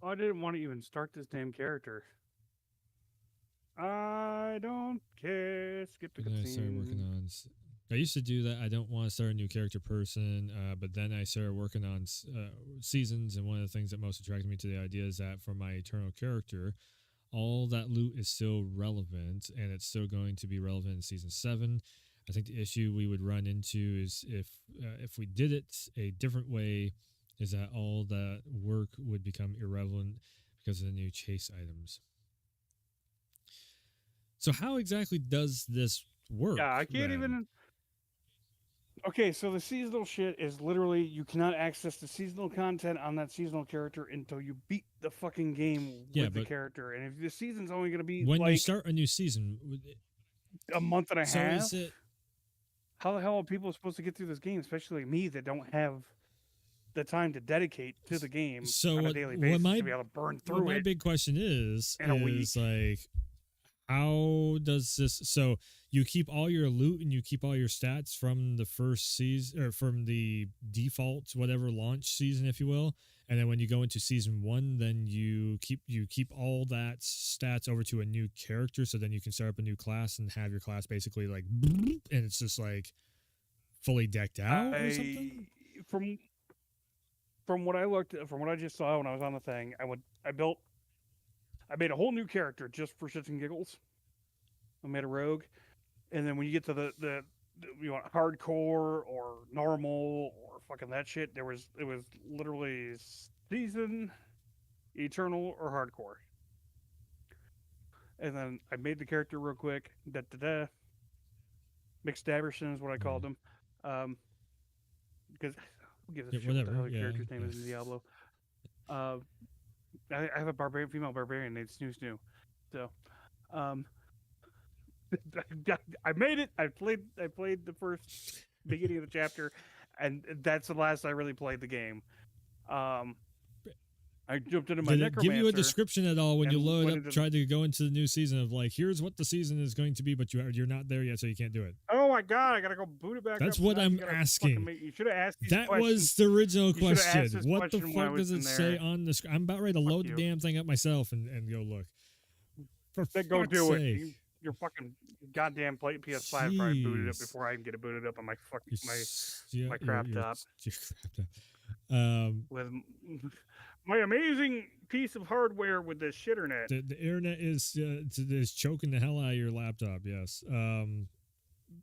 I didn't want to even start this damn character. I don't care. Skip the I started working on. I used to do that. I don't want to start a new character person, but then I started working on seasons, and one of the things that most attracted me to the idea is that for my eternal character, all that loot is still relevant, and it's still going to be relevant in Season 7. I think the issue we would run into is if we did it a different way, is that all that work would become irrelevant because of the new chase items. So how exactly does this work? Yeah, I can't even... Okay, so the seasonal shit is literally you cannot access the seasonal content on that seasonal character until you beat the fucking game with the character. And if the season's only going to be when you start a new season, a month and a half... Is it... how the hell are people supposed to get through this game, especially me that don't have the time to dedicate to the game So on a what? daily What basis my to be able to burn what through my it big question is in a week? like, how does this? So you keep all your loot and you keep all your stats from the first season, or from the default whatever launch season, if you will. And then when you go into season 1, then you keep all that stats over to a new character. So then you can start up a new class and have your class basically like, and it's just like fully decked out or something. From what I from what I just saw when I was on the thing, I made a whole new character just for shits and giggles. I made a rogue, and then when you get to the you want hardcore or normal or fucking that shit, it was literally season, eternal, or hardcore. And then I made the character real quick. Da da da. Mixed Daverson is what I called him, because who gives a Yeah, shit what the hell whatever. the Yeah, character's name yeah. is in Diablo? I have a female barbarian named Snoo Snoo. So, um, I made it. I played the first beginning of the chapter, and that's the last I really played the game. I jumped into my Did it necromancer. give you a description at all when you and load went up, into tried to go into the new season of like, here's what the season is going to be, but you're not there yet, so you can't do it? Oh my god! I gotta go boot it back. That's up. what Now you I'm gotta asking. fucking make- You should have asked these That questions. was the original You should have asked question. this What the question when I fuck was does it in say there. on the screen? I'm about ready to Fuck load you. the damn thing up myself and go look. For Then go fuck's do it. sake. Your fucking goddamn plate PS5 probably booted up Jeez. before I can get it booted up on my fucking Yeah, my crap top. Your crap top. With my amazing piece of hardware with this shitternet. The internet is choking the hell out of your laptop. Yes.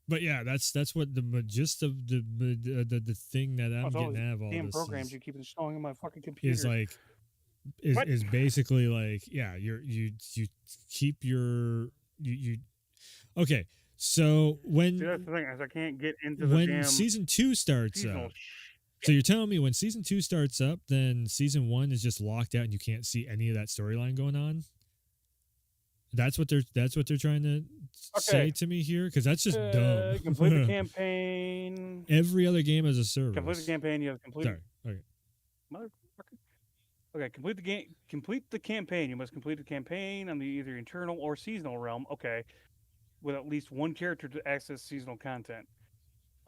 But yeah, that's what the gist of the thing that I'm It's all getting out of all damn this programs is, you keep installing on my fucking computer. is like What? is basically like, yeah, you keep your you okay. So when See, that's the thing, is I can't get into the damn season 2 starts seasonal up, so you're telling me when season 2 starts up, then season 1 is just locked out and you can't see any of that storyline going on? That's what they're trying to say to me here, because that's just dumb. Complete the campaign. Every other game has a service. Complete the campaign. You have complete. Sorry. Okay. Motherfucker. Okay, complete the game. Complete the campaign. You must complete the campaign on the either eternal or seasonal realm. Okay, with at least one character to access seasonal content.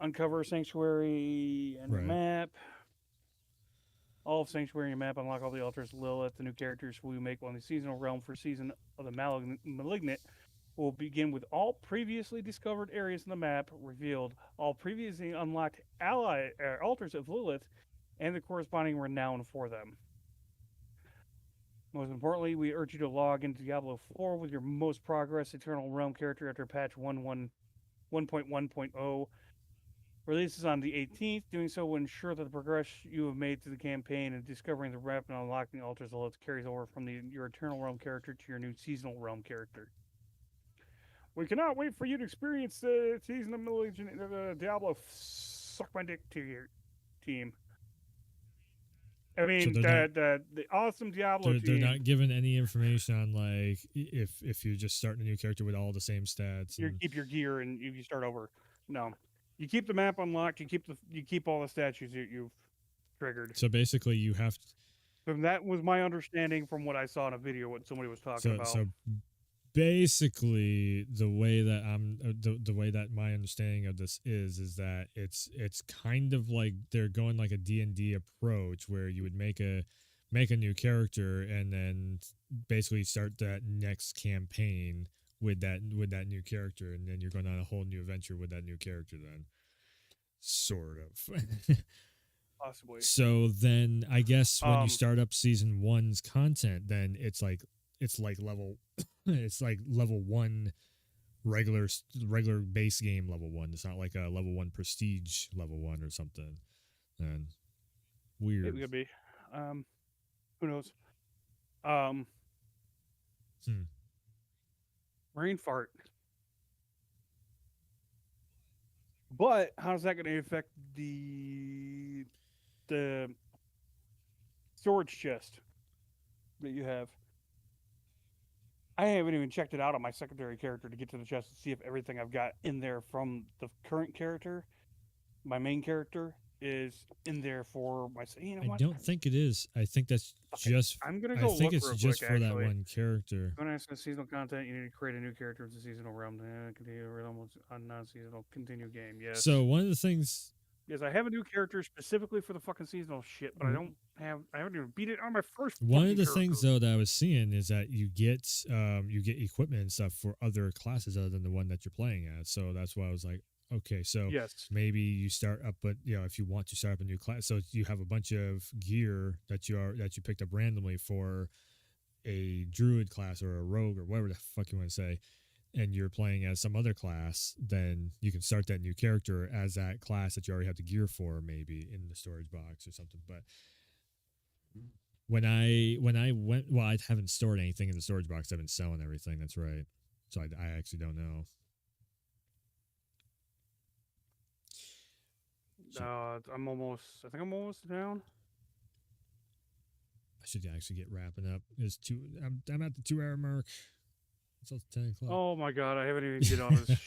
Uncover a sanctuary and the Right. map. All of sanctuary and map. Unlock all the altars. Lilith. The new characters we make on the seasonal realm for season of the malignant. Will begin with all previously discovered areas in the map revealed, all previously unlocked altars of Lilith, and the corresponding renown for them. Most importantly, we urge you to log into Diablo 4 with your most progress Eternal Realm character after patch 1.1.0 releases on the 18th. Doing so will ensure that the progress you have made through the campaign and discovering the map and unlocking altars of Lilith carries over from your Eternal Realm character to your new Seasonal Realm character. We cannot wait for you to experience the season of Diablo. Suck my dick to your team. I mean, So the awesome Diablo They're team. not giving any information on like if you're just starting a new character with all the same stats. You keep your gear and you start over. No, you keep the map unlocked. You keep all the statues that you've triggered. So basically, you have to. And that was my understanding from what I saw in a video. What somebody was talking about. So basically, the way that the way that my understanding of this is that it's kind of like they're going like a D&D approach where you would make a new character and then basically start that next campaign with that new character, and then you're going on a whole new adventure with that new character then, sort of. Possibly. So then I guess when you start up season 1's content, then it's like level it's like level 1 regular base game level 1. It's not like a level 1 prestige level 1 or something. And weird. It could be. Who knows? Brain fart. But how's that going to affect the storage chest that you have? I haven't even checked it out on my secondary character to get to the chest to see if everything I've got in there from the current character, my main character, is in there for my. You know I what? don't think it is. I think that's just. I'm gonna I go think look it's real just quick. for that Actually, one character. when I say seasonal content, you need to create a new character with the seasonal realm. Continue realm with a non-seasonal continue game. Yes. So one of the things. Yes, I have a new character specifically for the fucking seasonal shit, but I haven't even beat it on my first. One of fucking the character. things though that I was seeing is that you get equipment and stuff for other classes other than the one that you're playing as. So that's why I was like, okay, so Yes. maybe you start up, but if you want to start up a new class, so you have a bunch of gear that you picked up randomly for a druid class or a rogue or whatever the fuck you want to say, and you're playing as some other class, then you can start that new character as that class that you already have the gear for, maybe in the storage box or something. But when I went, well, I haven't stored anything in the storage box. I've been selling everything. That's right. So I actually don't know. I think I'm almost down. I should actually get wrapping up. I'm at the 2-hour mark. It's all 10 o'clock. Oh my god, I haven't even get on this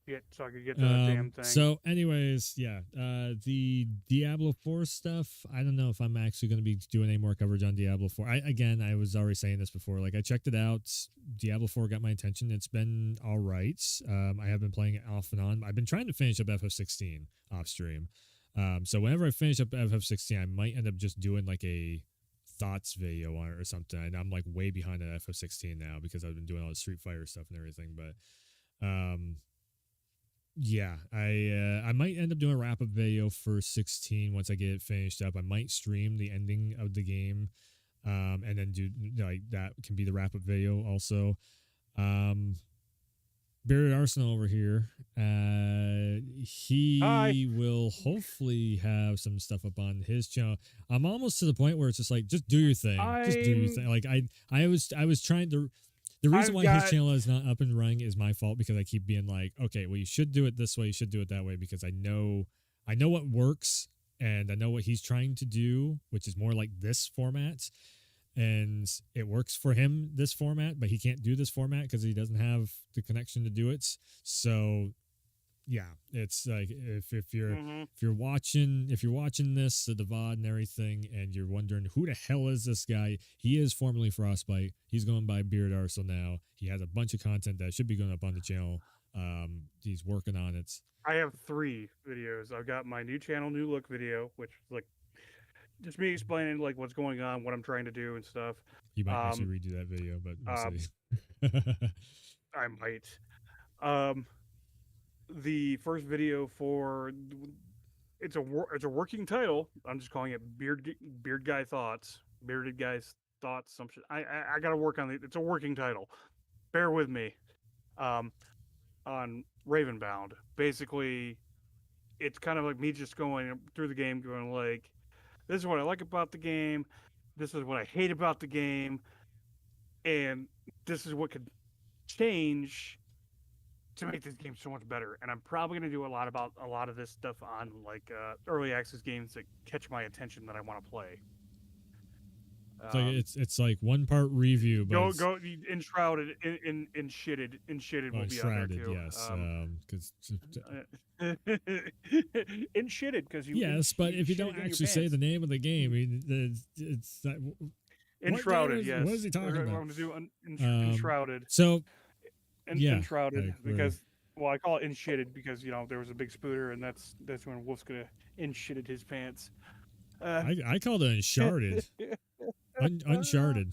shit so I could get to that damn thing. So, anyways, yeah, the Diablo 4 stuff. I don't know if I'm actually going to be doing any more coverage on Diablo 4. I was already saying this before. Like, I checked it out. Diablo 4 got my attention. It's been all right. I have been playing it off and on. I've been trying to finish up FF16 off stream. So whenever I finish up FF16, I might end up just doing like a thoughts video on it or something. And I'm like way behind on FF16 now because I've been doing all the Street Fighter stuff and everything. But yeah, I might end up doing a wrap up video for 16 once I get it finished up. I might stream the ending of the game, and then do like that can be the wrap up video also. Bearded Arsenal over here. He Hi. will hopefully have some stuff up on his channel. I'm almost to the point where it's just like, just do your thing. Just do your thing. Like I was trying to. The reason why his channel is not up and running is my fault because I keep being like, okay, well, you should do it this way, you should do it that way, because I know what works and I know what he's trying to do, which is more like this format. And it works for him, this format, but he can't do this format because he doesn't have the connection to do it. So yeah, it's like if you're watching this, the VOD and everything, and you're wondering who the hell is this guy, he is formerly Frostbite. He's going by Beard Arsenal now. He has a bunch of content that should be going up on the channel. He's working on it. I have 3 videos. I've got my new channel, new look video, which is like just me explaining like what's going on, what I'm trying to do and stuff. You might actually redo that video, but we'll see. I might. The first video for it's a working title. I'm just calling it Bearded Guy's Thoughts. Some shit. I got to work on it. It's a working title. Bear with me. On Ravenbound, basically, it's kind of like me just going through the game, going like, this is what I like about the game, this is what I hate about the game, and this is what could change to make this game so much better. And I'm probably going to do a lot of this stuff on like early access games that catch my attention that I want to play. It's like one part review, but go Enshrouded in shitted will be out there too. Yes, in shitted because you. Yes, but if you don't actually say the name of the game, it's that. Enshrouded. Yes. What is he talking about? I want to do Enshrouded. So. Yeah, Enshrouded because I call it Enshitted because there was a big spooter and that's when Wolf's gonna enshitted his pants. I called it Enshrouded. Uncharted.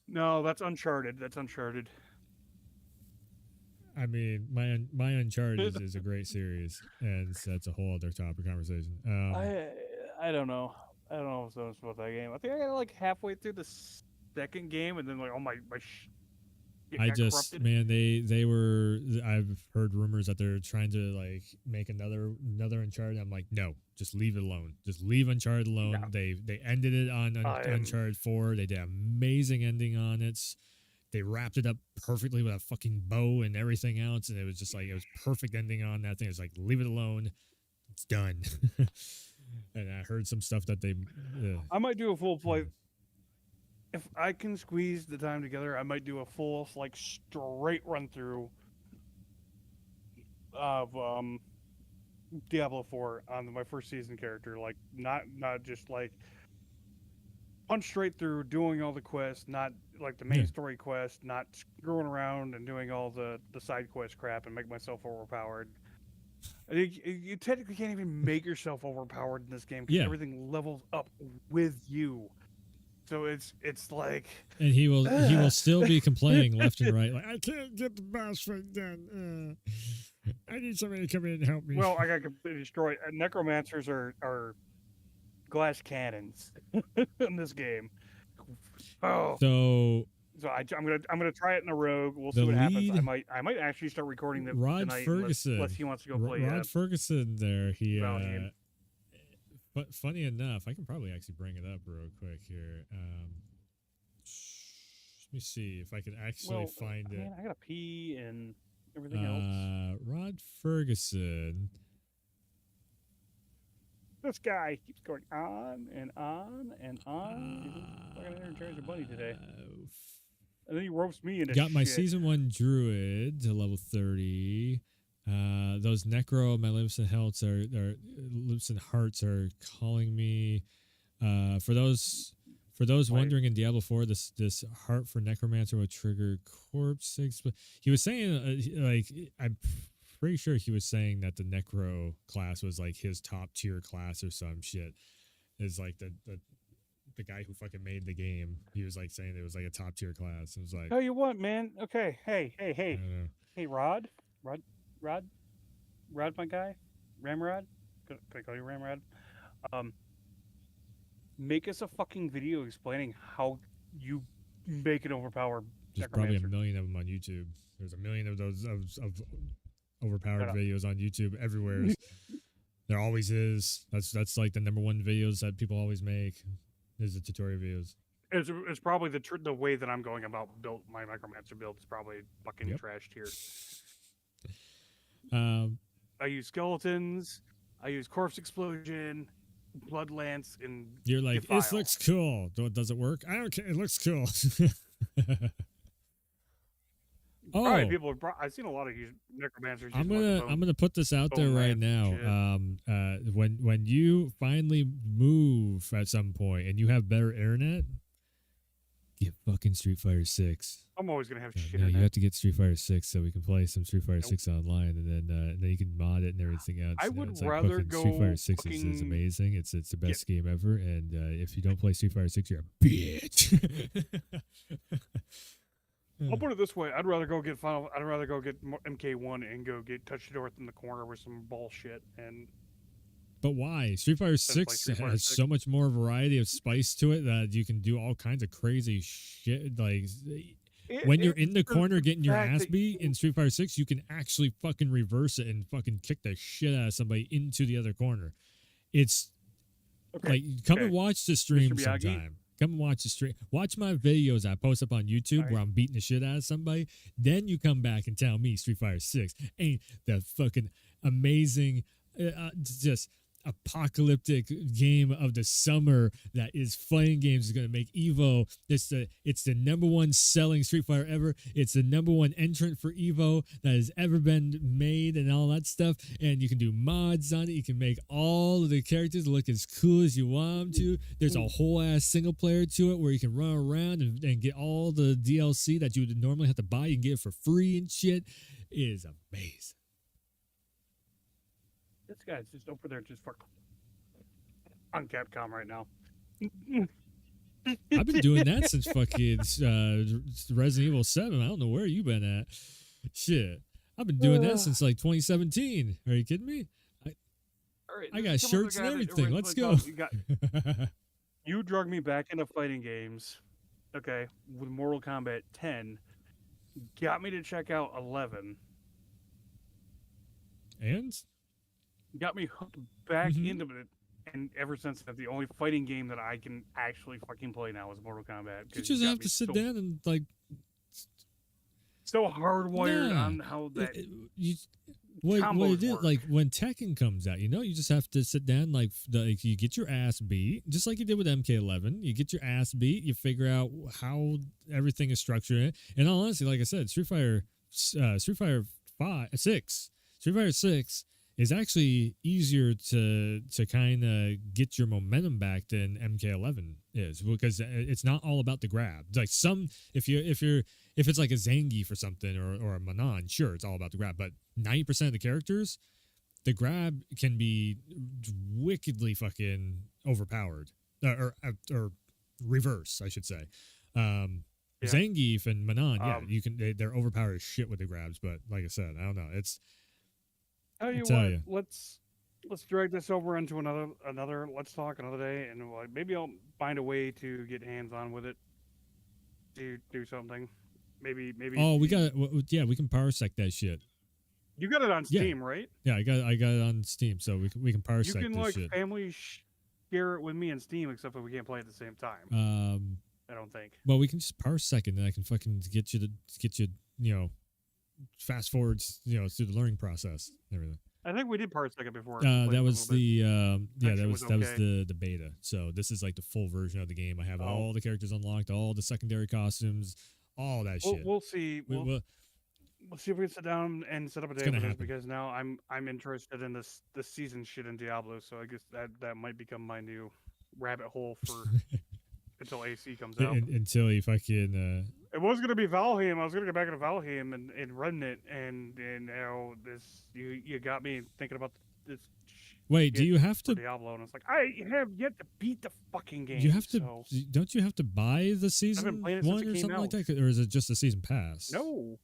No, that's Uncharted. That's Uncharted. I mean, my Uncharted is a great series, and that's a whole other topic conversation. I don't know. I don't know so much about that game. I think I got like halfway through the second game, and then like, oh my corrupted. Man, they were. I've heard rumors that they're trying to like make another Uncharted. I'm like, no, just leave it alone. Just leave Uncharted alone. No. They ended it on Uncharted 4. They did an amazing ending on it. They wrapped it up perfectly with a fucking bow and everything else, and it was just like it was perfect ending on that thing. It's like leave it alone. It's done. And I heard some stuff that they. I might do a full play. if I can squeeze the time together, I might do a full like straight run through of Diablo 4 on my first season character. Like not just like punch straight through doing all the quests, not like the main Yeah. story quest, not screwing around and doing all the side quest crap and make myself overpowered. You technically can't even make yourself overpowered in this game because Yeah. everything levels up with you. So it's like, And he will still be complaining left and right, like I can't get the boss fight done. I need somebody to come in and help me. well, I got completely destroyed. Necromancers are glass cannons in this game. Oh, So so I'm gonna try it in a rogue. We'll The see what happens. lead- I might actually start recording the Rod tonight Ferguson, unless he wants to go play. Rod Ferguson, there he. Valiant. But funny enough, I can probably actually bring it up real quick here. Let me see if I can actually find it. Man, I gotta pee and everything else. Rod Ferguson. This guy keeps going on and on and on. He's fucking Energizer Bunny today. And then he ropes me into Got my shit. season 1 druid to level 30. Those necro, my limbs and hearts are calling me. For those wondering, in Diablo 4, this heart for necromancer will trigger corpse 6. But he was saying like I'm pretty sure he was saying that the necro class was like his top tier class or some shit. Is like the guy who fucking made the game. He was like saying it was like a top tier class. It was like, Tell you what, man. Okay, hey, I don't know. hey, Rod, my guy, Ramrod. Could I call you Ramrod? Make us a fucking video explaining how you make an overpowered There's probably a necromancer. million of them on YouTube. There's a million of those of overpowered Shut up. videos on YouTube everywhere. There always is. That's like the number one videos that people always make. Is the tutorial videos. It's probably the way that I'm going about my necromancer build is probably fucking Yep. trashed here. I use skeletons. I use corpse explosion, blood lance, and You're like, defile. this looks cool. Does it work? I don't care. It looks cool. Probably people. I've seen a lot of necromancers. I'm using, gonna I'm gonna put this out there bone right lance and now. When you finally move at some point and you have better internet, get fucking Street Fighter 6. I'm always gonna have shit. No, in you it. have to get Street Fighter 6 so we can play some Street Fighter 6 online, and then you can mod it and everything else. I You know, would it's like rather fucking go Street Fighter 6 is fucking amazing. It's the best game ever, and if you don't play Street Fighter 6, you're a bitch. I'll put it this way: I'd rather go get MK1 and go get Touch North in the corner with some bullshit. And But why? Street Fighter 6 Street Fighter has 6. so much more variety of spice to it that you can do all kinds of crazy shit. Like when you're in the corner getting your ass beat in Street Fighter 6, you can actually fucking reverse it and fucking kick the shit out of somebody into the other corner. It's like come and watch the stream Mr. Miyagi? sometime. Come and watch the stream. Watch my videos I post up on YouTube where I'm beating the shit out of somebody. Then you come back and tell me Street Fighter 6 ain't the fucking amazing, just apocalyptic game of the summer that is fighting games is going to make Evo. It's the number one selling Street Fighter ever. It's the number one entrant for Evo that has ever been made and all that stuff. And you can do mods on it. You can make all of the characters look as cool as you want them to. There's a whole ass single player to it where you can run around and get all the DLC that you would normally have to buy. You can get it for free and shit. It is amazing. this guy's just over there, just fuck on Capcom right now. I've been doing that since fucking Resident Evil 7. I don't know where you been at. Shit. I've been doing that since like 2017. Are you kidding me? All right, I there's got some other shirts guy and that- everything. wait, Let's wait, go. You drug me back into fighting games, okay, with Mortal Kombat 10. Got me to check out 11. And? Got me hooked back Mhm. into it. And ever since that, the only fighting game that I can actually fucking play now is Mortal Kombat. You 'cause just got have me to sit so, down and like. So hardwired Nah. on how that. what combos it is, work. like when Tekken comes out, you just have to sit down, like you get your ass beat, just like you did with MK11. You get your ass beat, you figure out how everything is structured. And honestly, like I said, Street Fighter 6 is actually easier to kind of get your momentum back than MK11 is, because it's not all about the grab. Like if it's like a Zangief or something, or a Manon, sure, it's all about the grab. But 90% of the characters, the grab can be wickedly fucking overpowered, or reverse, I should say. Yeah. Zangief and Manon, they're overpowered as shit with the grabs. But like I said, I don't know. Tell you tell what, ya. let's drag this over into another. Let's talk another day, and maybe I'll find a way to get hands on with it. Do something. Maybe. Oh, we got we can parsec that shit. You got it on Steam, right? Yeah, I got it on Steam, so we can parsec You can this shit. family share it with me on Steam, except that we can't play at the same time. I don't think. Well, we can just parsec it, and I can fucking get you fast forwards through the learning process and everything. I think we did parsec it before. That was the that was okay. the beta. So this is like the full version of the game. I have all the characters unlocked, all the secondary costumes, all that shit. We'll see. We'll see if we can sit down and set up a day for this, because now I'm interested in this season shit in Diablo. So I guess that might become my new rabbit hole for until AC comes out. Until you fucking. It was gonna be Valheim. I was gonna get back into Valheim and run it, and now this you got me thinking about this. Wait, do you have to Diablo? And it's like, I have yet to beat the fucking game. You have to. Don't you have to buy the season playing it one since it or came something like out. that, or is it just a season pass? No.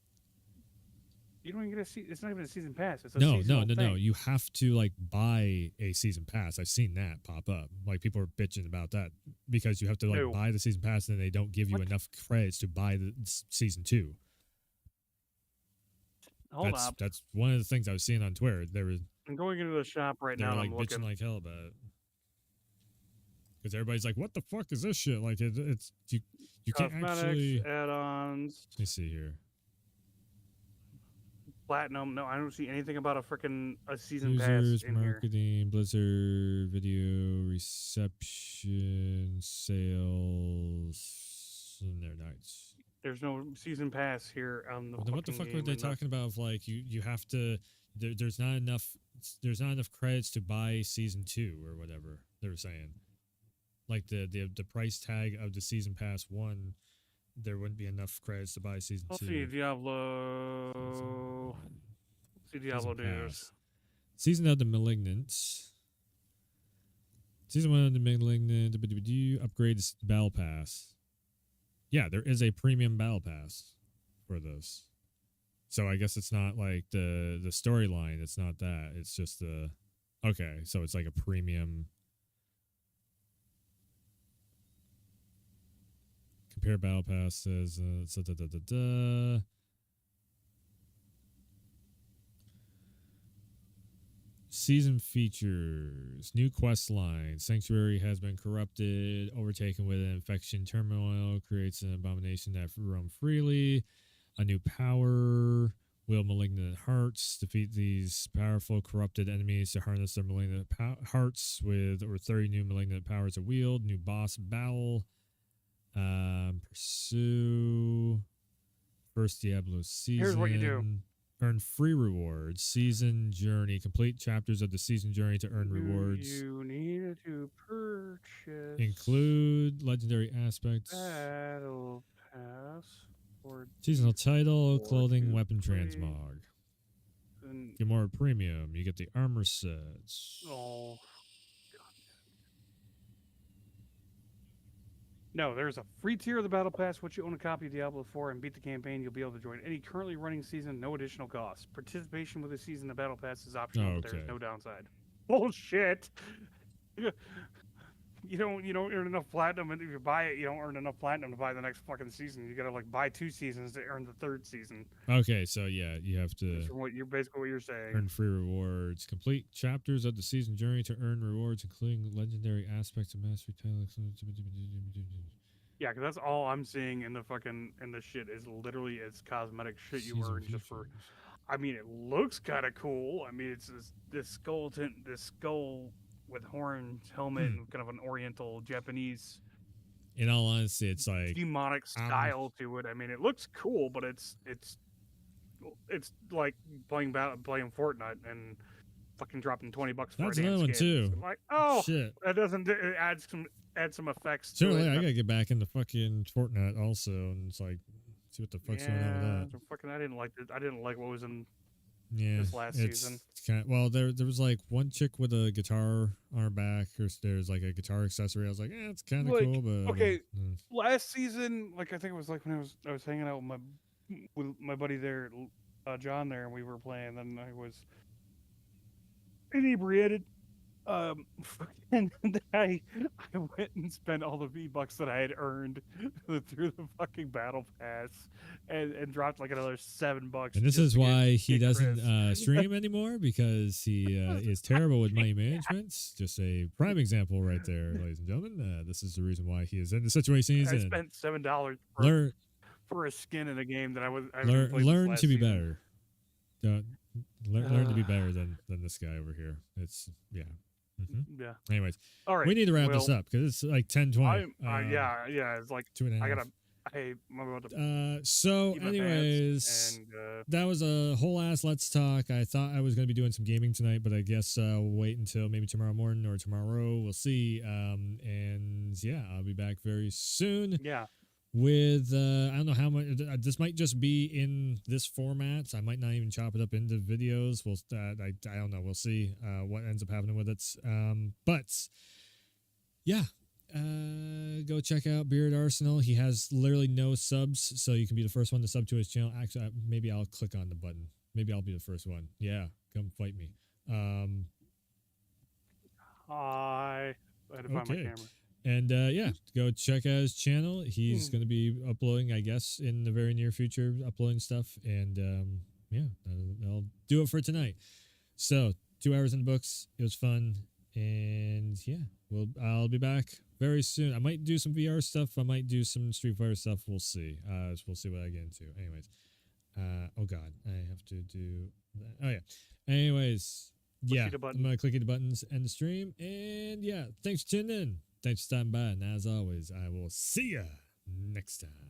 You don't even get it's not even a season pass. It's a No. thing. You have to buy a season pass. I've seen that pop up. Like people are bitching about that because you have to buy the season pass, and they don't give you enough credits to buy the season 2. Hold up. That's one of the things I was seeing on Twitter. I'm going into the shop right now. They're I'm bitching looking. like hell about it because everybody's like, "What the fuck is this shit?" Like it's you can't actually add-ons. Let me see here. Platinum. No, I don't see anything about a season Users, pass in marketing, Blizzard, video, reception, sales, and their nights. There's no season pass here on the. Well, then what the fuck were they talking about? Of like you have to. There's not enough credits to buy season 2 or whatever they were saying. Like the price tag of the season pass 1. There wouldn't be enough credits to buy season 2. Let's see Diablo. See Diablo news. Season of the Malignant. Season 1 of the Malignant. Upgrade the Battle Pass. Yeah, there is a premium Battle Pass for this. So I guess it's not like the storyline. It's not that. It's just the. Okay, so it's like a premium. Compare battle passes. Season features. New quest line. Sanctuary has been corrupted, overtaken with an infection turmoil, creates an abomination that roam freely. A new power. Will malignant hearts defeat these powerful corrupted enemies to harness their malignant hearts with over 30 new malignant powers to wield. New boss battle. Pursue first Diablo season. Here's what you do. Earn free rewards. Season journey. Complete chapters of the season journey to earn rewards. You need to purchase. Include legendary aspects. Battle pass. Seasonal title, clothing, weapon transmog. Get more premium. You get the armor sets. Oh. No, there's a free tier of the Battle Pass, which you own a copy of Diablo 4 and beat the campaign. You'll be able to join any currently running season, no additional cost. Participation with the season, the Battle Pass is optional, but there's no downside. Bullshit! You don't earn enough platinum, and if you buy it, you don't earn enough platinum to buy the next fucking season. You gotta buy 2 seasons to earn the 3rd season. Okay, so yeah, you have to. That's what you're saying. Earn free rewards. Complete chapters of the season journey to earn rewards, including legendary aspects of mastery titles. Yeah, because that's all I'm seeing in the shit is literally it's cosmetic shit you earn just for. I mean, it looks kind of cool. I mean, it's this skull with horns, helmet, and kind of an Oriental Japanese In all honesty, it's like demonic style to it. I mean, it looks cool, but it's like playing Fortnite and fucking dropping $20 for that's a damn another one skin. too. It's like, oh, Shit. that doesn't it adds some effects. Certainly, to it. I gotta get back into fucking Fortnite also, and it's like see what the fuck's going on with that. so fucking, I didn't like what was in Yeah, this last season. It's kind of, well, there was like one chick with a guitar on her back, or there's like a guitar accessory. I was like, it's kind of Like, cool, but okay, last season, like I think it was like when I was hanging out with my buddy there, John there, and we were playing. And I was inebriated. And then I went and spent all the V-Bucks that I had earned through the fucking battle pass, and dropped like another $7. And this just is to why he get doesn't Chris. stream anymore, because he is terrible with money management. Just a prime example right there, ladies and gentlemen. This is the reason why he is in the situation he's I in. spent $7 for a skin in a game that I learn to be season. better. Don't learn to be better than this guy over here. It's Yeah. Anyways, All right. we need to wrap this up because it's like 10:20. Yeah. It's like 2.5. I'm about to So pee my anyways, pants and that was a whole ass Let's Talk. I thought I was going to be doing some gaming tonight, but I guess we'll wait until maybe tomorrow morning or tomorrow. We'll see. And yeah, I'll be back very soon. Yeah. With I don't know how much this might just be in this format. I might not even chop it up into videos. We'll I don't know. We'll see what ends up happening with it. But yeah, go check out Beard Arsenal. He has literally no subs, so you can be the first one to sub to his channel. Actually, maybe I'll click on the button. Maybe I'll be the first one. Yeah, come fight me. Hi. I had to find my camera. And yeah, go check out his channel. He's going to be uploading, I guess, in the very near future, uploading stuff. And yeah, I'll do it for tonight. So 2 hours in the books. It was fun. And yeah, I'll be back very soon. I might do some VR stuff. I might do some Street Fighter stuff. We'll see. We'll see what I get into. Anyways. Oh God, I have to do that. Oh yeah. Anyways, yeah, I'm going to click the buttons, end the stream. And yeah, thanks for tuning in. Thanks for stopping by, and as always, I will see ya next time.